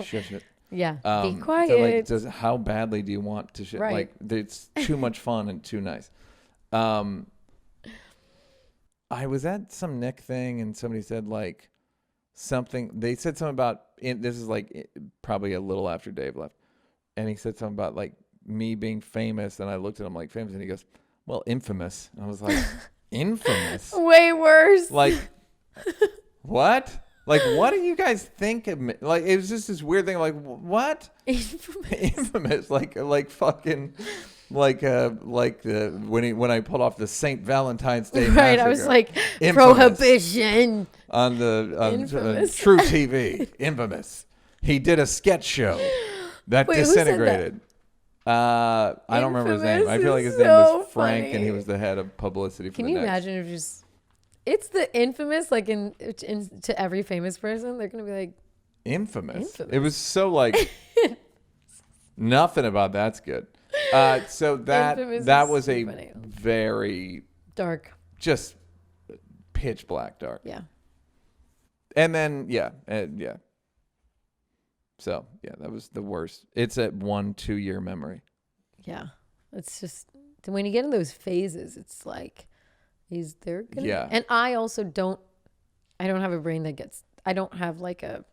B: Shush it.
A: Yeah. Be
B: So
A: quiet.
B: like, how badly do you want to shit?
A: Right.
B: Like it's too much fun and too nice. I was at some Nick thing and somebody said like something. They said something about this is like probably a little after Dave left, and he said something about like me being famous, and I looked at him like famous, and he goes, "Well, infamous." And I was like, "Infamous?
A: Way worse.
B: Like what? Like what do you guys think of me?" Like it was just this weird thing. Like what? Infamous? Like fucking. Like when I pulled off the St. Valentine's Day
A: right,
B: massacre.
A: I was like
B: Infamous.
A: prohibition
B: On True TV. Infamous. He did a sketch show that
A: Wait, who said that?
B: disintegrated. I don't remember his name. I feel like his
A: Infamous
B: name
A: is
B: was Frank,
A: so
B: and he
A: funny.
B: was the head of publicity for
A: Can
B: the
A: you
B: Knicks.
A: imagine if just it's the infamous like in to every famous person they're gonna be like
B: Infamous. It was so like nothing about that's good. So
A: Infamous
B: that
A: is
B: was
A: so
B: a
A: funny.
B: very
A: dark.
B: just pitch black dark.
A: Yeah.
B: And then yeah. So yeah, that was the worst. It's a 1-2 year memory.
A: Yeah. It's just when you get in those phases, it's like is there gonna
B: Yeah.
A: And I also don't have a brain that gets I don't have like I'm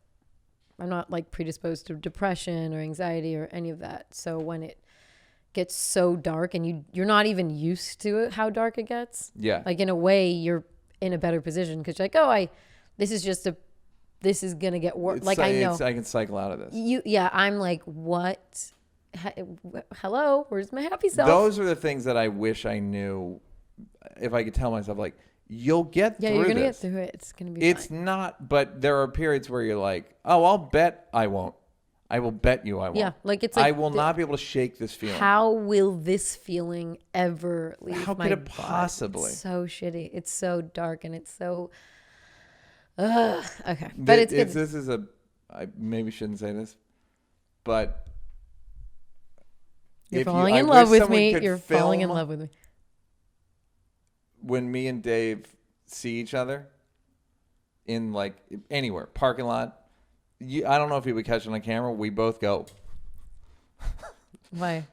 A: not like predisposed to depression or anxiety or any of that. So when it gets so dark and you're not even used to it, how dark it gets.
B: Yeah.
A: Like in a way you're in a better position because you're like, this is gonna get worse. Like I know
B: I can cycle out of this.
A: I'm like, what? Hello, where's my happy self?
B: Those are the things that I wish I knew. If I could tell myself, like, you'll get through this.
A: Yeah, you're gonna get through it. It's gonna be.
B: It's
A: fine.
B: not, but there are periods where you're like, oh, I'll bet I won't. I will bet you I won't.
A: Yeah, like it's like
B: I will not be able to shake this feeling.
A: How will this feeling ever leave
B: How
A: my
B: could it
A: body?
B: possibly?
A: It's so shitty. It's so dark and it's so. Okay, but it's good.
B: This is I maybe shouldn't say this, but
A: You're
B: if
A: falling
B: I
A: in
B: wish
A: love with
B: someone
A: me.
B: could
A: You're falling in
B: film
A: love with me.
B: when me and Dave see each other in like anywhere, parking lot. I don't know if he would catch it on camera. We both go.
A: Why?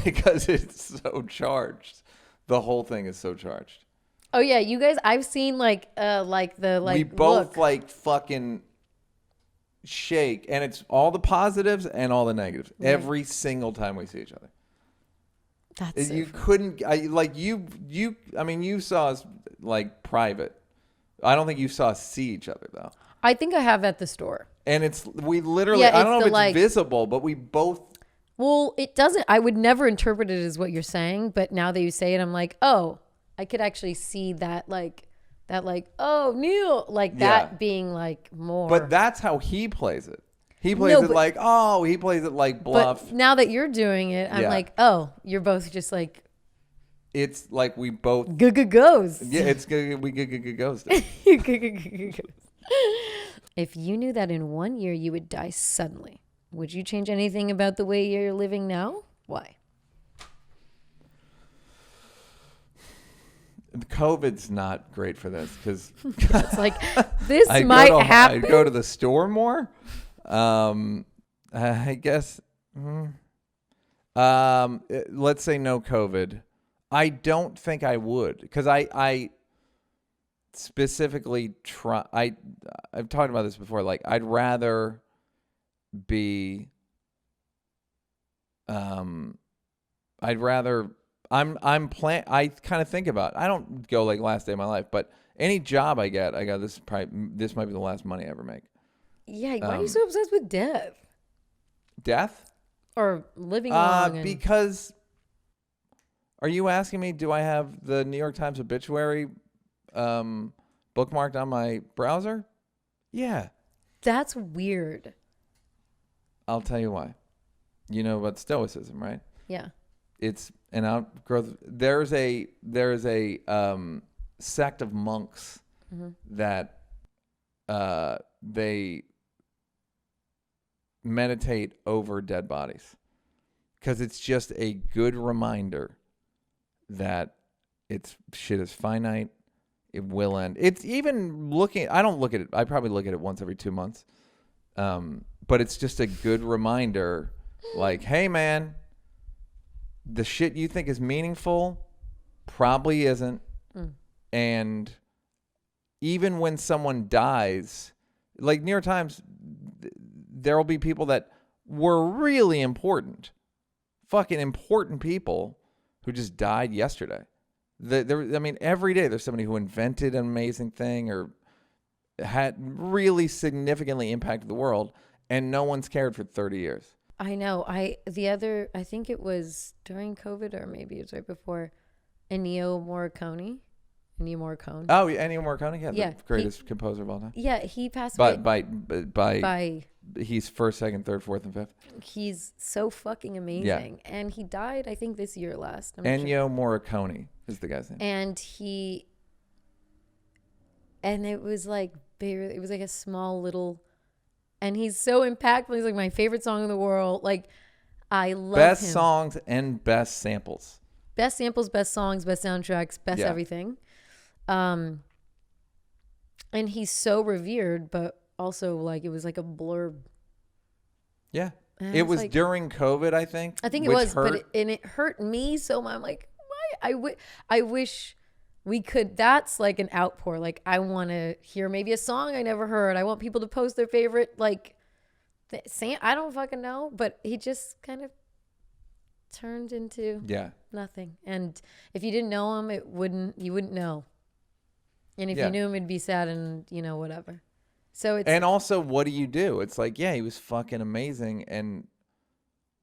B: Because it's so charged. The whole thing is so charged.
A: Oh yeah, you guys. I've seen we
B: we both
A: look.
B: like fucking shake, and it's all the positives and all the negatives
A: Right.
B: every single time we see each other.
A: That's so
B: You
A: funny.
B: couldn't, I mean, you saw us like private. I don't think you saw us see each other though.
A: I think I have at the store.
B: And we literally,
A: Yeah,
B: I don't know
A: it's
B: if it's
A: the, like-
B: visible, but we both,
A: Well, it doesn't. I would never interpret it as what you're saying, but now that you say it, I'm like, oh, I could actually see that, oh, Neal, like
B: Yeah.
A: that being like more.
B: but that's how he plays it. He plays
A: No,
B: it
A: but-
B: like, oh, he plays it like bluff.
A: But now that you're doing it, I'm
B: Yeah.
A: like, oh, you're both just like
B: It's like we both,
A: goes.
B: yeah, it's good. We goes.
A: If you knew that in 1 year you would die suddenly, would you change anything about the way you're living now? Why?
B: COVID's not great for this because
A: It's like this
B: I
A: happen.
B: go to the store more. I guess. Let's say no COVID. I don't think I would because I specifically try. I've talked about this before. Like I'd rather be. I'd rather. I kind of think about. I don't go like last day of my life, but any job I get, I go. This might be the last money I ever make.
A: Yeah, why are you so obsessed with death
B: Death?
A: or living long? And,
B: Because. Are you asking me? Do I have the New York Times obituary bookmarked on my browser? Yeah.
A: that's weird.
B: I'll tell you why. You know about Stoicism, right?
A: Yeah.
B: It's an outgrowth. There's a sect of monks that they meditate over dead bodies because it's just a good reminder that shit is finite. It will end. It's even I don't look at it. I probably look at it once every 2 months. But it's just a good reminder like, hey man, the shit you think is meaningful probably isn't. And even when someone dies, like New York Times, there will be people that were really important, fucking important people who just died yesterday. Every day there's somebody who invented an amazing thing or had really significantly impacted the world, and no one's cared for 30 years.
A: I know. I think it was during COVID or maybe it was right before. Ennio Morricone.
B: Oh, yeah, Ennio Morricone,
A: Yeah,
B: the greatest composer of all time.
A: Yeah, he passed away.
B: By he's first, second, third, fourth, and fifth.
A: He's so fucking amazing, and he died. I think this year last. I'm not sure.
B: Ennio Morricone is the guy's name.
A: And it was like barely. It was like a small little, and he's so impactful. He's like my favorite song in the world. Like I love
B: Best
A: him.
B: songs and best samples.
A: Best samples, best songs, best soundtracks, best everything. And he's so revered, but also like it was like a blurb.
B: Yeah.
A: And
B: It
A: it's
B: was
A: like-
B: during COVID, I think.
A: I think it
B: which
A: was,
B: hurt.
A: but it hurt me so much. I'm like, why? I wish we could. That's like an outpour. Like I want to hear maybe a song I never heard. I want people to post their favorite like. I don't fucking know, but he just kind of turned into nothing. And if you didn't know him, you wouldn't know. And if you knew him, it'd be sad and whatever. So it's
B: And also, what do you do? It's like, yeah, he was fucking amazing, and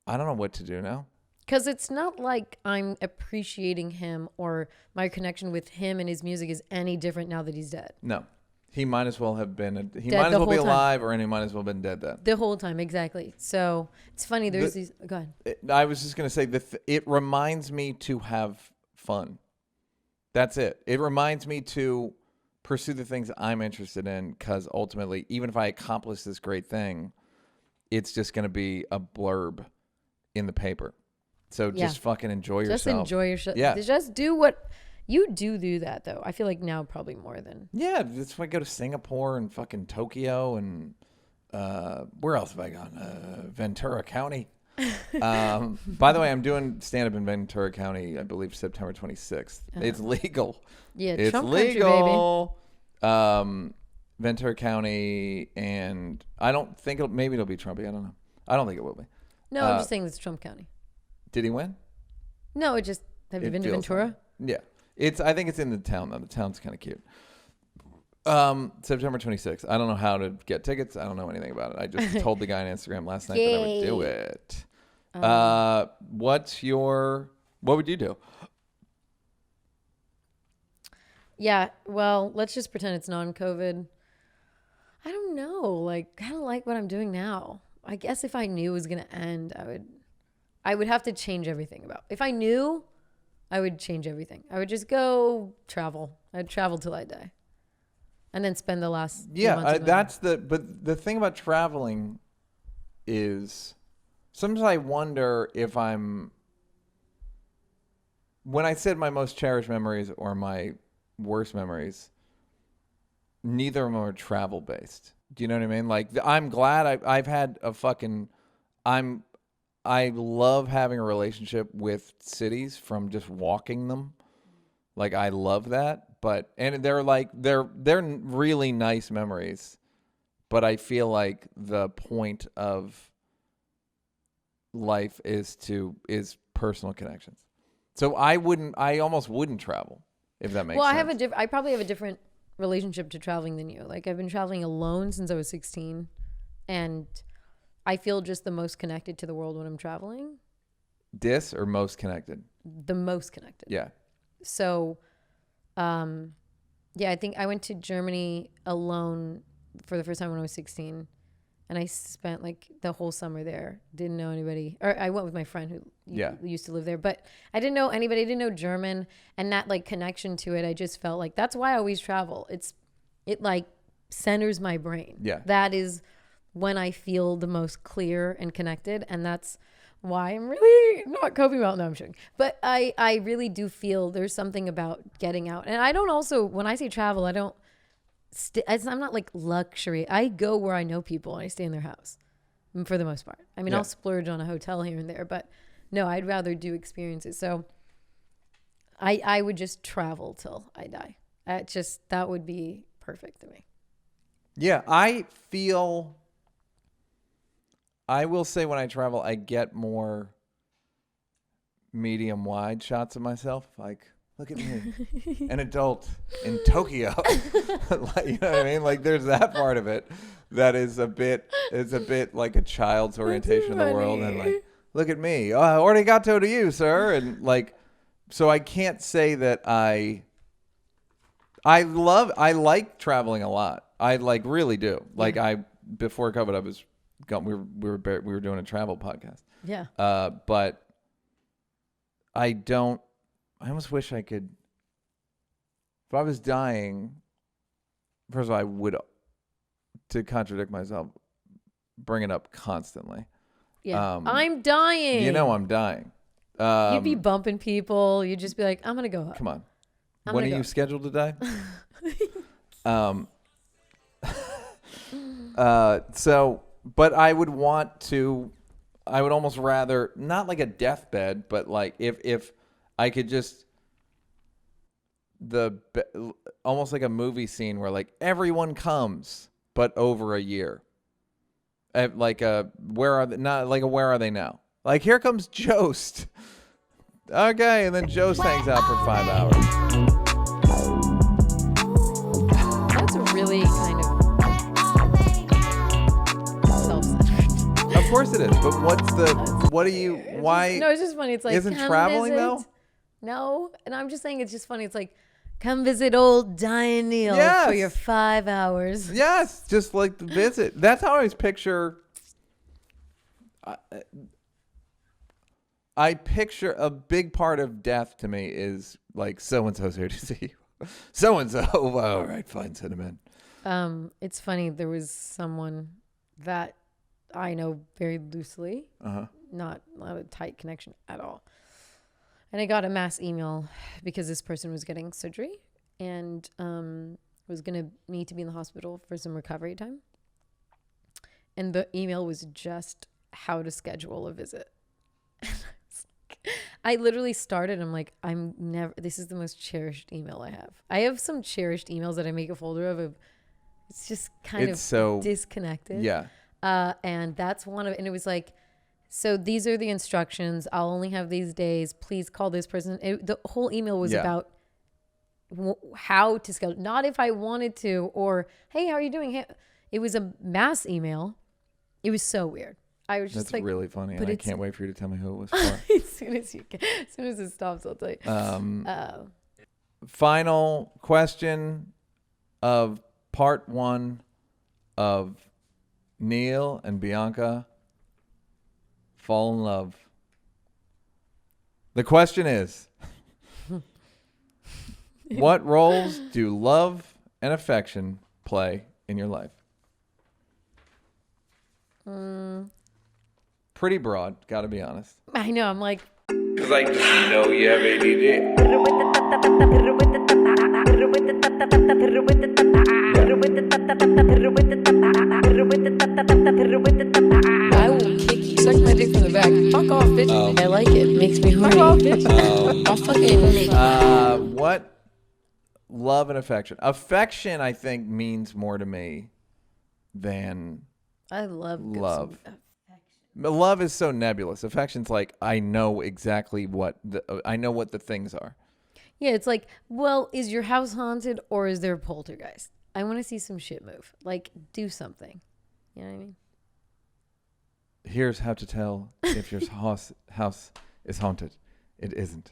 B: I don't know what to do now.
A: because it's not like I'm appreciating him or my connection with him and his music is any different now that he's dead.
B: No, he might as well have been. He
A: Dead
B: might as
A: the
B: well be
A: whole time.
B: alive, or he might as well have been dead then.
A: The whole time, exactly. So it's funny. There's these. Go ahead.
B: I was just gonna say it reminds me to have fun. That's it. It reminds me to pursue the things I'm interested in, because ultimately, even if I accomplish this great thing, it's just gonna be a blurb in the paper. So just fucking enjoy yourself.
A: Just enjoy yourself.
B: Yeah.
A: Just do what you do that though. I feel like now probably more than.
B: Yeah, that's why I go to Singapore and fucking Tokyo and where else have I gone? Ventura County. By the way, I'm doing stand-up in Ventura County, I believe September 26th. It's legal.
A: Yeah,
B: It's
A: Trump country,
B: legal. Ventura County, and I don't think maybe it'll be Trumpy. I don't know. I don't think it will be.
A: No, I'm just saying it's Trump County.
B: Did he win?
A: No, have you been to Ventura?
B: Yeah. I think it's in the town though. The town's kind of cute. September 26th. I don't know how to get tickets. I don't know anything about it. I just told the guy on Instagram last night that I would do it. What would you do?
A: Yeah, well, let's just pretend it's non-COVID. I don't know. Like, kind of like what I'm doing now. I guess if I knew it was going to end, I would have to change everything about. If I knew, I would change everything. I would just go travel. I'd travel till I die. And then spend the last few months
B: but the thing about traveling is sometimes I wonder if when I said my most cherished memories or my worst memories, neither of them are travel based. Do you know what I mean? Like, I'm glad I've had I love having a relationship with cities from just walking them. Like, I love that. And they're really nice memories, but I feel like the point of life is personal connections. So I almost wouldn't travel, if that makes sense.
A: Well, I probably have a different relationship to traveling than you. Like, I've been traveling alone since I was 16, and I feel just the most connected to the world when I'm traveling.
B: Or most connected?
A: The most connected.
B: Yeah.
A: So, I think I went to Germany alone for the first time when I was 16, and I spent like the whole summer there. Didn't know anybody, or I went with my friend who used to live there, but I didn't know anybody. I didn't know German, and that like connection to it, I just felt like that's why I always travel. It like centers my brain.
B: Yeah.
A: That is when I feel the most clear and connected, and that's why I'm really not coping well. No, I'm joking. But I really do feel there's something about getting out. And I don't also, when I say travel, I don't, I'm not like luxury. I go where I know people and I stay in their house for the most part. I mean, I'll splurge on a hotel here and there, but no, I'd rather do experiences. So I would just travel till I die. That would be perfect to me.
B: Yeah, I will say when I travel, I get more medium wide shots of myself. Like, look at me, an adult in Tokyo. Like, you know what I mean? Like, there's that part of it that is a bit like a child's orientation of the world. And like, look at me. Oh, arigato to you, sir. And like, so I can't say that I like traveling a lot. I like really do. Like before COVID, we were doing a travel podcast.
A: Yeah.
B: But I almost wish I could. If I was dying, first of all, I would, to contradict myself, bring it up constantly.
A: Yeah. I'm dying.
B: You know I'm dying.
A: You'd be bumping people. You'd just be like, I'm gonna go up.
B: Come on. When are you scheduled to die? But I would almost rather, not like a deathbed, but like if I could just, almost like a movie scene where like everyone comes, but over a year. Like where are they now? Like, here comes Jost. Okay, and then Jost hangs out for 5 hours.
A: That's a really kind of self-centered.
B: Of course it is, but why?
A: No, it's just funny. It's like,
B: isn't traveling though?
A: No, and I'm just saying it's just funny. It's like, come visit old dying Neal for your 5 hours.
B: Yes, just like the visit. That's how I always picture. I picture a big part of death to me is like, so-and-so's here to see you. So-and-so. All right, fine, send him in.
A: It's funny. There was someone that I know very loosely, not a tight connection at all. And I got a mass email because this person was getting surgery and was going to need to be in the hospital for some recovery time. And the email was just how to schedule a visit. I literally started, I'm like, this is the most cherished email I have. I have some cherished emails that I make a folder of It's just kind of
B: so
A: disconnected.
B: Yeah.
A: And that's one of, and it was like, so these are the instructions. I'll only have these days. Please call this person. The whole email was about how to schedule, not if I wanted to, or, hey, how are you doing? Hey, it was a mass email. It was so weird. I was just
B: That's
A: like,
B: really funny.
A: but
B: And I can't wait for you to tell me who it was for.
A: as soon as it stops, I'll tell you.
B: Final question of part 1 of Neal and Bianca fall in love. The question is, what roles do love and affection play in your life? Pretty broad, got to be honest.
A: I know. I'm like,
B: Because I just know you have ADD.
A: I will kick you. Suck my dick from the back. Fuck off, bitch. I like it. Makes me horny. Fuck off, bitch. I'll fucking
B: What love and affection? Affection, I think, means more to me than
A: I love
B: love. Love is so nebulous. Affection's like, I know exactly I know what the things are.
A: Yeah, it's like, well, is your house haunted or is there a poltergeist? I want to see some shit move. Like, do something. You know what I mean?
B: Here's how to tell if your house is haunted. It isn't.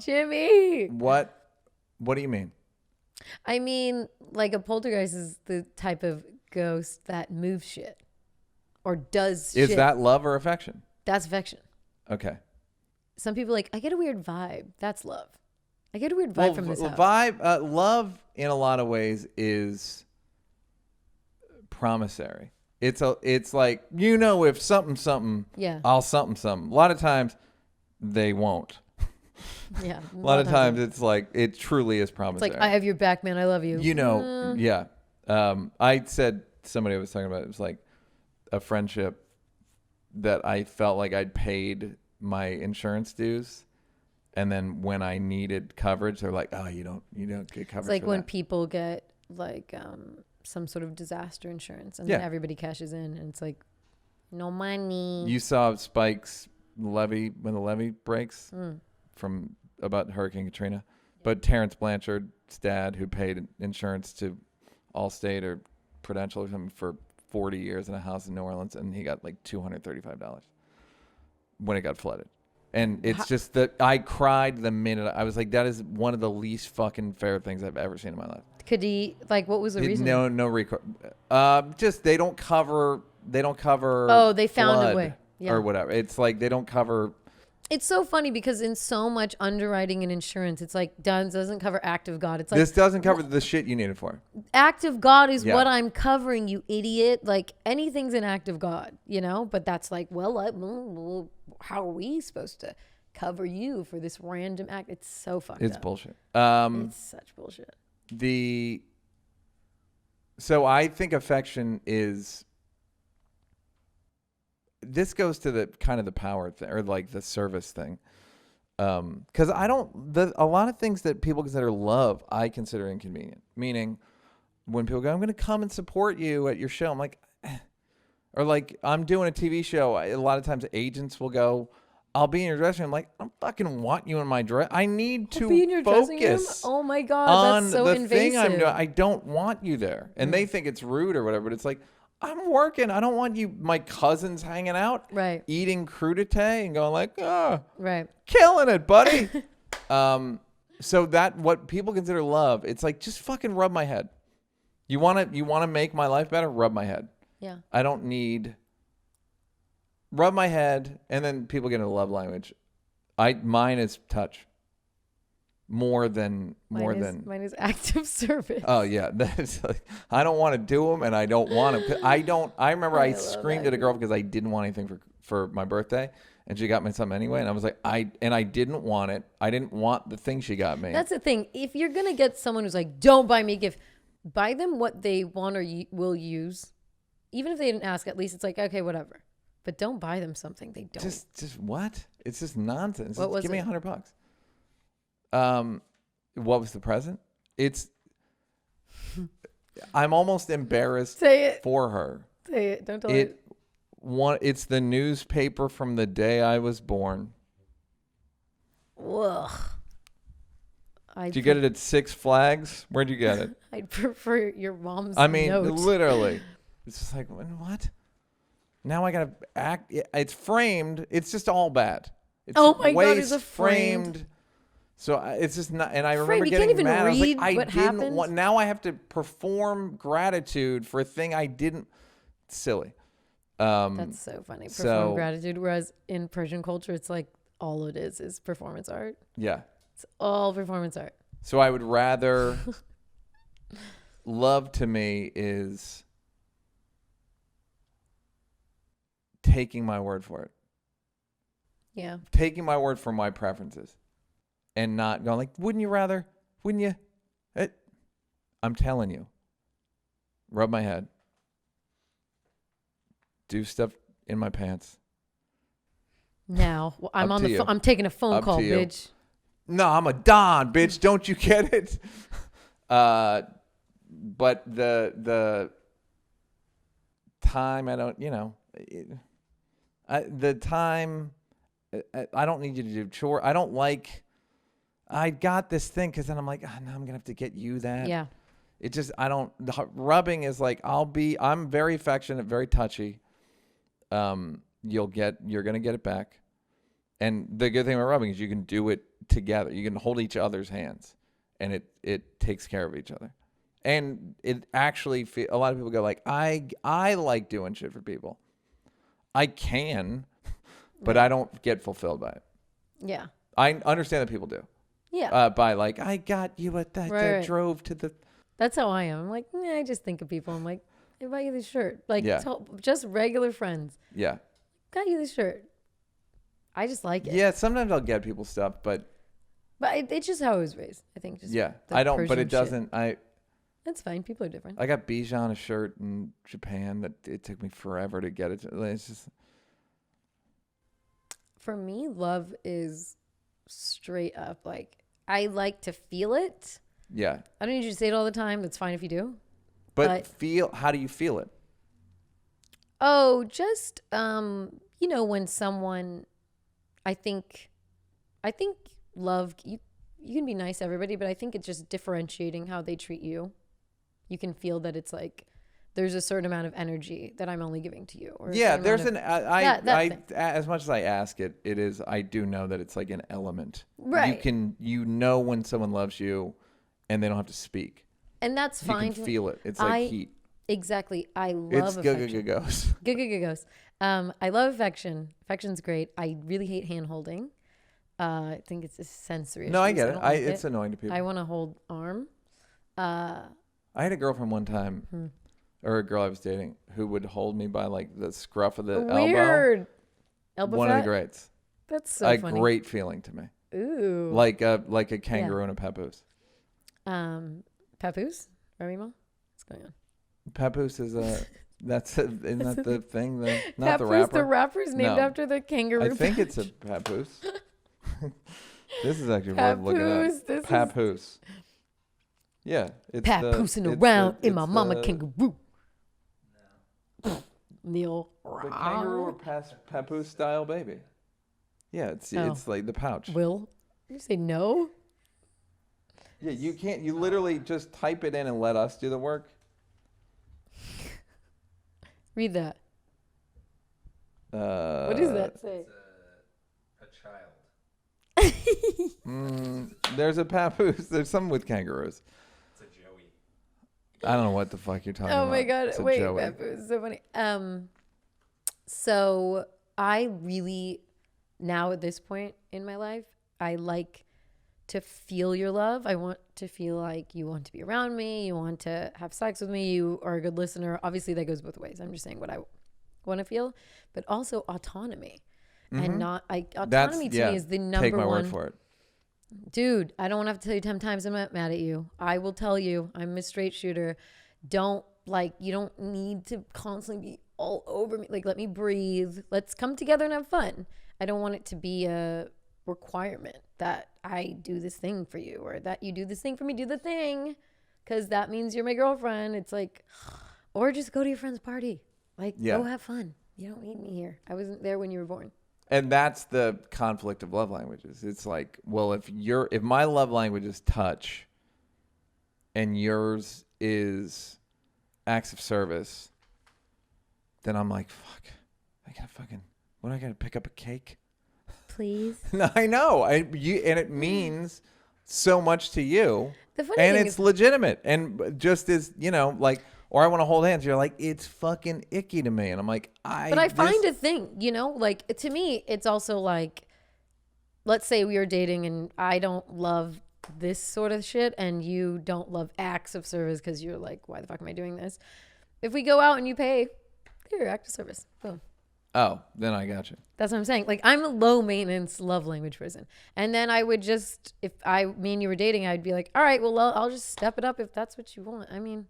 A: Jimmy!
B: What do you mean?
A: I mean, like a poltergeist is the type of ghost that moves shit or does shit.
B: Is that love or affection?
A: That's affection.
B: Okay.
A: Some people are like, I get a weird vibe. That's love. I get a weird vibe from this house.
B: Love in a lot of ways is promissory. It's like, if something,
A: Yeah.
B: I'll something. A lot of times they won't.
A: Yeah.
B: A lot of times it's like, it truly is
A: It's
B: promissory.
A: like, I have your back, man. I love you.
B: Yeah. I said, somebody I was talking about, it was like a friendship that I felt like I'd paid my insurance dues. And then when I needed coverage, they're like, oh, you don't get coverage.
A: It's like
B: for
A: when
B: that.
A: people get like some sort of disaster insurance and then everybody cashes in and it's like, no money.
B: You saw Spike's levy when the levy breaks from about Hurricane Katrina. But Terrence Blanchard's dad, who paid insurance to Allstate or Prudential or something for 40 years in a house in New Orleans, and he got like $235 when it got flooded. And it's just that I cried the minute I was like, that is one of the least fucking fair things I've ever seen in my life.
A: Could he, like, what was the reason?
B: No recourse. Just they don't cover.
A: Oh, they found a
B: flood
A: way. Yeah.
B: or whatever. It's like they don't cover.
A: It's so funny because in so much underwriting and insurance, it's like doesn't cover act of God. It's like
B: This doesn't cover the shit you need it for.
A: act of God is what I'm covering, you idiot. Like anything's an act of God, But that's like, well, how are we supposed to cover you for this random act? It's so fucked up.
B: It's bullshit.
A: It's such bullshit.
B: So I think affection is. This goes to the kind of the power thing or like the service thing. Because a lot of things that people consider love, I consider inconvenient. Meaning when people go, I'm going to come and support you at your show. I'm like, or like I'm doing a TV show. A lot of times agents will go, I'll be in your dressing room. I'm like, I don't fucking want you in my dress. I need to
A: be in your dressing room?
B: focus
A: Oh my God,
B: on
A: that's so
B: the
A: invasive.
B: thing I'm doing. I don't want you there. And they think it's rude or whatever, but it's like, I'm working. I don't want you, my cousins hanging out,
A: Right.
B: eating crudité and going like,
A: Right.
B: killing it, buddy. So that what people consider love, it's like, just fucking rub my head. You want to make my life better? Rub my head.
A: Yeah.
B: I don't need rub my head, and then people get into love language. Mine is touch. Mine
A: is active service.
B: Oh yeah, that's like, I don't want to do them, and I don't want to. I remember I screamed at a girl because I didn't want anything for my birthday, and she got me something anyway, and I was like, I didn't want it. I didn't want the thing she got me.
A: That's the thing. If you're gonna get someone who's like, don't buy me a gift, buy them what they want or will use, even if they didn't ask. At least it's like, okay, whatever. But don't buy them something they don't.
B: Just what? It's just nonsense.
A: What was
B: Give me
A: it?
B: $100. What was the present? It's I'm almost embarrassed
A: Say it.
B: for her.
A: Say it. Don't tell it.
B: It's the newspaper from the day I was born.
A: Ugh.
B: Did you get it at Six Flags? Where'd you get it?
A: I'd prefer your mom's
B: I mean,
A: note.
B: literally. It's just like, what? Now I gotta act. It's framed. It's just all bad. It's
A: Oh my God,
B: way
A: it's a framed.
B: So it's just not. And I remember
A: You can't
B: getting
A: even
B: mad. I was like,
A: read
B: I
A: what
B: didn't
A: happened?
B: want. Now I have to perform gratitude for a thing I didn't. It's silly.
A: That's so funny.
B: so-
A: Perform gratitude. Whereas in Persian culture, it's like all it is performance art.
B: Yeah.
A: It's all performance art.
B: So I would rather. Love to me is taking my word for it.
A: Yeah.
B: Taking my word for my preferences and not going like, wouldn't you rather? Wouldn't you? I'm telling you. Rub my head. Do stuff in my pants.
A: Now I'm
B: Up
A: on
B: to
A: the
B: you.
A: phone. I'm taking a phone
B: Up
A: call,
B: to you.
A: bitch.
B: No, I'm a Don, bitch. Don't you get it? But the time I don't, the time I don't need you to do chore. I don't like. I got this thing because then I'm like, now I'm gonna have to get you that.
A: Yeah.
B: It just the rubbing is like I'm very affectionate, very touchy. You're gonna get it back. And the good thing about rubbing is you can do it together. You can hold each other's hands and it takes care of each other. And it actually a lot of people go like, I like doing shit for people. I can, but I don't get fulfilled by it.
A: Yeah.
B: I understand that people do.
A: Yeah.
B: By like, I got you at that.
A: Right.
B: Drove to the.
A: That's how I am. I'm like, I just think of people. I'm like, I bought you this shirt. Like,
B: Yeah.
A: just regular friends.
B: Yeah.
A: Got you this shirt. I just like it.
B: Yeah. Sometimes I'll get people stuff, but
A: it's just how I was raised. I think just
B: yeah,
A: the
B: I don't. But
A: Persian
B: it doesn't.
A: shit. That's fine. People are different.
B: I got Bijan a shirt in Japan that it took me forever to get it. It's just.
A: For me, love is straight up. Like, I like to feel it.
B: Yeah.
A: I don't need you to say it all the time. That's fine if you do.
B: But how do you feel it?
A: Oh, just when someone, I think love, you can be nice to everybody, but I think it's just differentiating how they treat you. You can feel that it's like there's a certain amount of energy that I'm only giving to you. Or
B: Yeah, there's
A: thing.
B: as much as I ask it is I do know that it's like an element.
A: Right.
B: You know when someone loves you and they don't have to speak.
A: And that's
B: You
A: fine.
B: can feel it. It's like heat.
A: Exactly. I love
B: It's
A: affection.
B: goes.
A: Goes. I love affection. Affection's great. I really hate hand holding. I think it's a sensory.
B: No, I
A: issues.
B: get
A: don't
B: it.
A: like
B: It's annoying to people.
A: I want to hold arm.
B: I had a girlfriend one time, or a girl I was dating, who would hold me by like the scruff of the
A: Weird. Elbow
B: One
A: fat?
B: of the greats.
A: That's so
B: A
A: funny.
B: great feeling to me.
A: Ooh.
B: Like a kangaroo and a papoose.
A: Papoose? Remy, what's going on?
B: Papoose is isn't that the thing? Not the
A: Papoose,
B: rapper.
A: the rapper's named
B: No.
A: after the kangaroo.
B: I think it's a papoose. This is actually worth looking
A: Papoose,
B: up.
A: this is-
B: Papoose. Yeah, it's
A: Papoosing
B: it's
A: around in
B: it's
A: my mama
B: the-
A: kangaroo. Neal.
B: The kangaroo or papoose style baby. Yeah, it's like the pouch.
A: Will you say no?
B: Yeah, you can't. You literally just type it in and let us do the work.
A: Read that.
B: What
A: What does that say?
D: A child.
B: There's a papoose. There's some with kangaroos.
D: It's a Joey.
B: I don't know what the fuck you're talking about.
A: Oh my god!
B: It's a
A: Wait,
B: Joey.
A: Papoose is so funny. So I really now at this point in my life, I like to feel your love. I want to feel like you want to be around me. You want to have sex with me. You are a good listener. Obviously, that goes both ways. I'm just saying what I want to feel, but also autonomy. And autonomy to me is the number one.
B: Take my word for it.
A: Dude, I don't want to have to tell you 10 times I'm not mad at you. I will tell you I'm a straight shooter. You don't need to constantly be all over me. Like, let me breathe. Let's come together and have fun. I don't want it to be a requirement that I do this thing for you or that you do this thing for me. Do the thing. because that means you're my girlfriend. It's like, or just go to your friend's party. Like, go have fun. You don't need me here. I wasn't there when you were born.
B: And that's the conflict of love languages. It's like, well, if my love language is touch and yours is acts of service, then I'm like, fuck, what, I gotta pick up a cake?
A: Please.
B: No, I know. And it means so much to you.
A: The funny thing
B: it's
A: is,
B: legitimate. And just as, like, or I want to hold hands. You're like, it's fucking icky to me. And I'm like,
A: But I find a thing, like, to me, it's also like, let's say we are dating and I don't love this sort of shit and you don't love acts of service because you're like, why the fuck am I doing this? If we go out and you pay, here, act of service. Boom.
B: Oh, then I got you.
A: That's what I'm saying. Like, I'm a low maintenance love language person. And then I would just, me and you were dating, I'd be like, all right, well, I'll just step it up if that's what you want. I mean,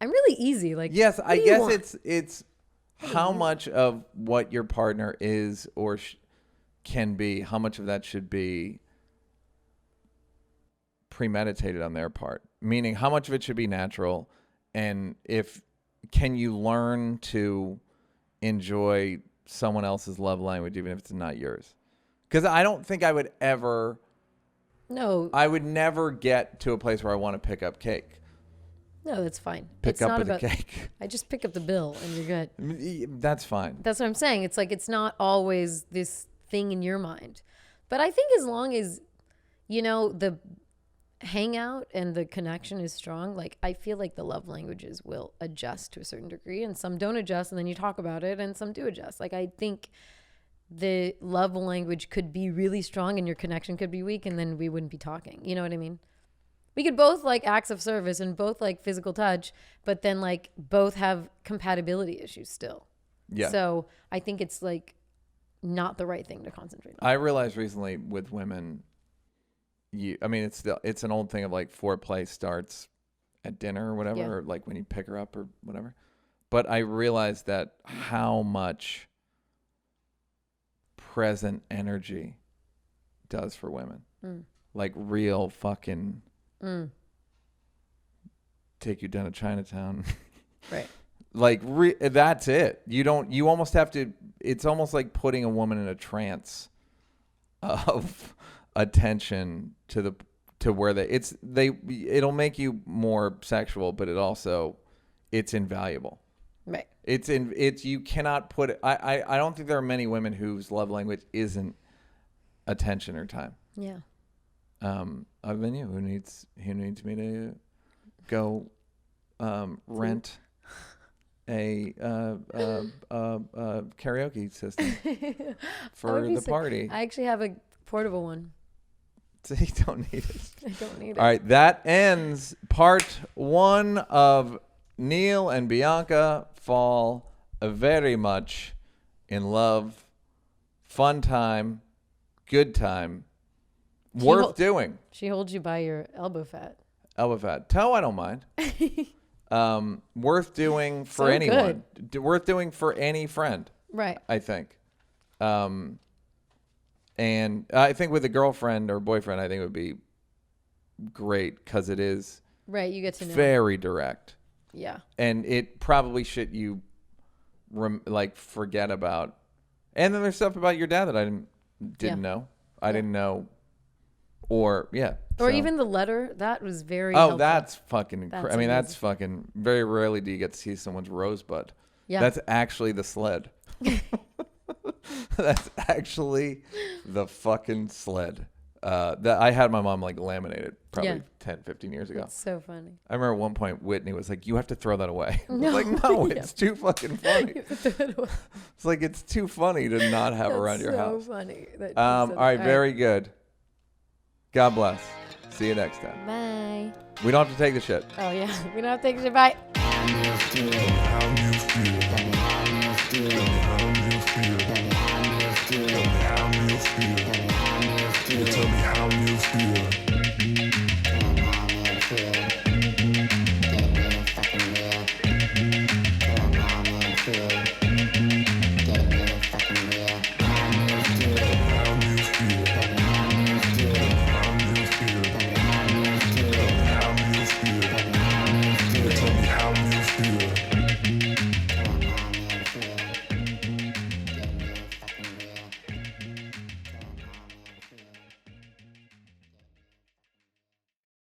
A: I'm really easy. Like,
B: yes, I guess it's how much of what your partner is or can be, how much of that should be premeditated on their part. Meaning, how much of it should be natural, and can you learn to enjoy someone else's love language even if it's not yours? Because I don't think I would ever.
A: No.
B: I would never get to a place where I want to pick up cake.
A: No, that's fine.
B: Pick up the cake.
A: I just pick up the bill and you're good.
B: That's fine.
A: That's what I'm saying. It's like, it's not always this thing in your mind. But I think as long as, the hangout and the connection is strong, like, I feel like the love languages will adjust to a certain degree, and some don't adjust, and then you talk about it, and some do adjust. Like, I think the love language could be really strong and your connection could be weak, and then we wouldn't be talking. You know what I mean? We could both like acts of service and both like physical touch, but then like both have compatibility issues still. Yeah. So I think it's like not the right thing to concentrate on.
B: I realized recently with women, it's an old thing of like foreplay starts at dinner or whatever, or like when you pick her up or whatever. But I realized that how much present energy does for women. Like real fucking take you down to Chinatown. Right. Like that's it. You almost have to, it's almost like putting a woman in a trance of attention to where it'll make you more sexual, but it's invaluable. Right. You cannot put it, I don't think there are many women whose love language isn't attention or time. Yeah. Other than you, who needs me to go rent a karaoke system for the party.
A: I actually have a portable one.
B: So you don't need it.
A: I don't need it.
B: All right, that ends part 1 of Neal and Bianca fall very much in love. Fun time, good time. Worth doing.
A: She holds you by your elbow fat.
B: Elbow fat. Toe, I don't mind. Worth doing for anyone. Worth doing for any friend. Right. I think. And I think with a girlfriend or boyfriend, I think it would be great because it is
A: right. You get to know.
B: Very direct.
A: Yeah.
B: And it probably shit you forget about. And then there's stuff about your dad that I didn't know. I didn't know. Or
A: even the letter that was very helpful.
B: That's fucking I mean, that's fucking very rarely do you get to see someone's rosebud. Yeah, that's actually the sled. That's actually the fucking sled that I had my mom like laminated probably 10 15 years ago.
A: That's so funny.
B: I remember at one point Whitney was like, you have to throw that away. I was like, no, it's too fucking funny. It's like, it's too funny to not have around your house.
A: So funny.
B: All right, very good. God bless. See you next time.
A: Bye.
B: We don't have to take the shit.
A: Oh, yeah. We don't have to take the shit. Bye.
D: How you feel?